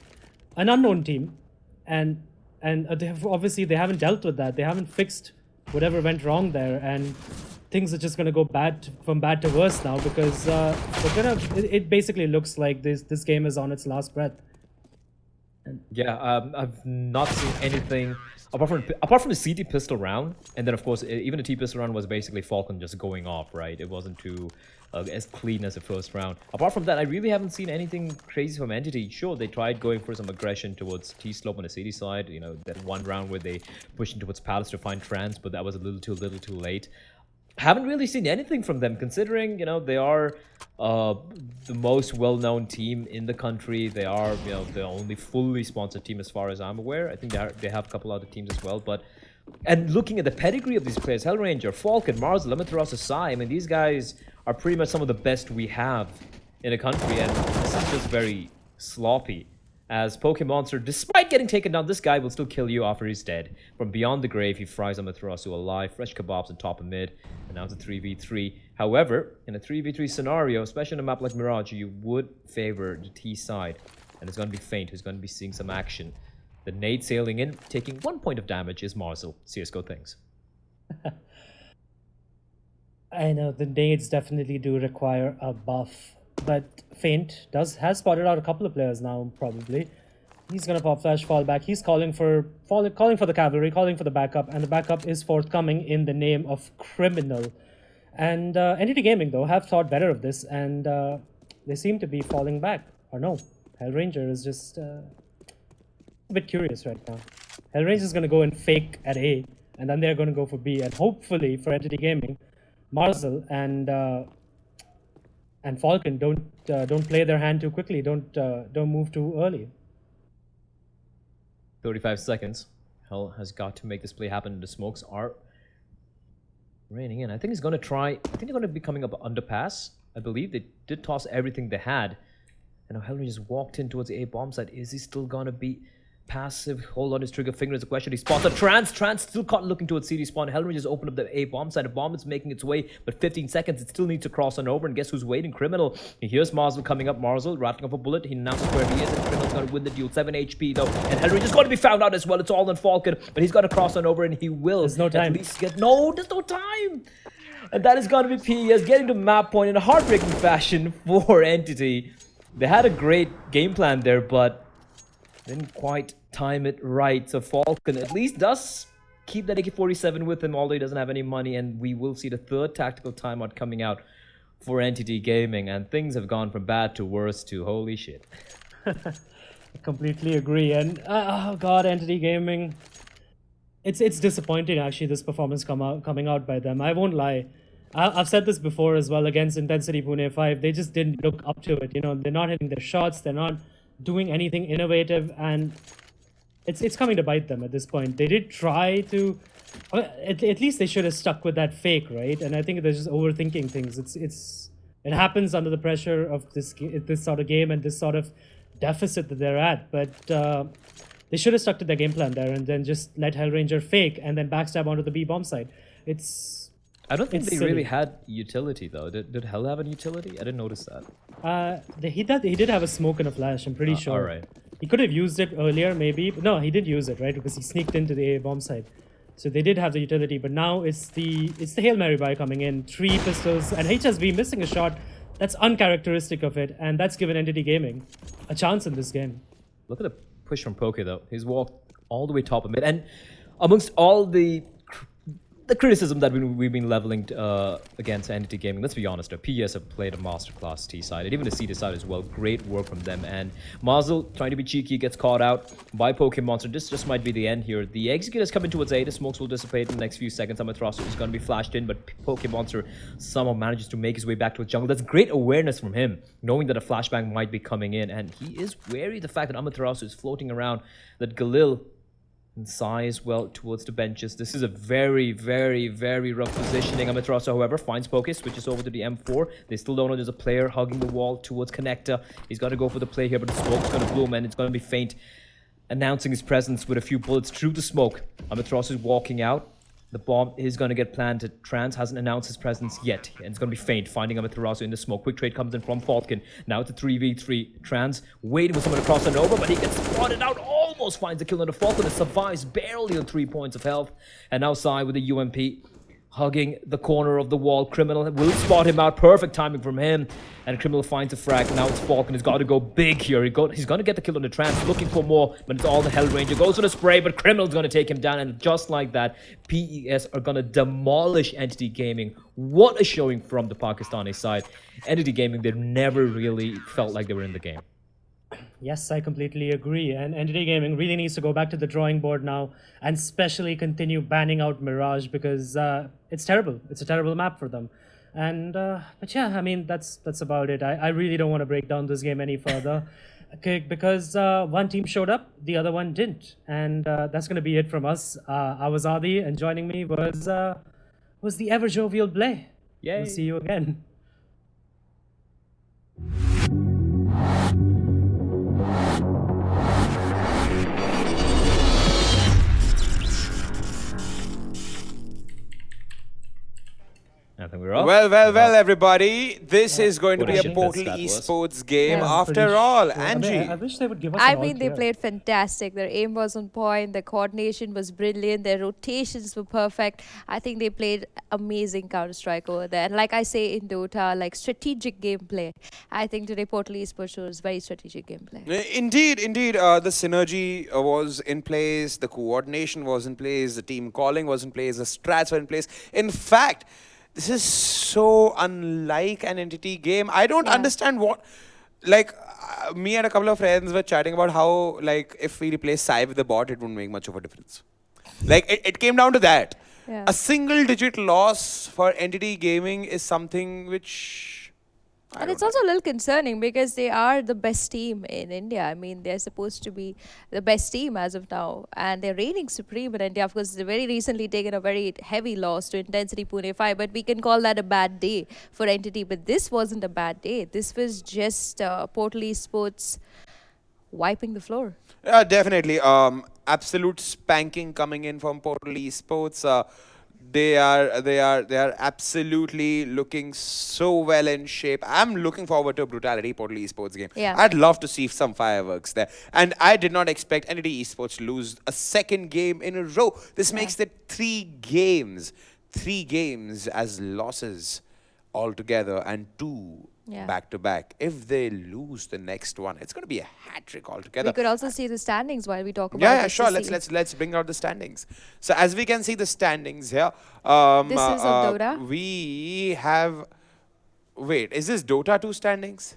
an unknown team, and obviously they haven't dealt with that. They haven't fixed whatever went wrong there, and things are just going to go from bad to worse now because it basically looks like this game is on its last breath. Yeah, I've not seen anything apart from the CT pistol round, and then of course even the T pistol round was basically Falcon just going off, right? It wasn't too as clean as the first round. Apart from that, I really haven't seen anything crazy from Entity. Sure, they tried going for some aggression towards T-Slope on the city side, that one round where they pushed into towards Palace to find Trans, but that was a little too late. Haven't really seen anything from them, considering they are the most well-known team in the country. They are the only fully sponsored team as far as I'm aware. I think they have a couple other teams as well, and looking at the pedigree of these players, Hellranger, Falcon, Marzel, Amaterasu, Sai, I mean, these guys are pretty much some of the best we have in the country, and this is just very sloppy. As Pokemonster, despite getting taken down, this guy will still kill you after he's dead. From beyond the grave, he fries Amaterasu alive. Fresh kebabs on top of mid, and now it's a 3v3. However, in a 3v3 scenario, especially on a map like Mirage, you would favor the T side. And it's going to be Feint who's going to be seeing some action. The nade sailing in, taking 1 point of damage is Marzel. CSGO things. I know the nades definitely do require a buff, but Feint has spotted out a couple of players now. Probably, he's gonna pop flash, fall back. He's calling for the cavalry, calling for the backup, and the backup is forthcoming in the name of Criminal. And Entity Gaming though have thought better of this, and they seem to be falling back. Or no, Hellranger is just a bit curious right now. Hellranger is gonna go and fake at A, and then they're gonna go for B, and hopefully for Entity Gaming, Marzel and Falcon don't play their hand too quickly. Don't move too early. 35 seconds. Hell has got to make this play happen. The smokes are raining in. I think he's going to try. I think they're going to be coming up underpass. I believe they did toss everything they had. And now Hellranger just walked in towards the A bomb site. Is he still going to be passive? Hold on his trigger finger is a question. He spots a Trance. Trance still caught looking towards CD spawn. Hellranger just opened up the A bomb site. A bomb is making its way, but 15 seconds. It still needs to cross on over. And guess who's waiting? Criminal. He hears Marzel coming up. Marzel rattling off a bullet. He announces where he is. And Criminal's going to win the duel. 7 HP though. And Hellranger's going to be found out as well. It's all on Falcon. But he's got to cross on over and he will. There's no time. At least there's no time. And that is going to be PES getting to map point in a heartbreaking fashion for Entity. They had a great game plan there, but didn't quite time it right. So Falcon at least does keep that AK-47 with him, although he doesn't have any money, and we will see the third tactical timeout coming out for Entity Gaming, and things have gone from bad to worse to holy shit. I completely agree, and oh god, Entity Gaming, it's disappointing actually, this performance coming out by them. I won't lie. I've said this before as well against Intensity Pune 5. They just didn't look up to it. You know, they're not hitting their shots. They're not doing anything innovative, and it's coming to bite them at this point. They did try to, at least they should have stuck with that fake, right? And I think they're just overthinking things. It happens under the pressure of this sort of game and this sort of deficit that they're at. But they should have stuck to their game plan there and then just let Hellranger fake and then backstab onto the B bomb side. I don't think they silly. really had utility though. Did Hell have any utility? I didn't notice that. He did have a smoke and a flash, I'm pretty sure. Alright. He could have used it earlier, maybe. But no, he did use it, right? Because he sneaked into the A bomb side. So they did have the utility, but now it's the Hail Mary buy coming in. 3 pistols, and HSV missing a shot. That's uncharacteristic of it, and that's given Entity Gaming a chance in this game. Look at the push from Poke though. He's walked all the way top of it. And amongst all the criticism that we've been leveling against Entity Gaming, let's be honest, PES have played a masterclass T side, and even the CD side as well. Great work from them. And Marzel, trying to be cheeky, gets caught out by Pokemonster. This just might be the end here. The Executors come in towards A. The smokes will dissipate in the next few seconds. Amaterasu is going to be flashed in, but Pokemonster somehow manages to make his way back to his jungle. That's great awareness from him, knowing that a flashbang might be coming in, and he is wary of the fact that Amaterasu is floating around, that Galil and Sai as well towards the benches. This is a very, very, very rough positioning. Amaterasu, however, finds Poke, switches over to the M4. They still don't know there's a player hugging the wall towards Connector. He's got to go for the play here, but the smoke's going to bloom, and it's going to be Feint announcing his presence with a few bullets through the smoke. Amaterasu is walking out. The bomb is going to get planted. Trans hasn't announced his presence yet, and it's going to be Feint finding Amaterasu in the smoke. Quick trade comes in from Falcon. Now it's a 3v3. Trans waiting for someone to cross and over, but he gets spotted out. Almost finds the kill on the Falcon and survives barely on 3 points of health. And now Sai with the UMP hugging the corner of the wall. Criminal will spot him out. Perfect timing from him. And Criminal finds a frag. Now it's Falcon. He's got to go big here. He's going to get the kill on the Trans. Looking for more, but it's all the Hellranger. Goes for the spray, but Criminal's going to take him down. And just like that, PES are going to demolish Entity Gaming. What a showing from the Pakistani side. Entity Gaming, they've never really felt like they were in the game. Yes, I completely agree. And Entity Gaming really needs to go back to the drawing board now and especially continue banning out Mirage because it's terrible. It's a terrible map for them. And but yeah, I mean, that's about it. I really don't want to break down this game any further because one team showed up, the other one didn't. And that's going to be it from us. I was Adi, and joining me was the ever jovial Blay. Yay. We'll see you again. I think we're off. Well, everybody. This is going to be a What a Portal shit that was. Esports game Yeah, I'm pretty after all. sure. Angie. I wish they would give us I an all mean, they clear. played fantastic. Their aim was on point. Their coordination was brilliant. Their rotations were perfect. I think they played amazing Counter-Strike over there. And like I say in Dota, like strategic gameplay. I think today Portal Esports shows very strategic gameplay. Indeed. The synergy was in place. The coordination was in place. The team calling was in place. The strats were in place. In fact, this is so unlike an entity game. I don't understand what, like, me and a couple of friends were chatting about how, like, if we replace Sai with the bot, it wouldn't make much of a difference. Like, it came down to that. Yeah. A single-digit loss for entity gaming is something which... And it's also a little concerning because they are the best team in India. I mean, they're supposed to be the best team as of now. And they're reigning supreme in India. Of course, they very recently taken a very heavy loss to Intensity Pune 5. But we can call that a bad day for Entity. But this wasn't a bad day. This was just Portal Esports wiping the floor. Yeah, definitely. Absolute spanking coming in from Portal Esports. They are absolutely looking so well in shape. I'm looking forward to a Brutality Portal Esports game. Yeah. I'd love to see some fireworks there. And I did not expect Entity Esports to lose a second game in a row. This makes it 3 games. 3 games as losses altogether and 2 back-to-back. If they lose the next one, it's going to be a hat-trick altogether. We could also see the standings while we talk about Yeah, this sure. to see. Let's bring out the standings. So as we can see the standings here, This is of Dota. we have. Wait, is this Dota 2 standings?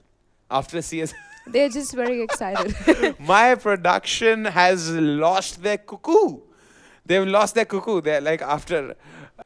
After CS, They're just very excited. my production has lost their cuckoo. They've lost their cuckoo. They're like after.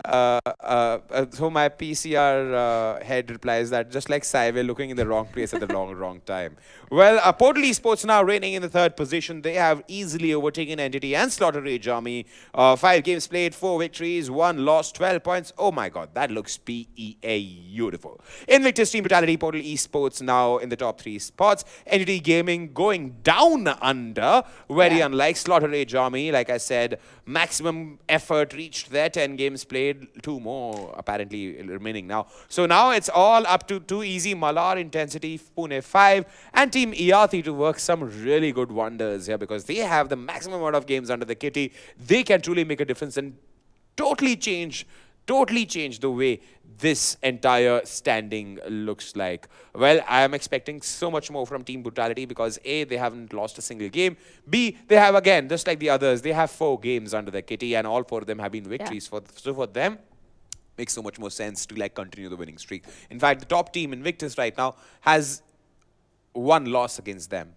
So my PCR head replies that just like Sai, we're looking in the wrong place at the wrong time. Well, Portal Esports now reigning in the 3rd position. They have easily overtaken Entity and Slaughter Rage Army. 5 games played, 4 victories, 1 loss, 12 points. Oh my God, that looks beautiful. Invictus Team Brutality, Portal Esports now in the top 3 spots. Entity Gaming going down under, very unlike Slaughter Rage Army. Like I said, maximum effort reached there, 10 games played, 2 more apparently remaining now. So now it's all up to 2 easy Malar, Intensity, Pune 5 and Team Iathi to work some really good wonders here because they have the maximum amount of games under the kitty. They can truly make a difference and totally change the way this entire standing looks like. Well, I am expecting so much more from Team Brutality because A, they haven't lost a single game. B, they have, again, just like the others, they have 4 games under the kitty and all 4 of them have been victories. So for them, makes so much more sense to like continue the winning streak. In fact, the top team, Invictus, right now has 1 loss against them,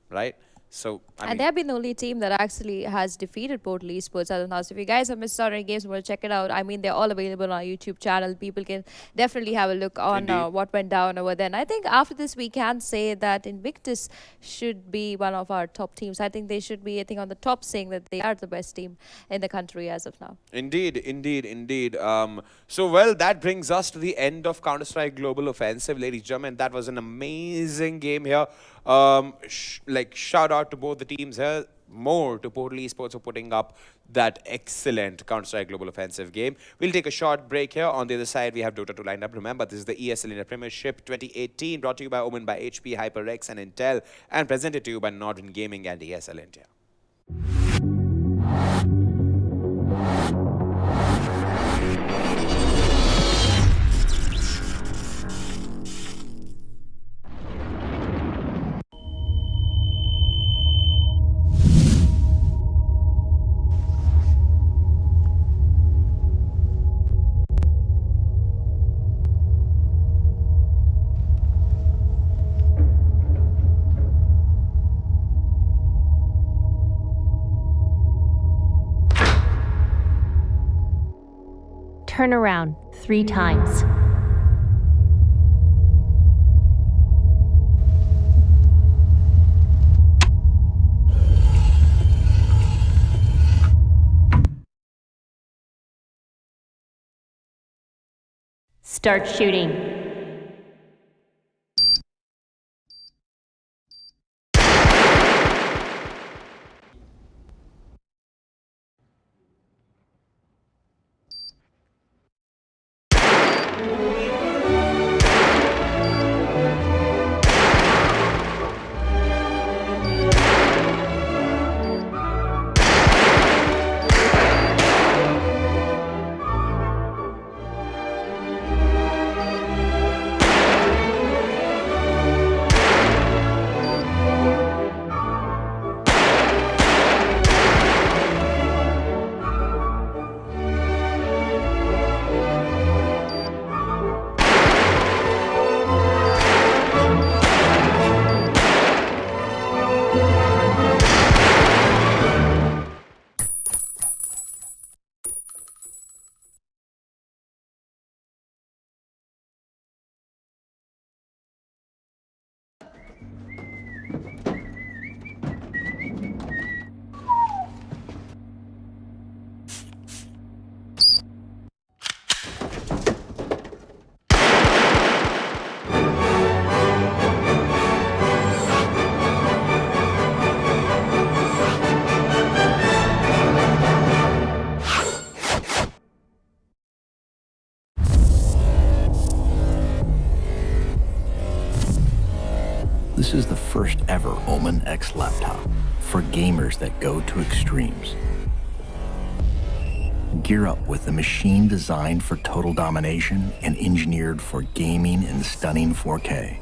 right? So, I mean, they have been the only team that actually has defeated Portal Esports as of now. So if you guys have missed out on any games, want to check it out. I mean, they're all available on our YouTube channel. People can definitely have a look on what went down over there. And I think after this, we can say that Invictus should be one of our top teams. I think they should be, on the top, saying that they are the best team in the country as of now. Indeed. So, well, that brings us to the end of Counter-Strike Global Offensive, ladies and gentlemen. That was an amazing game here. Shout out to both the teams here. More to Portal Esports for putting up that excellent Counter-Strike Global Offensive game. We'll take a short break here. On the other side, we have Dota 2 lined up. Remember, this is the ESL India Premiership 2018, brought to you by Omen by HP, HyperX, and Intel, and presented to you by Mrin Gaming and ESL India. Turn around 3 times. Start shooting. This is the first ever Omen X laptop for gamers that go to extremes. Gear up with a machine designed for total domination and engineered for gaming in stunning 4K.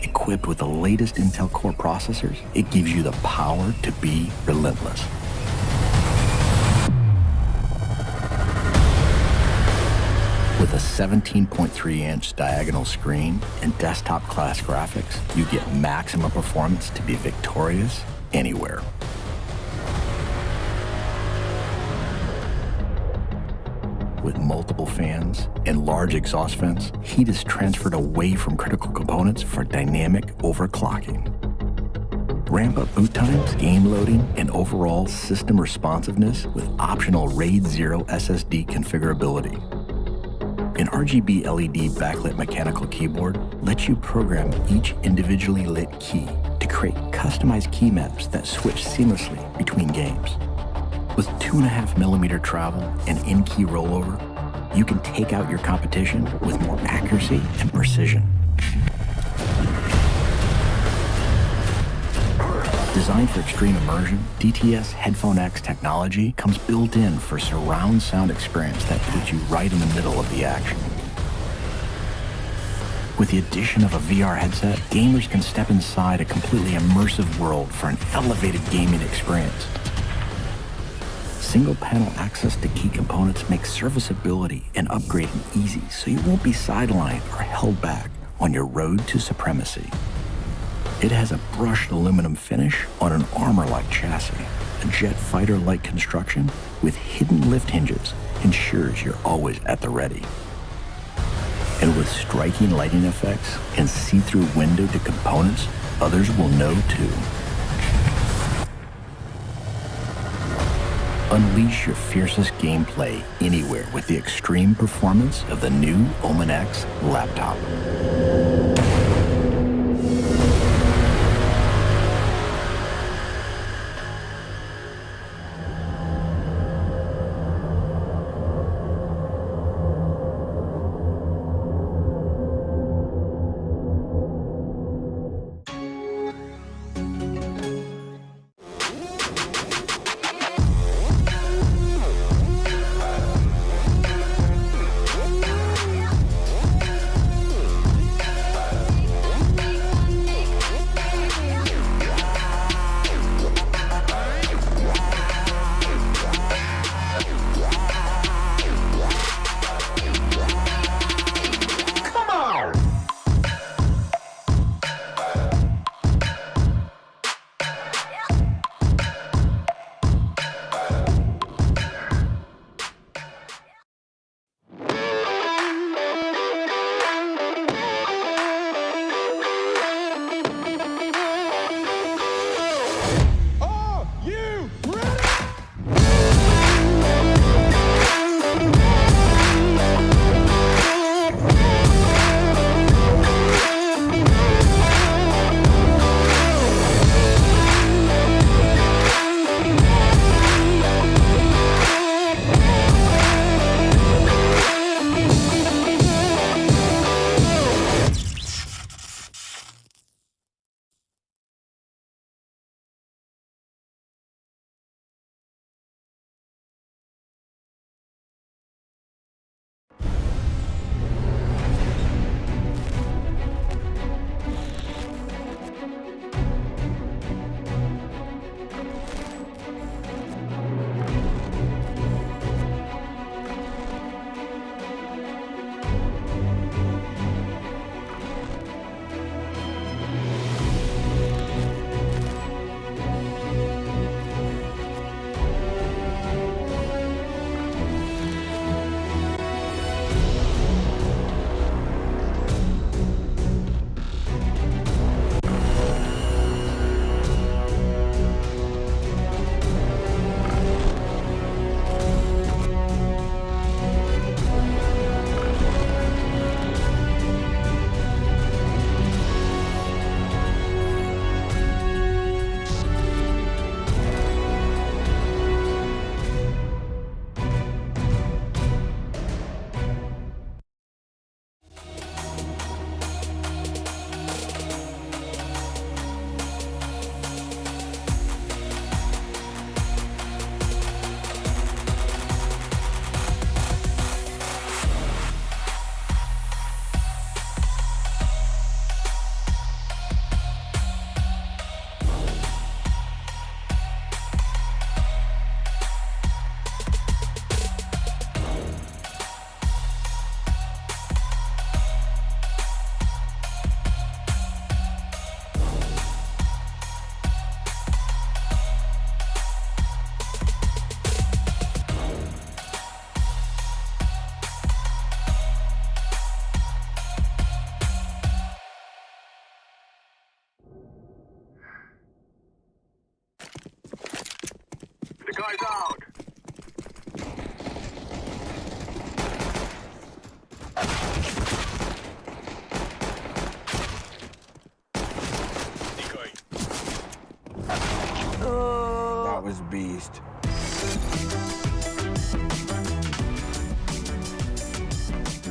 Equipped with the latest Intel Core processors, it gives you the power to be relentless. With a 17.3-inch diagonal screen and desktop-class graphics, you get maximum performance to be victorious anywhere. With multiple fans and large exhaust vents, heat is transferred away from critical components for dynamic overclocking. Ramp up boot times, game loading, and overall system responsiveness with optional RAID 0 SSD configurability. An RGB LED backlit mechanical keyboard lets you program each individually lit key to create customized key maps that switch seamlessly between games. With 2.5mm travel and in-key rollover, you can take out your competition with more accuracy and precision. Designed for extreme immersion, DTS Headphone X technology comes built in for surround sound experience that puts you right in the middle of the action. With the addition of a VR headset, gamers can step inside a completely immersive world for an elevated gaming experience. Single-panel access to key components makes serviceability and upgrading easy, so you won't be sidelined or held back on your road to supremacy. It has a brushed aluminum finish on an armor-like chassis. A jet fighter-like construction with hidden lift hinges ensures you're always at the ready. And with striking lighting effects and see-through window to components, others will know too. Unleash your fiercest gameplay anywhere with the extreme performance of the new Omen X laptop.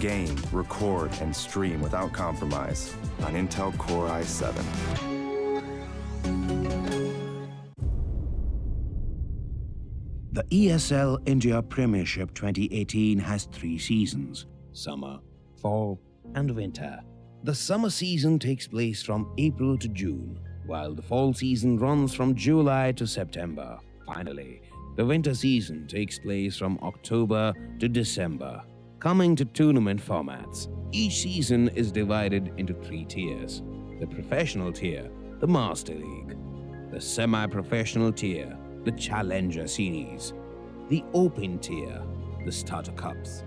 Game, record, and stream without compromise on Intel Core i7. The ESL India Premiership 2018 has 3 seasons: summer, fall, and winter. The summer season takes place from April to June, while the fall season runs from July to September. Finally, the winter season takes place from October to December. Coming to tournament formats, each season is divided into 3 tiers: the professional tier, the Master League; the semi-professional tier, the Challenger Series; the Open tier, the Starter Cups.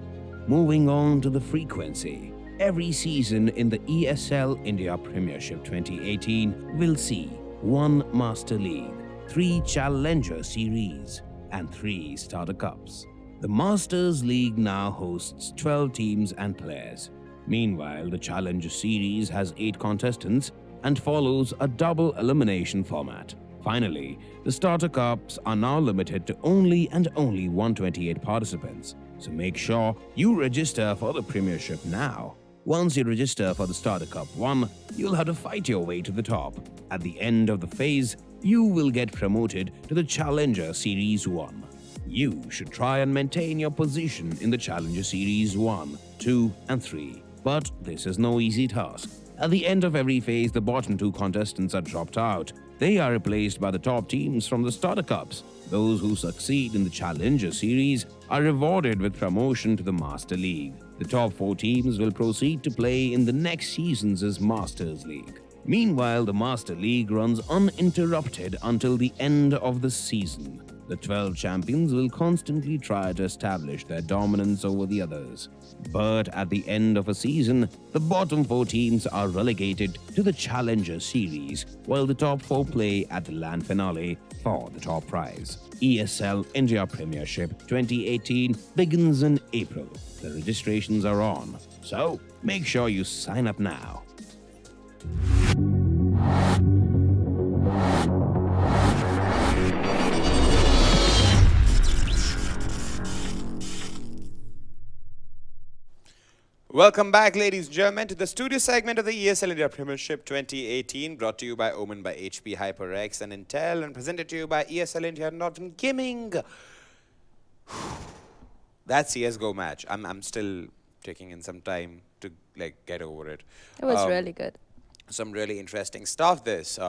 Moving on to the frequency, every season in the ESL India Premiership 2018 will see 1 Master League, 3 Challenger Series, and 3 Starter Cups. The Masters League now hosts 12 teams and players. Meanwhile, the Challenger Series has 8 contestants and follows a double elimination format. Finally, the Starter Cups are now limited to only 128 participants, so make sure you register for the Premiership now. Once you register for the Starter Cup 1, you'll have to fight your way to the top. At the end of the phase, you will get promoted to the Challenger Series 1. You should try and maintain your position in the Challenger Series 1, 2, and 3. But this is no easy task. At the end of every phase, the bottom 2 contestants are dropped out. They are replaced by the top teams from the Starter Cups. Those who succeed in the Challenger Series are rewarded with promotion to the Master League. The top 4 teams will proceed to play in the next season's Masters League. Meanwhile, the Master League runs uninterrupted until the end of the season. The 12 champions will constantly try to establish their dominance over the others. But at the end of a season, the bottom 4 teams are relegated to the Challenger Series, while the top 4 play at the land finale for the top prize. ESL India Premiership 2018 begins in April. The registrations are on, so make sure you sign up now. Welcome back, ladies and gentlemen, to the studio segment of the ESL India Premiership 2018, brought to you by Omen by HP, HyperX, and Intel, and presented to you by ESL India Northern Gaming. That CSGO match, I'm still taking in some time to get over it. It was really good. Some really interesting stuff this.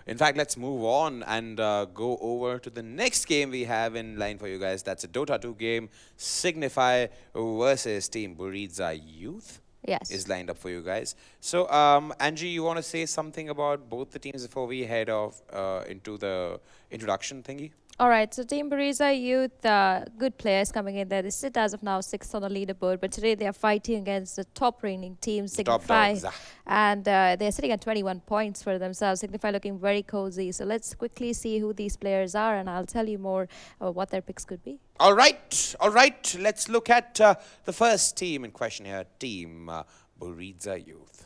In fact, let's move on and go over to the next game we have in line for you guys. That's a Dota 2 game, Signify versus Team Buriza Youth. Yes. Is lined up for you guys. So, Angie, you want to say something about both the teams before we head off into the introduction thingy? All right, so Team Buriza Youth, good players coming in there. They sit as of now 6th on the leaderboard, but today they are fighting against the top reigning team, Signify. And they're sitting at 21 points for themselves. Signify looking very cozy. So let's quickly see who these players are, and I'll tell you more about what their picks could be. All right. Let's look at the first team in question here, Team Buriza Youth.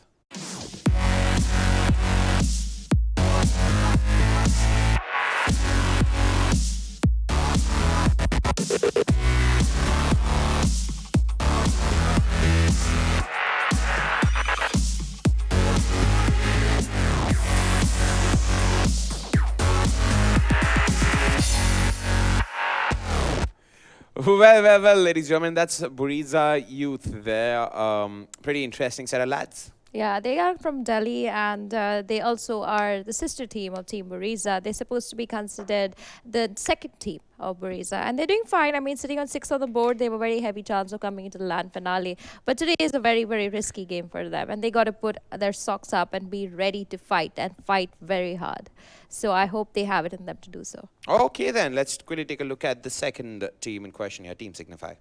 Well, ladies and gentlemen, that's Buriza Youth there. Pretty interesting set of lads. Yeah, they are from Delhi, and they also are the sister team of Team Buriza. They're supposed to be considered the second team of Buriza, and they're doing fine. I mean, sitting on 6th on the board, they have a very heavy chance of coming into the land finale. But today is a very, very risky game for them, and they got to put their socks up and be ready to fight, and fight very hard. So I hope they have it in them to do so. Okay, then let's quickly take a look at the second team in question here, Team Signify.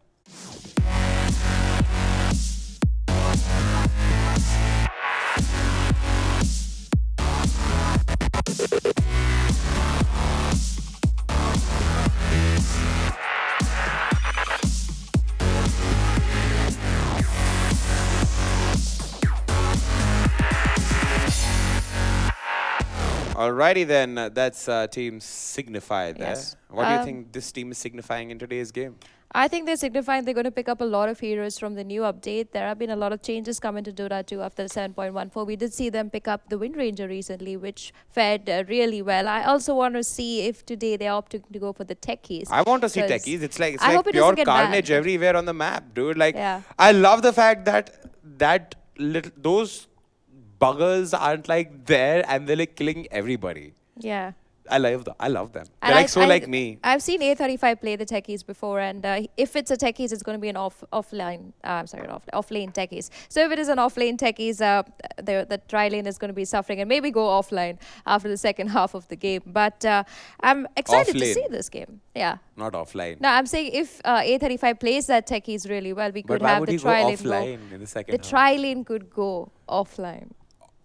Alrighty then, that's Team Signify there. Yes. What do you think this team is signifying in today's game? I think they're signifying they're going to pick up a lot of heroes from the new update. There have been a lot of changes coming to Dota 2 after the 7.14. We did see them pick up the Wind Ranger recently, which fared really well. I also want to see if today they opt to go for the techies. I want to see 'cause techies. It's like I hope it pure doesn't get carnage banned. everywhere on the map, dude. Like, Yeah. I love the fact that those buggers aren't like there and they're like killing everybody. Yeah. I love them. And They're like so like me. I've seen A35 play the techies before, and if it's a techies, it's going to be an offline. Off lane techies. So if it is an off lane techies, the tri lane is going to be suffering and maybe go offline after the second half of the game. But I'm excited to Off-lane. see this game. Yeah. Not offline. No, I'm saying if A35 plays that techies really well, we But could why have would the he go tri lane offline in the second The half? tri lane could go offline.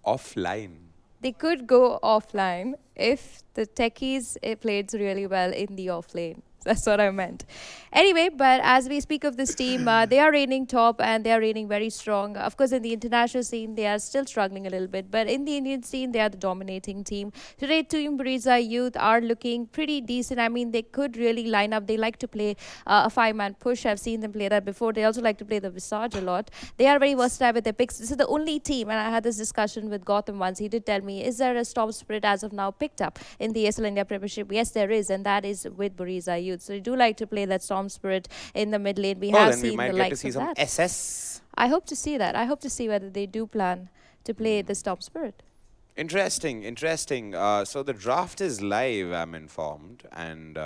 Offline. They could go offline if the techies played really well in the off lane. That's what I meant. Anyway, but as we speak of this team, they are reigning top and they are reigning very strong. Of course, in the international scene, they are still struggling a little bit. But in the Indian scene, they are the dominating team. Today, Team Buriza youth are looking pretty decent. I mean, they could really line up. They like to play a 5-man push. I've seen them play that before. They also like to play the Visage a lot. They are very versatile with their picks. This is the only team, and I had this discussion with Gautam once. He did tell me, is there a Storm Spirit as of now picked up in the ESL India Premiership? Yes, there is, and that is with Buriza youth. So they do like to play that Storm Spirit in the mid lane. We have Then we seen might the get to likes see of some that. SS. I hope to see that. I hope to see whether they do plan to play the Storm Spirit. Interesting. So the draft is live, I'm informed, and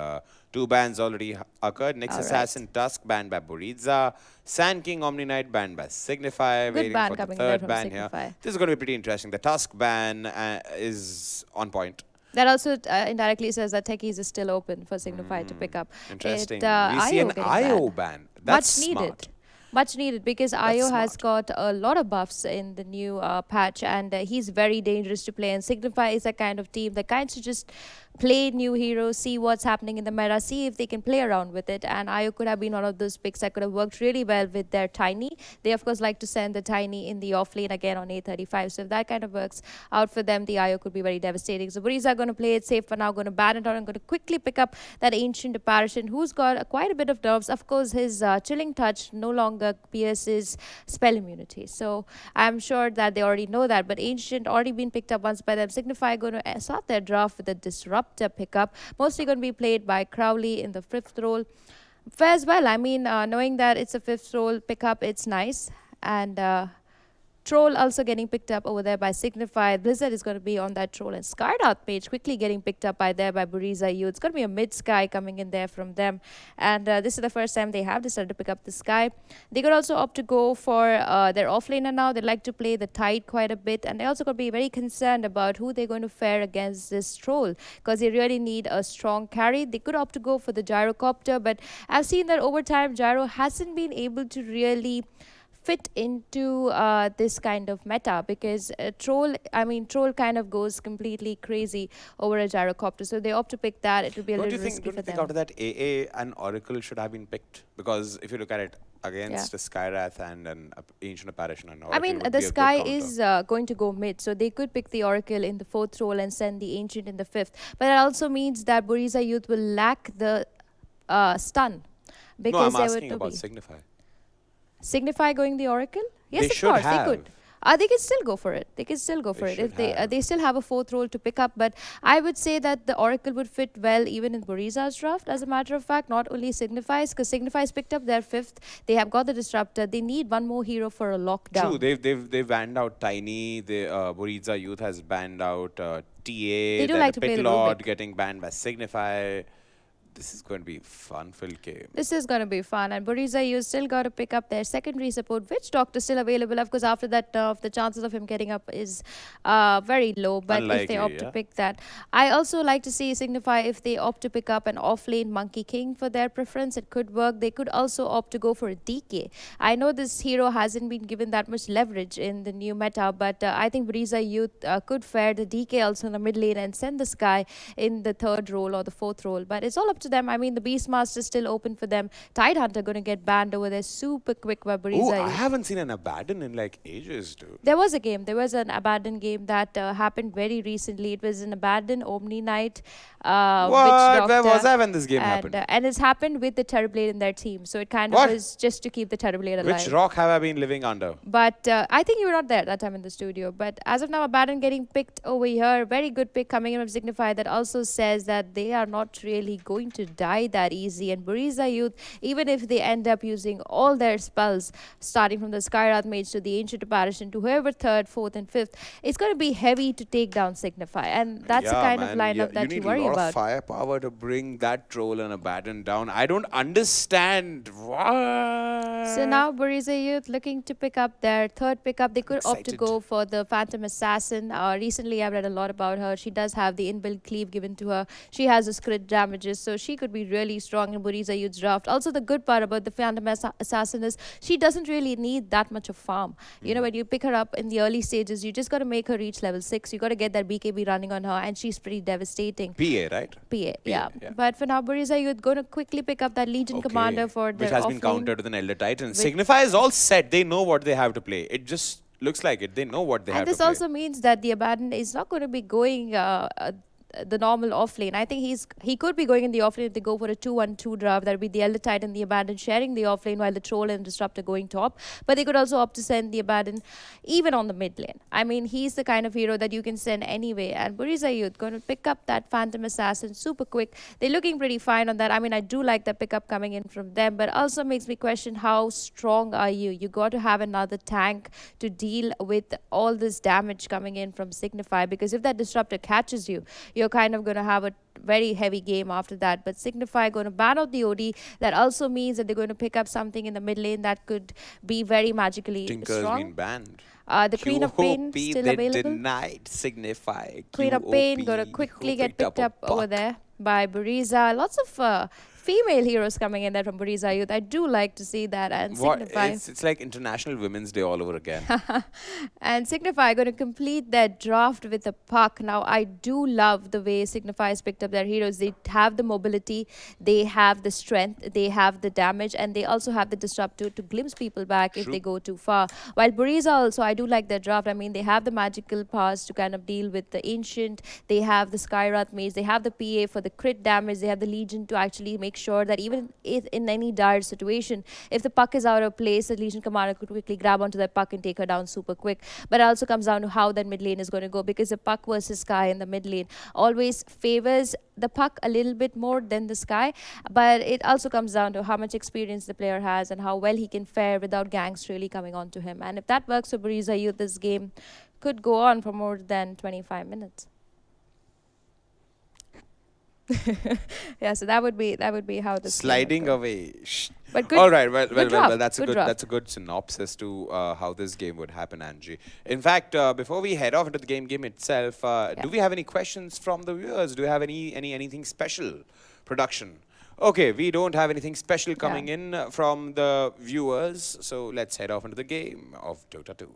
2 bans already occurred. Nyx All right. Assassin Tusk banned by Buriza. Sand King Omni Knight banned by Signify. Good Waiting ban for the coming there third from ban Signify. here. This is going to be pretty interesting. The Tusk ban is on point. That also indirectly says that techies is still open for Signify to pick up. Interesting. We We see an IO ban. That's Much needed. smart. Much needed because IO has smart. got a lot of buffs in the new patch, and he's very dangerous to play. And Signify is a kind of team that kinds of just play new heroes, see what's happening in the meta, see if they can play around with it. And IO could have been one of those picks that could have worked really well with their Tiny. They, of course, like to send the Tiny in the off lane again on A35. So if that kind of works out for them, the IO could be very devastating. So Buriza are going to play it safe for now, going to ban it out, and going to quickly pick up that Ancient Apparition, who's got quite a bit of nerves. Of course, his Chilling Touch no longer pierces spell immunity. So I'm sure that they already know that. But Ancient already been picked up once by them. Signify going to start their draft with a Disruptor pickup, mostly going to be played by Crowley in the 5th role. Fares well. I mean, knowing that it's a 5th role pickup, it's nice. And Troll also getting picked up over there by Signify. Blizzard is going to be on that Troll, and Scardarth Mage quickly getting picked up by Buriza youth. It's going to be a mid-Sky coming in there from them, and this is the first time they have decided to pick up the Sky. They could also opt to go for their offlaner now. They like to play the Tide quite a bit, and they also going to be very concerned about who they're going to fare against this Troll, because they really need a strong carry. They could opt to go for the Gyrocopter, but I've seen that over time Gyro hasn't been able to really fit into this kind of meta, because Troll kind of goes completely crazy over a Gyrocopter. So they opt to pick that. It will be a little risky Don't for you think them. out of that AA an Oracle should have been picked? Because if you look at it against a Skywrath and an Ancient Apparition, an Oracle I mean, would the be a good Sky counter. is going to go mid, so they could pick the Oracle in the 4th role and send the Ancient in the 5th. But that also means that Buriza youth will lack the stun, No, because I'm they would asking to about be. Signify. Signify going the Oracle? Yes, They of should course, have. they could. They can still go for it. They can still go for it. should If they have. they still have a 4th role to pick up, but I would say that the Oracle would fit well even in Buriza's draft. As a matter of fact, not only Signifies, because Signifies picked up their 5th. They have got the Disruptor. They need one more hero for a lockdown. True, they've banned out Tiny. Buriza youth has banned out TA. They do then like the to play Pit the Lord Rubik. getting banned by Signify. This is going to be fun-filled game. This is going to be fun. And Buriza, you still got to pick up their secondary support. Which Doctor still available? Of course, after that, the chances of him getting up is very low. But if they Unlikely, opt yeah. to pick that, I also like to see Signify if they opt to pick up an off-lane Monkey King for their preference. It could work. They could also opt to go for a DK. I know this hero hasn't been given that much leverage in the new meta, but I think Buriza youth could fare the DK also in the mid lane and send this guy in the 3rd role or the 4th role. But it's all up to to them. I mean, the Beastmaster is still open for them. Tidehunter going to get banned over there super quick by Buriza. Oh, I haven't seen an Abaddon in like ages, dude. There was a game. There was an Abaddon game that happened very recently. It was an Abaddon Omni Night. What? Where was I when this game happened? And it's happened with the Terrorblade in their team. So it kind of was just to keep the Terrorblade alive. Which rock have I been living under? But I think you were not there that time in the studio. But as of now, Abaddon getting picked over here. Very good pick coming in from Signify. That also says that they are not really going to die that easy. And Buriza Youth, even if they end up using all their spells, starting from the Skywrath Mage to the Ancient Apparition to whoever 3rd, 4th and 5th, it's going to be heavy to take down Signify. And that's the kind of lineup that you worry need a lot about. of firepower to bring that troll and Abaddon down. I don't understand. What? So now Buriza Youth looking to pick up their 3rd pickup. They could opt to go for the Phantom Assassin. Recently, I've read a lot about her. She does have the inbuilt cleave given to her. She has a crit damages, so she could be really strong in Buriza Youth's draft. Also, the good part about the Phantom Assassin is she doesn't really need that much of farm. You know, when you pick her up in the early stages, you just got to make her reach level 6. You got to get that BKB running on her, and she's pretty devastating. PA, right? PA, yeah. But for now, Buriza Youth going to quickly pick up that Legion Commander for their which has been countered with an Elder Titan. Signify is all set. They know what they have to play. It just looks like it. They know what they have to play. And this also means that the Abaddon is not going to be going the normal off lane. I think he could be going in the off lane if they go for a 2-1-2 draft. That would be the Elder Titan, the Abaddon sharing the off lane while the Troll and Disruptor going top. But they could also opt to send the Abaddon even on the mid lane. I mean, he's the kind of hero that you can send anyway. And Buriza Youth going to pick up that Phantom Assassin super quick. They're looking pretty fine on that. I mean, I do like the pickup coming in from them, but also makes me question how strong are you? You got to have another tank to deal with all this damage coming in from Signify, because if that Disruptor catches you, you're kind of going to have a very heavy game after that. But Signify going to ban out the OD. That also means that they're going to pick up something in the mid lane that could be very magically Tinker's strong. been banned. The Queen of Pain still available. Denied Signify. Queen of Pain going to quickly get picked up over there by Buriza. Lots of female heroes coming in there from Buriza Youth. I do like to see that. And Signify. It's like International Women's Day all over again. And Signify going to complete their draft with a puck. Now, I do love the way Signify has picked up their heroes. They have the mobility, they have the strength, they have the damage, and they also have the disruptor to glimpse people back if they go too far. While Buriza also, I do like their draft. I mean, they have the magical powers to kind of deal with the Ancient. They have the Skywrath Mage. They have the PA for the crit damage. They have the Legion to actually make sure that even if in any dire situation, if the puck is out of place, the Legion Commander could quickly grab onto that puck and take her down super quick. But it also comes down to how that mid lane is going to go, because the puck versus Sky in the mid lane always favors the puck a little bit more than the Sky. But it also comes down to how much experience the player has and how well he can fare without ganks really coming onto him. And if that works for Buriza Youth, this game could go on for more than 25 minutes. Yeah, so that would be how this sliding away. But good, all right, well, that's a good synopsis to how this game would happen, Angie. In fact, before we head off into the game itself, do we have any questions from the viewers? Do we have anything special, production? Okay, we don't have anything special coming in from the viewers, so let's head off into the game of Dota 2.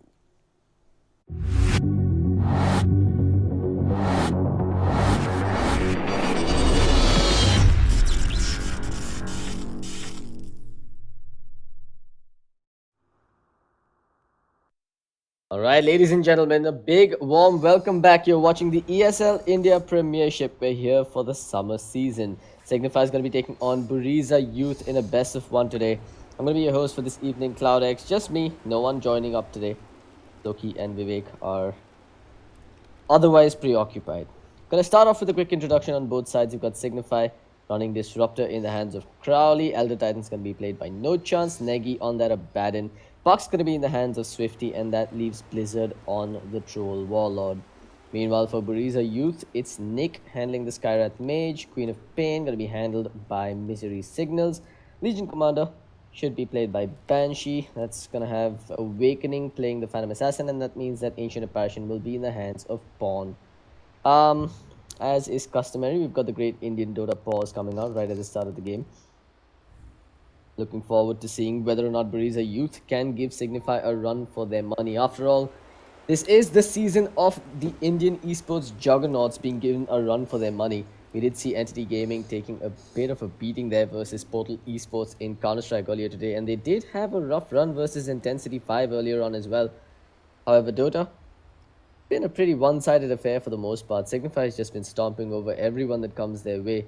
Alright, ladies and gentlemen, a big warm welcome back. You're watching the ESL India Premiership. We're here for the summer season. Signify is going to be taking on Buriza Youth in a best of 1 today. I'm going to be your host for this evening, CloudX. Just me, no one joining up today. Loki and Vivek are otherwise preoccupied. Going to start off with a quick introduction on both sides. You've got Signify running Disruptor in the hands of Crowley. Elder Titan's going to be played by No Chance. Negi on that Abaddon. Puck's going to be in the hands of Swifty, and that leaves Blizzard on the Troll Warlord. Meanwhile, for Buriza Youth, it's Nick handling the Skywrath Mage. Queen of Pain going to be handled by Misery Signals. Legion Commander should be played by Banshee. That's going to have Awakening playing the Phantom Assassin, and that means that Ancient Apparition will be in the hands of Pawn. As is customary, we've got the Great Indian Dota pause coming out right at the start of the game. Looking forward to seeing whether or not Buriza Youth can give Signify a run for their money. After all, this is the season of the Indian esports juggernauts being given a run for their money. We did see Entity Gaming taking a bit of a beating there versus Portal Esports in Counter-Strike earlier today, and they did have a rough run versus Intensity 5 earlier on as well. However, Dota, been a pretty one-sided affair for the most part. Signify has just been stomping over everyone that comes their way.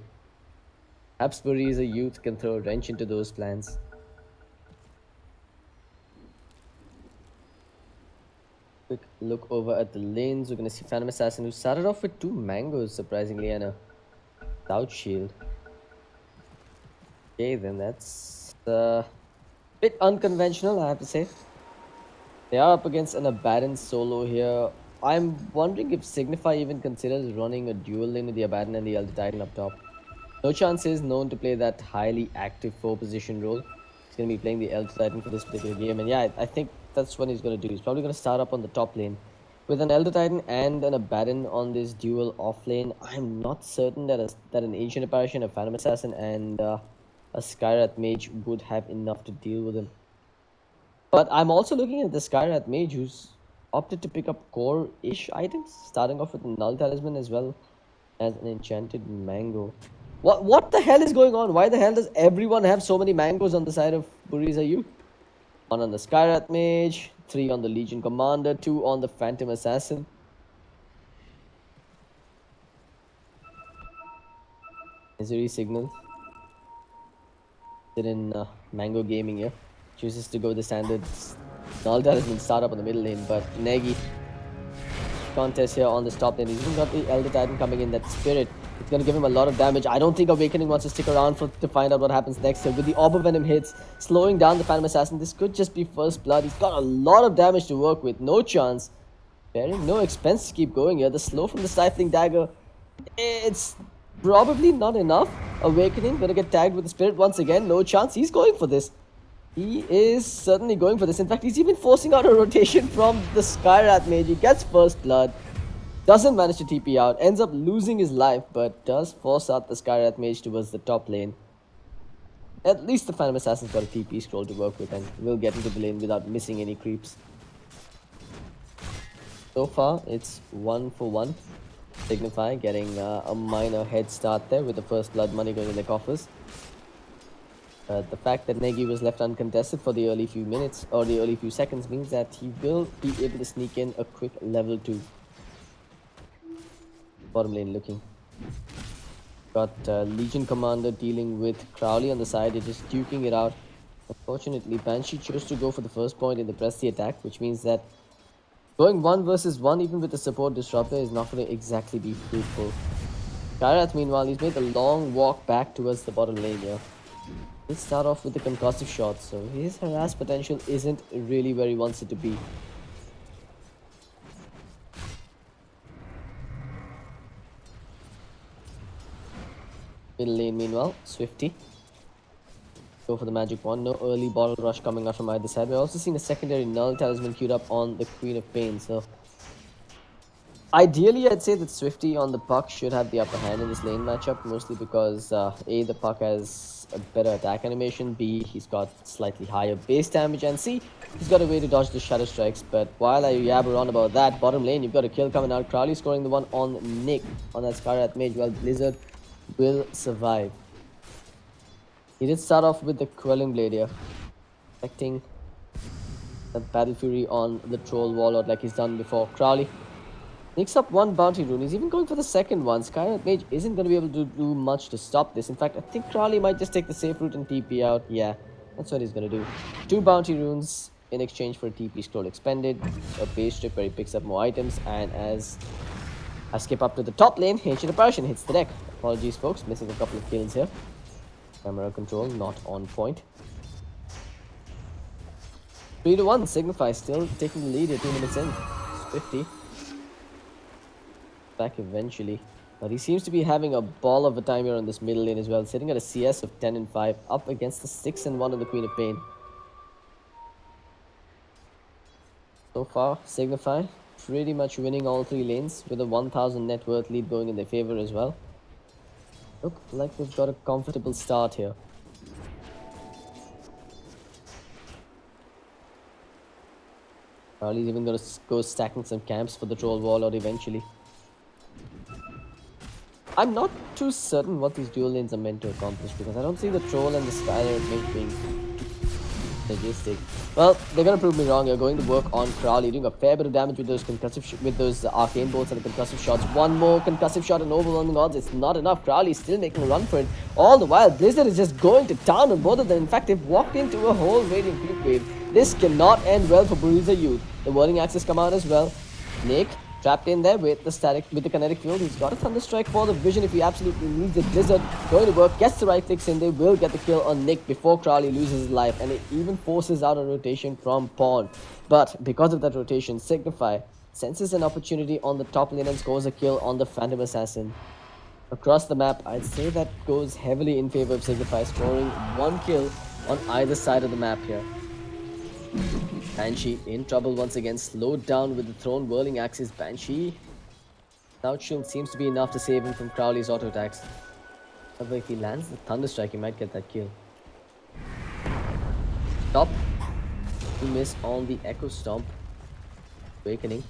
Perhaps Buriza Youth can throw a wrench into those plans. Quick look over at the lanes. We're going to see Phantom Assassin, who started off with 2 mangoes, surprisingly, and a Stout Shield. Okay, then that's a bit unconventional, I have to say. They are up against an Abaddon solo here. I'm wondering if Signify even considers running a dual lane with the Abaddon and the Elder Titan up top. No Chance is known to play that highly active 4-position role. He's going to be playing the Elder Titan for this particular game, and yeah, I think that's what he's going to do. He's probably going to start up on the top lane with an Elder Titan and an Abaddon on this dual off lane. I'm not certain that an Ancient Apparition, a Phantom Assassin, and a Skyrath Mage would have enough to deal with him. But I'm also looking at the Skyrath Mage, who's opted to pick up core-ish items, starting off with a Null Talisman as well as an Enchanted Mango. What the hell is going on? Why the hell does everyone have so many mangoes on the side of Buriza Youth? 1 on the Skyrath Mage, 3 on the Legion Commander, 2 on the Phantom Assassin. Misery Signal. Sit in Mango Gaming here. Chooses to go with the standard Null Talisman startup on the middle lane, but Negi contest here on the top lane. He's even got the Elder Titan coming in, that Spirit. It's going to give him a lot of damage. I don't think Awakening wants to stick around to find out what happens next here. With the Orb of Venom hits, slowing down the Phantom Assassin, this could just be first blood. He's got a lot of damage to work with. No chance. Bearing no expense to keep going here. The slow from the Stifling Dagger, it's probably not enough. Awakening going to get tagged with the Spirit once again. No chance. He's going for this. He is certainly going for this. In fact, he's even forcing out a rotation from the Skyrath Mage. He gets first blood. Doesn't manage to TP out, ends up losing his life, but does force out the Skyrath Mage towards the top lane. At least the Phantom Assassin's got a TP scroll to work with and will get into the lane without missing any creeps. So far, it's 1 for 1. Signify getting a minor head start there with the first blood money going in their coffers. The fact that Negi was left uncontested for the early few minutes, or the early few seconds, means that he will be able to sneak in a quick level 2. Bottom lane looking. Got Legion Commander dealing with Crowley on the side. They're just duking it out. Unfortunately, Banshee chose to go for the first point in the press the attack, which means that going 1 versus 1, even with the support disruptor, is not going to exactly be fruitful. Skyrath, meanwhile, he's made the long walk back towards the bottom lane here. He'll start off with the concussive shot, so his harass potential isn't really where he wants it to be. Middle lane, meanwhile, Swifty. Go for the magic wand. No early bottle rush coming out from either side. We're also seeing a secondary Null Talisman queued up on the Queen of Pain. So, ideally, I'd say that Swifty on the puck should have the upper hand in this lane matchup. Mostly because, A, the puck has a better attack animation. B, he's got slightly higher base damage. And C, he's got a way to dodge the Shadow Strikes. But while I yabber on about that, bottom lane, you've got a kill coming out. Crowley scoring the one on Nick on that Skyrath Mage. While Blizzard will survive. He did start off with the Quelling Blade here, protecting that Battle Fury on the Troll Warlord like he's done before. Crowley picks up 1 bounty rune. He's even going for the second one. Skyrath Mage isn't going to be able to do much to stop this. In fact, I think Crowley might just take the safe route and TP out. Yeah, that's what he's going to do. 2 bounty runes in exchange for a TP scroll expended, a base strip where he picks up more items, and as I skip up to the top lane, Ancient Apparition hits the deck. Apologies, folks, missing a couple of kills here. Camera control not on point. 3 to 1, Signify still taking the lead at 2 minutes in. 50. Back eventually. But he seems to be having a ball of a time here on this middle lane as well, sitting at a CS of 10 and 5, up against the 6 and 1 of the Queen of Pain. So far, Signify pretty much winning all 3 lanes with a 1000 net worth lead going in their favor as well. Look like they've got a comfortable start here. Charlie's even going to go stacking some camps for the Troll Warlord eventually. I'm not too certain what these dual lanes are meant to accomplish because I don't see the troll and the Skylar mate being synergistic. Well, they're gonna prove me wrong. You're going to work on Crowley, doing a fair bit of damage with those arcane bolts and the concussive shots. One more concussive shot and overwhelming odds. It's not enough. Crowley's still making a run for it. All the while, Blizzard is just going to town on both of them. In fact, they've walked into a whole radiant creep wave. This cannot end well for Buriza Youth. The whirling axes come out as well. Nick trapped in there with the kinetic field. He's got a Thunderstrike for the vision if he absolutely needs it. Blizzard going to work, gets the right clicks in. They will get the kill on Nick before Crowley loses his life, and it even forces out a rotation from Pawn. But because of that rotation, Signify senses an opportunity on the top lane and scores a kill on the Phantom Assassin. Across the map, I'd say that goes heavily in favor of Signify, scoring one kill on either side of the map here. Banshee in trouble once again, slowed down with the thrown whirling axes. Banshee without shield seems to be enough to save him from Crowley's auto attacks. However, if he lands the Thunderstrike, he might get that kill. Top. He missed on the Echo Stomp. Awakening.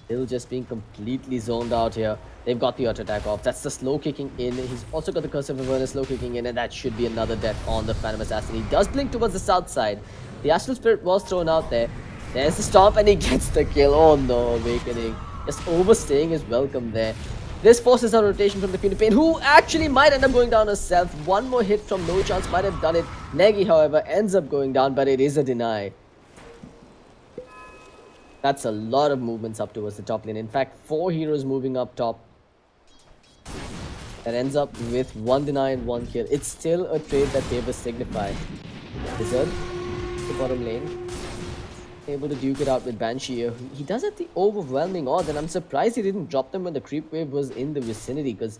Still just being completely zoned out here. They've got the auto attack off. That's the slow kicking in. He's also got the Curse of Awareness slow kicking in, and that should be another death on the Phantom Assassin. He does blink towards the south side. The Astral Spirit was thrown out there. There's the Stomp and he gets the kill. Oh no, Awakening. Just overstaying his welcome there. This forces a rotation from the Queen of Pain, who actually might end up going down herself. One more hit from No Chance might have done it. Negi, however, ends up going down, but it is a deny. That's a lot of movements up towards the top lane. In fact, 4 heroes moving up top. That ends up with 1 deny and 1 kill. It's still a trade that favors Signify. Wizard, the bottom lane, able to duke it out with Banshee here. He does have the overwhelming odds, and I'm surprised he didn't drop them when the creep wave was in the vicinity, because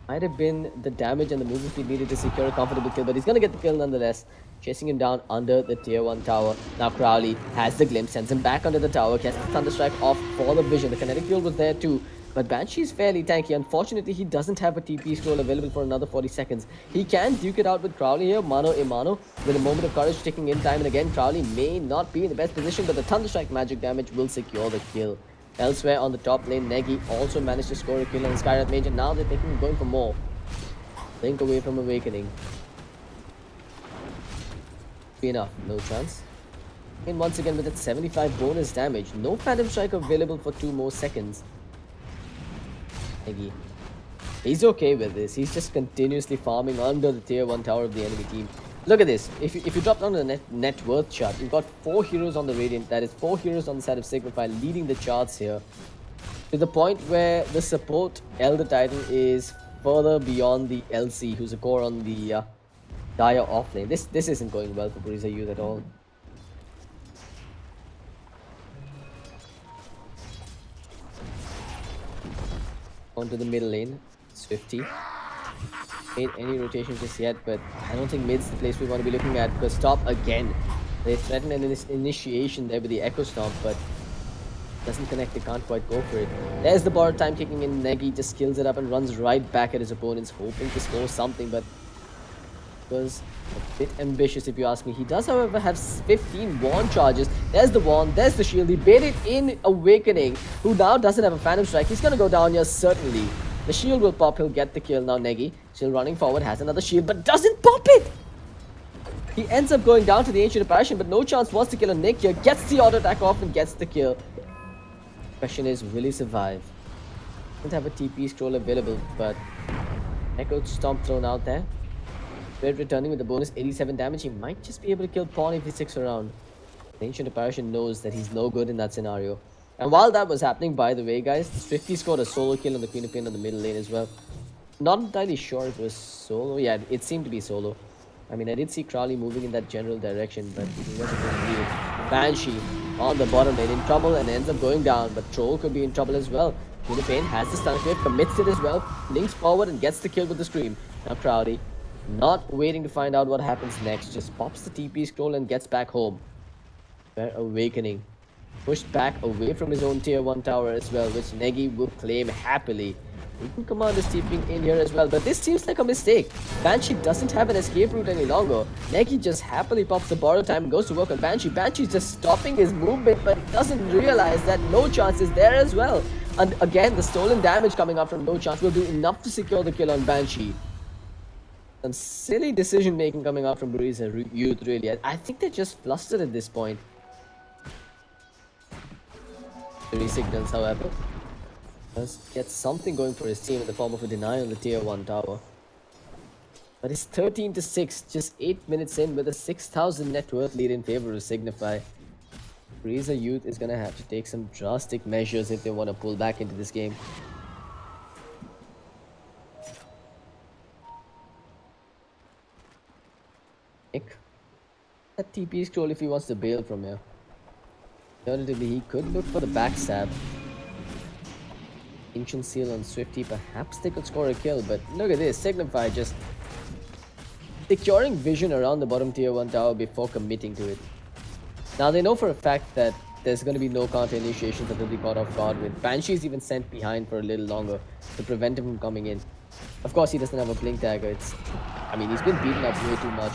might have been the damage and the movement speed needed to secure a comfortable kill, but he's gonna get the kill nonetheless. Chasing him down under the tier 1 tower. Now Crowley has the glimpse, sends him back under the tower, gets the Thunderstrike off for the vision. The kinetic field was there too, but Banshee's fairly tanky. Unfortunately, he doesn't have a TP scroll available for another 40 seconds. He can duke it out with Crowley here, mano a mano, with a moment of courage ticking in time and again. Crowley may not be in the best position, but the Thunderstrike magic damage will secure the kill. Elsewhere on the top lane, Negi also managed to score a kill on the Skywrath Mage, and now they're going for more. Blink away from Awakening. Be enough, no chance. And once again with that 75 bonus damage, no Phantom Strike available for 2 more seconds. Negi, he's okay with this. He's just continuously farming under the tier 1 tower of the enemy team. Look at this. If you drop down the net worth chart, you've got 4 heroes on the Radiant. That is 4 heroes on the side of Signify leading the charts here. To the point where the support Elder Titan is further beyond the LC, who's a core on the Dire offlane. This isn't going well for Buriza Youth at all. Onto the middle lane, Swifty. Made any rotation just yet, but I don't think mid's the place we want to be looking at, because top again. They threaten an initiation there with the Echo Stomp, but doesn't connect. They can't quite go for it. There's the borrowed time kicking in. Negi just kills it up and runs right back at his opponents, hoping to score something, but was a bit ambitious if you ask me. He does, however, have 15 wand charges. There's the wand, there's the shield. He baited in Awakening, who now doesn't have a Phantom Strike. He's gonna go down here, certainly. The shield will pop, he'll get the kill. Now Negi, still running forward, has another shield, but doesn't pop it! He ends up going down to the Ancient Apparition, but No Chance wants to kill on Nick here, gets the auto attack off and gets the kill. Question is, will he survive? Doesn't have a TP scroll available, but Echo Stomp thrown out there. Red returning with the bonus 87 damage. He might just be able to kill Pawn if he sticks around. The Ancient Apparition knows that he's no good in that scenario. And while that was happening, by the way, guys, Swifty scored a solo kill on the Queen of Pain on the middle lane as well. Not entirely sure if it was solo. Yeah, it seemed to be solo. I mean, I did see Crowley moving in that general direction, but he wasn't going to be it. Banshee on the bottom lane in trouble and ends up going down, but Troll could be in trouble as well. Queen of Pain has the stun wave, commits it as well, links forward and gets the kill with the Scream. Now Crowley, not waiting to find out what happens next, just pops the TP scroll and gets back home. Where Awakening pushed back away from his own tier 1 tower as well, which Negi will claim happily. Even Command is TPing in here as well, but this seems like a mistake. Banshee doesn't have an escape route any longer. Negi just happily pops the borrow time and goes to work on Banshee. Banshee's just stopping his movement, but he doesn't realize that No Chance is there as well. And again, the stolen damage coming up from No Chance will do enough to secure the kill on Banshee. Some silly decision making coming out from Buriza Youth, really. I think they're just flustered at this point. 3 signals, however, does get something going for his team in the form of a deny on the tier 1 tower. But it's 13-6, just 8 minutes in with a 6,000 net worth lead in favor of Signify. Buriza Youth is gonna have to take some drastic measures if they want to pull back into this game. Nick, that TP scroll if he wants to bail from here. Alternatively, he could look for the backstab. Ancient Seal on Swifty, perhaps they could score a kill, but look at this, Signify just securing vision around the bottom tier 1 tower before committing to it. Now they know for a fact that there's going to be no counter initiations that will be caught off guard with. Banshee's even sent behind for a little longer to prevent him from coming in. Of course, he doesn't have a blink dagger. I mean, he's been beaten up way too much.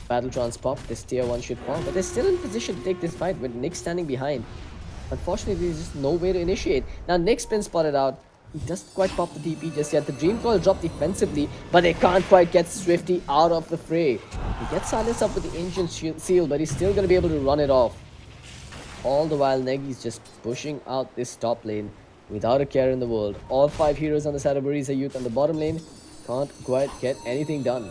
Battletrons pop, this tier 1 should fall, but they're still in position to take this fight with Nick standing behind. Unfortunately, there's just no way to initiate. Now, Nick's been spotted out. He doesn't quite pop the TP just yet. The Dream Coil dropped defensively, but they can't quite get Swifty out of the fray. He gets silenced up with the Ancient Seal, but he's still going to be able to run it off. All the while, Negi's just pushing out this top lane without a care in the world. All 5 heroes on the side of Buriza Youth on the bottom lane can't quite get anything done.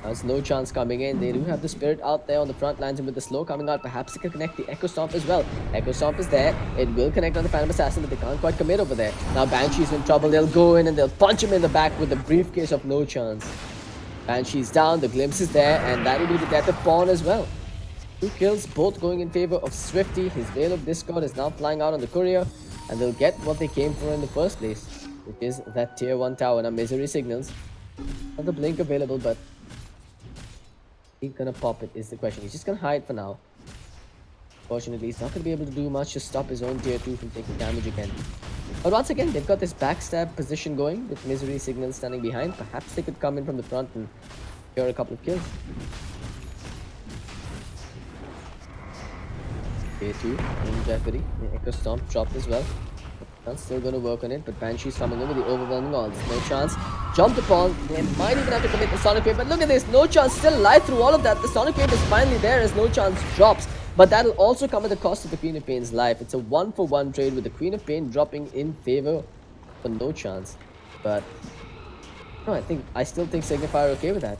There's No Chance coming in. They do have the Spirit out there on the front lines, and with the slow coming out, perhaps they can connect the Echo Stomp as well. Echo Stomp is there. It will connect on the Phantom Assassin, but they can't quite commit over there. Now Banshee's in trouble. They'll go in and they'll punch him in the back with the briefcase of No Chance. Banshee's down. The Glimpse is there, and that will be the death of Pawn as well. 2 kills, both going in favor of Swifty. His Veil of Discord is now flying out on the Courier, and they'll get what they came for in the first place, which is that tier 1 tower. Now Misery signals. Not the blink available, but he's gonna pop it is the question. He's just gonna hide for now. Fortunately, he's not gonna be able to do much to stop his own tier 2 from taking damage again. But once again, they've got this backstab position going with Misery Signal standing behind. Perhaps they could come in from the front and secure a couple of kills. Tier 2 in jeopardy. The Echo Stomp dropped as well. Still going to work on it, but Banshee's coming in with the overwhelming odds. No Chance jumped upon. They might even have to commit the Sonic Wave, but look at this. No Chance still alive through all of that. The Sonic Wave is finally there as No Chance drops, but that'll also come at the cost of the Queen of Pain's life. It's a 1-for-1 trade with the Queen of Pain dropping in favor for No Chance. But no, I still think Signify are okay with that.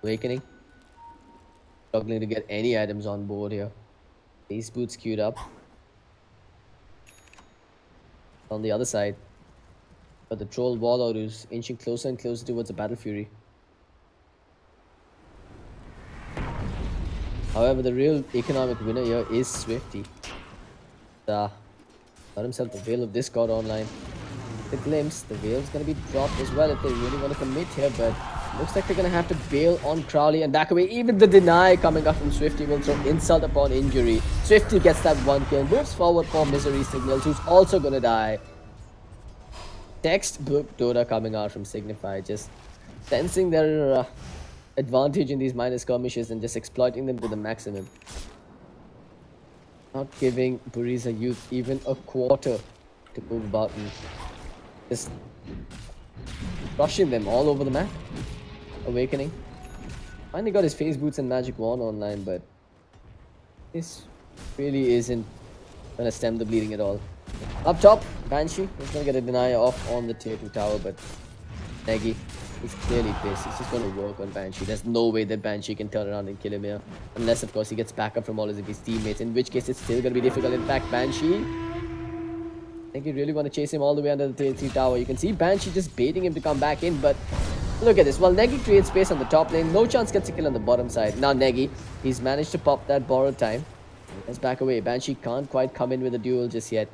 Awakening. Struggling to get any items on board here. Ace Boots queued up. On the other side. But the Troll Warlord is inching closer and closer towards the Battle Fury. However, the real economic winner here is Swifty. Got himself the Veil of Discord online. The Glimpse, the Veil's gonna be dropped as well if they really want to commit here, but looks like they're gonna have to bail on Crowley and back away. Even the deny coming up from Swifty will throw insult upon injury. Swifty gets that 1 kill, moves forward for Misery Signals, who's also gonna die. Textbook DOTA coming out from Signify, just sensing their advantage in these minor skirmishes and just exploiting them to the maximum. Not giving Buriza Youth even a quarter to move about and just rushing them all over the map. Awakening. Finally got his Phase Boots and Magic Wand online, but this really isn't gonna stem the bleeding at all. Up top, Banshee is gonna get a deny off on the tier 2 tower, but Negi is clearly pissed. He's just gonna work on Banshee. There's no way that Banshee can turn around and kill him here. Unless, of course, he gets backup from all of his teammates, in which case it's still gonna be difficult. In fact, Banshee, I think you really want to chase him all the way under the tier 3 tower. You can see Banshee just baiting him to come back in, but look at this. While Negi creates space on the top lane, No Chance gets a kill on the bottom side. Now Negi, he's managed to pop that borrowed time. Let's back away. Banshee can't quite come in with a duel just yet,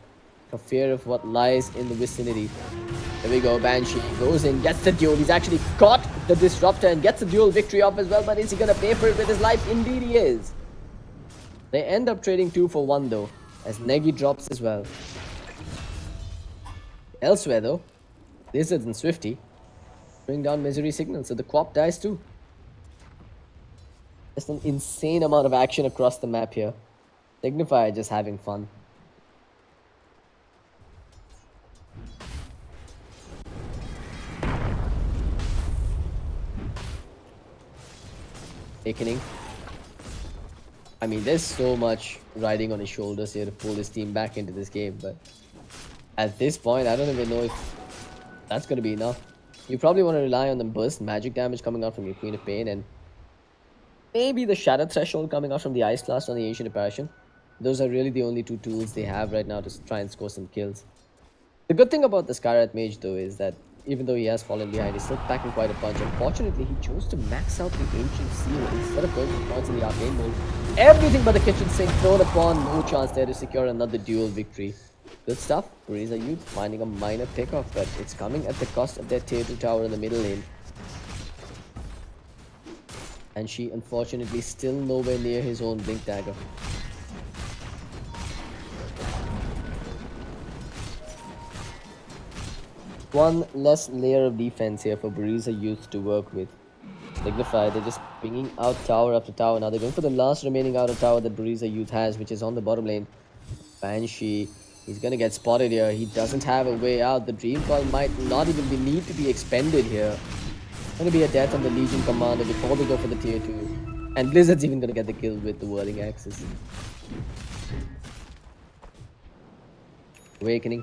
for fear of what lies in the vicinity. There we go. Banshee goes in, gets the duel. He's actually caught the Disruptor and gets the duel victory off as well, but is he going to pay for it with his life? Indeed he is. They end up trading 2 for 1 though, as Negi drops as well. Elsewhere though, Lizard and Swifty bring down Misery Signal, so the Quap dies too. Just an insane amount of action across the map here. Signify just having fun. Awakening. I mean, there's so much riding on his shoulders here to pull his team back into this game, but at this point, I don't even know if that's going to be enough. You probably want to rely on the burst magic damage coming out from your Queen of Pain and maybe the Shatter Threshold coming out from the Ice Blast on the Ancient Apparition. Those are really the only two tools they have right now to try and score some kills. The good thing about the Skyrat Mage though is that even though he has fallen behind, he's still packing quite a punch. Unfortunately, he chose to max out the Ancient Seal instead of going for points in the Arcane mode. Everything but the Kitchen Sink thrown upon, no chance there to secure another duel victory. Good stuff. Buriza Youth finding a minor pickoff, but it's coming at the cost of their tier 2 tower in the middle lane. And she unfortunately still nowhere near his own Blink Dagger. One less layer of defense here for Buriza Youth to work with. Signify, they're just pinging out tower after tower. Now they're going for the last remaining outer tower that Buriza Youth has, which is on the bottom lane. Banshee, he's gonna get spotted here. He doesn't have a way out. The Dream Call might not even need to be expended here. Gonna be a death on the Legion Commander before they go for the tier 2. And Blizzard's even gonna get the kill with the Whirling Axis. Awakening.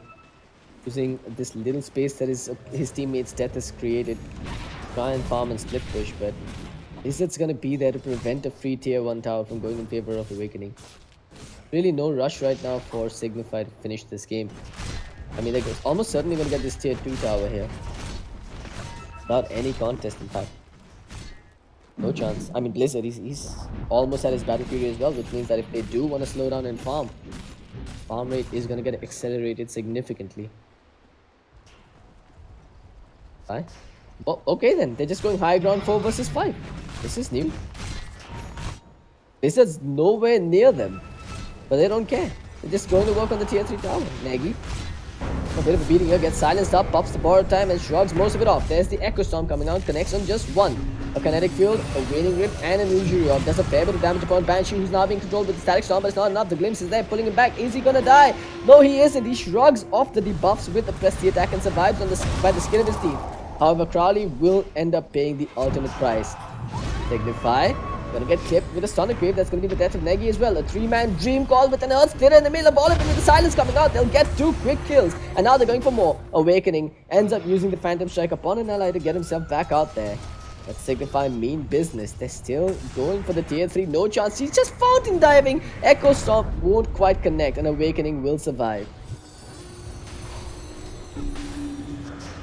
Using this little space that his teammate's death has created. Try and farm and split push, but Blizzard's gonna be there to prevent a free tier 1 tower from going in favor of Awakening. Really no rush right now for Signify to finish this game. I mean, they're almost certainly gonna get this tier 2 tower here. Without any contest, in fact. No chance. I mean, Blizzard, he's almost at his battle fury as well, which means that if they do want to slow down and farm rate is gonna get accelerated significantly. Fine. Oh, okay then. They're just going high ground 4 versus 5. This is new. Blizzard's nowhere near them. But they don't care. They're just going to work on the tier 3 tower. Nagy. A bit of a beating here. Gets silenced up. Pops the borrowed time and shrugs most of it off. There's the Echo Storm coming out. Connects on just one. A Kinetic Field, a Waning Grip, and an Injury Orb. Does a fair bit of damage upon Banshee, who's now being controlled with the Static Storm, but it's not enough. The Glimpse is there, pulling him back. Is he gonna die? No, he isn't. He shrugs off the debuffs with the Prestige attack and survives by the skin of his teeth. However, Crowley will end up paying the ultimate price. Signify. Gonna get clipped with a Sonic Wave. That's gonna be the death of Negi as well. A 3-man Dream Call with an Earth Splitter in the middle of all of it with the silence coming out. They'll get 2 quick kills. And now they're going for more. Awakening ends up using the Phantom Strike upon an ally to get himself back out there. But Signify mean business. They're still going for the tier 3. No chance. He's just fountain diving. Echo Storm won't quite connect. And Awakening will survive.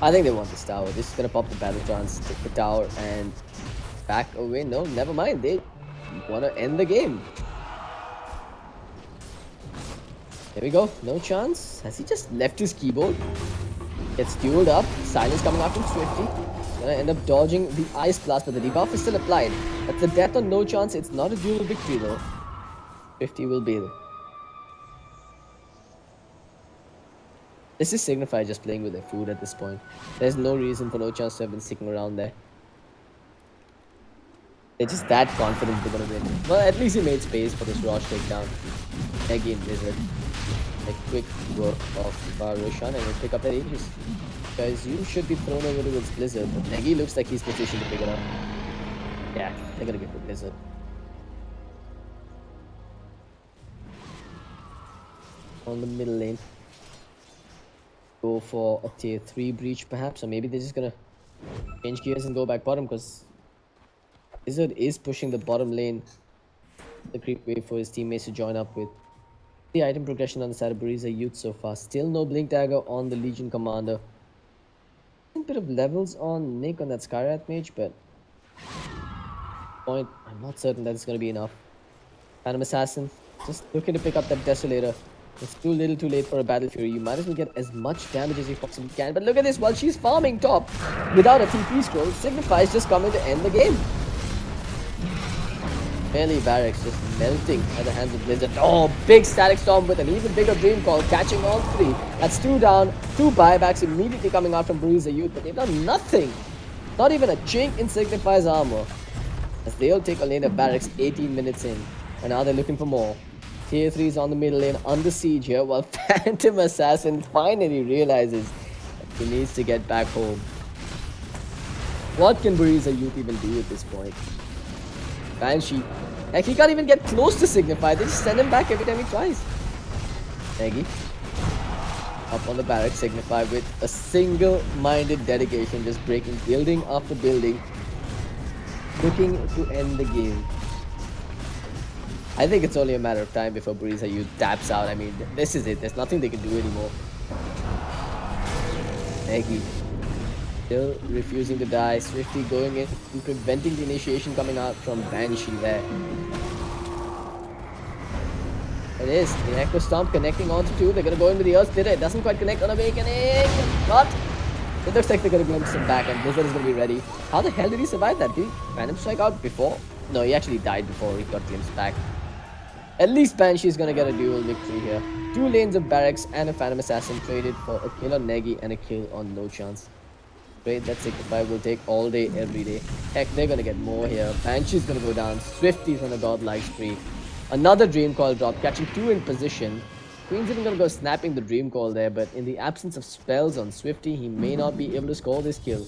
I think they want this tower. This is gonna pop the battle trance, take the tower, and back away. No, never mind. They want to end the game. There we go. No chance. Has he just left his keyboard? Gets dueled up. Silence coming out from Swifty. Gonna end up dodging the Ice Blast, but the debuff is still applied. That's a death on no chance. It's not a duel victory though. Swifty will be there. This is Signify just playing with their food at this point. There's no reason for no chance to have been sticking around there. They're just that confident they're gonna win. Well, at least he made space for this Rosh takedown. Again, Blizzard. A quick work of Roshan and will pick up that Aegis. Guys, you should be thrown over towards Blizzard, but Negi looks like he's positioned to pick it up. Yeah, they're gonna get the Blizzard. On the middle lane. Go for a tier 3 breach perhaps, or maybe they're just gonna change gears and go back bottom because Blizzard is pushing the bottom lane. The creep wave for his teammates to join up with. The item progression on the side of Buriza Youth so far. Still no Blink Dagger on the Legion Commander. A bit of levels on Nick on that Skyrat Mage, but I'm not certain that it's going to be enough. Phantom Assassin just looking to pick up that Desolator. It's too little too late for a Battle Fury. You might as well get as much damage as you possibly can. But look at this, while she's farming top without a TP scroll, Signify is just coming to end the game. Barely Barracks just melting at the hands of Blizzard. Oh, big Static Storm with an even bigger Dream Call, catching all 3. That's 2 down, 2 buybacks immediately coming out from Buriza Youth, but they've done nothing. Not even a chink in Signify's armor. as they'll take a lane of barracks 18 minutes in. And now they're looking for more. Tier 3 is on the middle lane under siege here, while Phantom Assassin finally realizes that he needs to get back home. What can Buriza Youth even do at this point? Banshee. Heck, he can't even get close to Signify. They just send him back every time he tries. Maggie. Up on the barracks, Signify with a single-minded dedication, just breaking building after building, looking to end the game. I think it's only a matter of time before Buriza Youth taps out. I mean, this is it. There's nothing they can do anymore. Maggie still refusing to die. Swifty going in and preventing the initiation coming out from Banshee there. It is. The Echo Stomp connecting onto 2. They're going to go in with the Earth Splitter. It doesn't quite connect on Awakening. But it looks like they're going to glimpse him back and Blizzard is going to be ready. How the hell did he survive that? Did he Phantom Strike out before? No, he actually died before he got glimpsed back. At least Banshee is going to get a dual victory here. 2 lanes of Barracks and a Phantom Assassin traded for a kill on Negi and a kill on No Chance. Great, that Signify will take all day, every day. Heck, they're going to get more here. Banshee's going to go down. Swifty's on a godlike spree. Another Dream Call drop, catching 2 in position. Queen's even going to go snapping the Dream Call there, but in the absence of spells on Swifty, he may not be able to score this kill.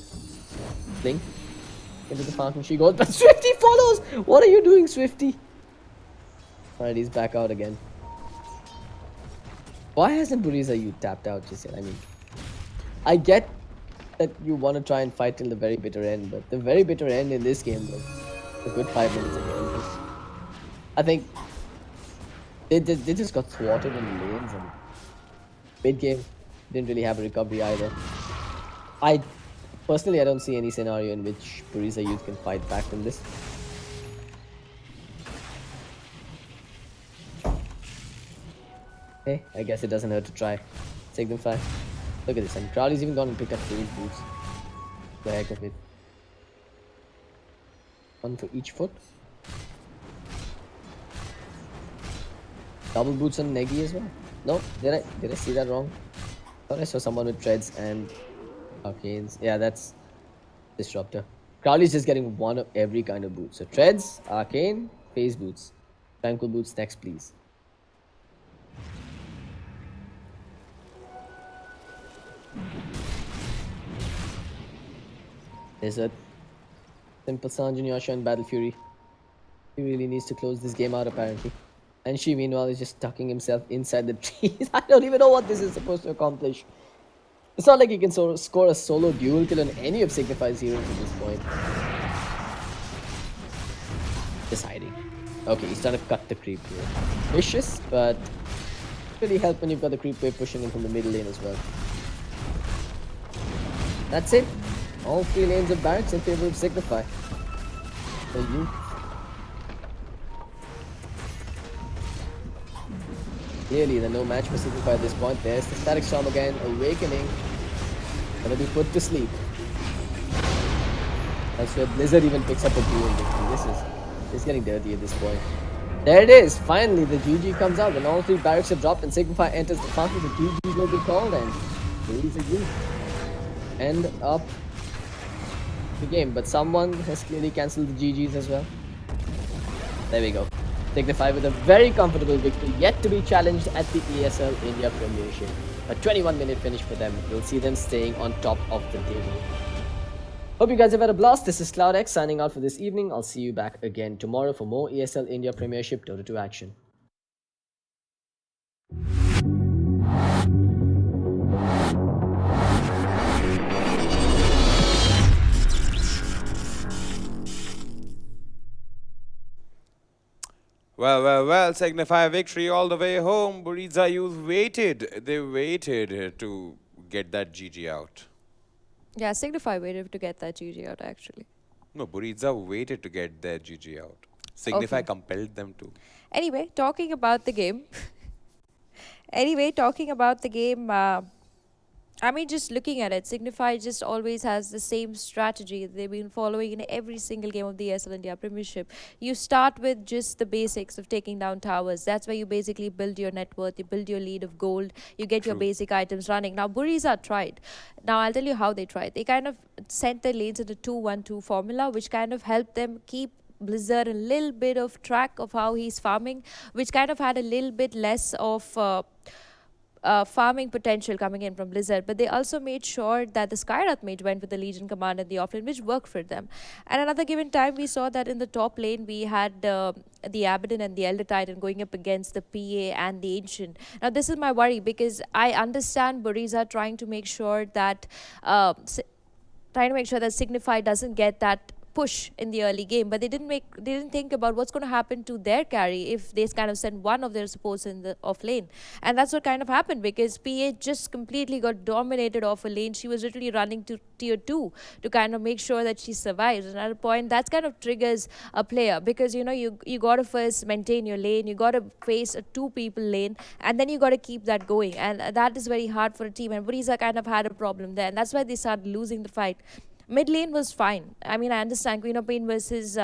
Blink into the fountain she goes, but Swifty follows! What are you doing, Swifty? Alright, he's back out again. Why hasn't Buriza Youth tapped out just yet? I mean, I get that you want to try and fight till the very bitter end, but the very bitter end in this game was a good 5 minutes ago. I think they just got thwarted in the lanes, and mid-game didn't really have a recovery either. Personally, I don't see any scenario in which Buriza Youth can fight back from this. Hey, I guess it doesn't hurt to try. Signify. Look at this, and Crowley's even gone and picked up phase boots. The heck of it. 1 for each foot. Double boots on Negi as well. No, did I see that wrong? Thought I saw someone with treads and arcanes. Yeah, that's Disruptor. Crowley's just getting 1 of every kind of boot. So treads, arcane, phase boots. Tranquil boots next, please. There's a simple Sanjin Yasha and Battle Fury. He really needs to close this game out apparently. And she meanwhile is just tucking himself inside the trees. I don't even know what this is supposed to accomplish. It's not like he can score a solo dual kill on any of Signify's heroes at this point. Just hiding. Okay, he's trying to cut the creep here. Vicious, but really help when you've got the creep wave pushing in from the middle lane as well. That's it. All 3 lanes of barracks in favor of Signify. For you. Clearly, the no match for Signify at this point. There's the Static Storm again. Awakening. Gonna be put to sleep. That's where Blizzard even picks up a duel victory. This is getting dirty at this point. There it is. Finally, the GG comes out when all 3 barracks have dropped and Signify enters the fountain. The GG will be called and Buriza Youth end up the game. But someone has clearly cancelled the GGs as well. There we go. Signify with a very comfortable victory, yet to be challenged at the ESL India Premiership. A 21-minute finish for them. We'll see them staying on top of the table. Hope you guys have had a blast. This is CloudX signing out for this evening. I'll see you back again tomorrow for more ESL India Premiership Dota 2 action. Well, Signify victory all the way home. Buriza Youth waited. They waited to get that GG out. Yeah, Signify waited to get that GG out actually. No, Buriza waited to get their GG out. Signify compelled them to. Anyway, talking about the game. I mean, just looking at it, Signify just always has the same strategy they've been following in every single game of the ESL India Premiership. You start with just the basics of taking down towers. That's where you basically build your net worth, you build your lead of gold, you get your basic items running. Now, Buriza tried. Now, I'll tell you how they tried. They kind of sent their lanes in a 2-1-2 formula, which kind of helped them keep Blizzard a little bit of track of how he's farming, which kind of had a little bit less of farming potential coming in from Blizzard, but they also made sure that the Skyrath mage went with the Legion Commander in the offlane, which worked for them. And another given time, we saw that in the top lane, we had the Abaddon and the Elder Titan going up against the PA and the Ancient. Now, this is my worry because I understand Buriza trying to make sure that Signify doesn't get that push in the early game, but they didn't think about what's going to happen to their carry if they kind of send one of their supports in the off lane. And that's what kind of happened because PA just completely got dominated off a lane. She was literally running to tier 2 to kind of make sure that she survives. And at a point, that kind of triggers a player because, you know, you got to first maintain your lane, you got to face a 2-people lane, and then you got to keep that going. And that is very hard for a team. And Buriza kind of had a problem there. And that's why they started losing the fight. Mid lane was fine. I mean, I understand Queen of Pain versus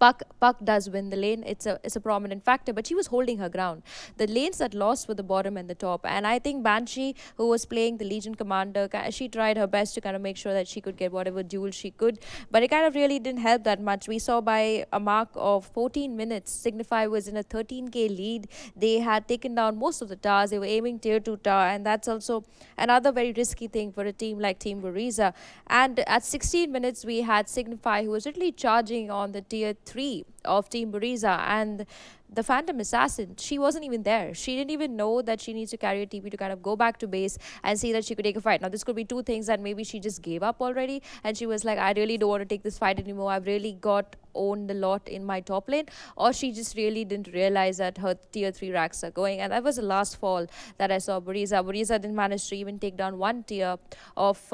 Puck does win the lane. It's a prominent factor, but she was holding her ground. The lanes that lost were the bottom and the top. And I think Banshee, who was playing the Legion Commander, she tried her best to kind of make sure that she could get whatever duel she could. But it kind of really didn't help that much. We saw by a mark of 14 minutes, Signify was in a 13k lead. They had taken down most of the towers. They were aiming tier 2 tower. And that's also another very risky thing for a team like Team Buriza. And at 16 minutes, we had Signify, who was literally charging on the tier 3 of Team Buriza, and the Phantom Assassin, she wasn't even there. She didn't even know that she needs to carry a TP to kind of go back to base and see that she could take a fight. Now, this could be two things, that maybe she just gave up already and she was like, I really don't want to take this fight anymore. I've really got owned a lot in my top lane. Or she just really didn't realize that her tier 3 racks are going. And that was the last fall that I saw Buriza. Buriza didn't manage to even take down one tier of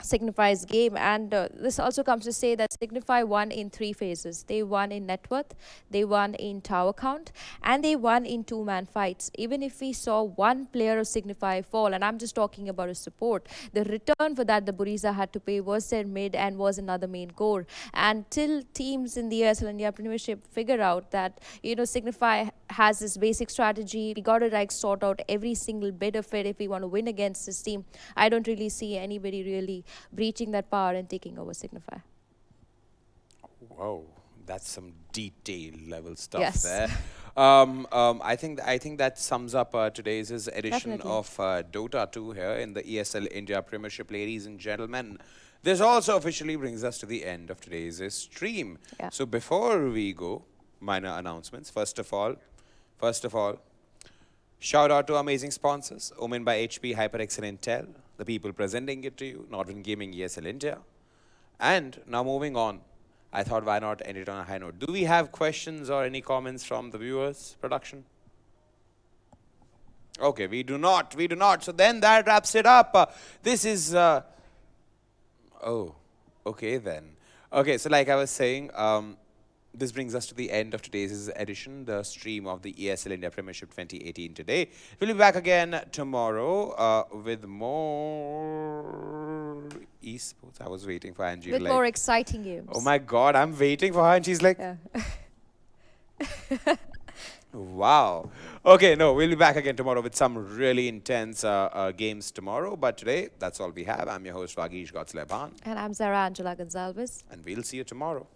Signify's game, and this also comes to say that Signify won in 3 phases. They won in net worth, they won in tower count, and they won in 2-man fights. Even if we saw one player of Signify fall, and I'm just talking about a support, the return for that the Buriza had to pay was their mid and was another main core. And till teams in the ESL India Premiership figure out that, you know, Signify has this basic strategy, we got to like sort out every single bit of it if we want to win against this team, I don't really see anybody really breaching that power and taking over Signify. Whoa, that's some detail level stuff Yes. there. I think that sums up today's edition Definitely. of Dota 2 here in the ESL India Premiership, ladies and gentlemen. This also officially brings us to the end of today's stream. Yeah. So before we go, minor announcements. First of all, shout out to amazing sponsors, Omen by HP, HyperX and Intel, the people presenting it to you, Northern Gaming, ESL India. And now moving on, I thought why not end it on a high note. Do we have questions or any comments from the viewers, production? Okay, we do not. So then that wraps it up. This is, oh, okay then. Okay, so like I was saying, this brings us to the end of today's edition, the stream of the ESL India Premiership 2018 today. We'll be back again tomorrow with more esports. I was waiting for Angie. With like, more exciting games. oh my God, I'm waiting for her and she's like, Yeah. wow. Okay, no, we'll be back again tomorrow with some really intense games tomorrow. But today, that's all we have. I'm your host, Vagish Gotslebhan. And I'm Zara Angela Gonzalez. And we'll see you tomorrow.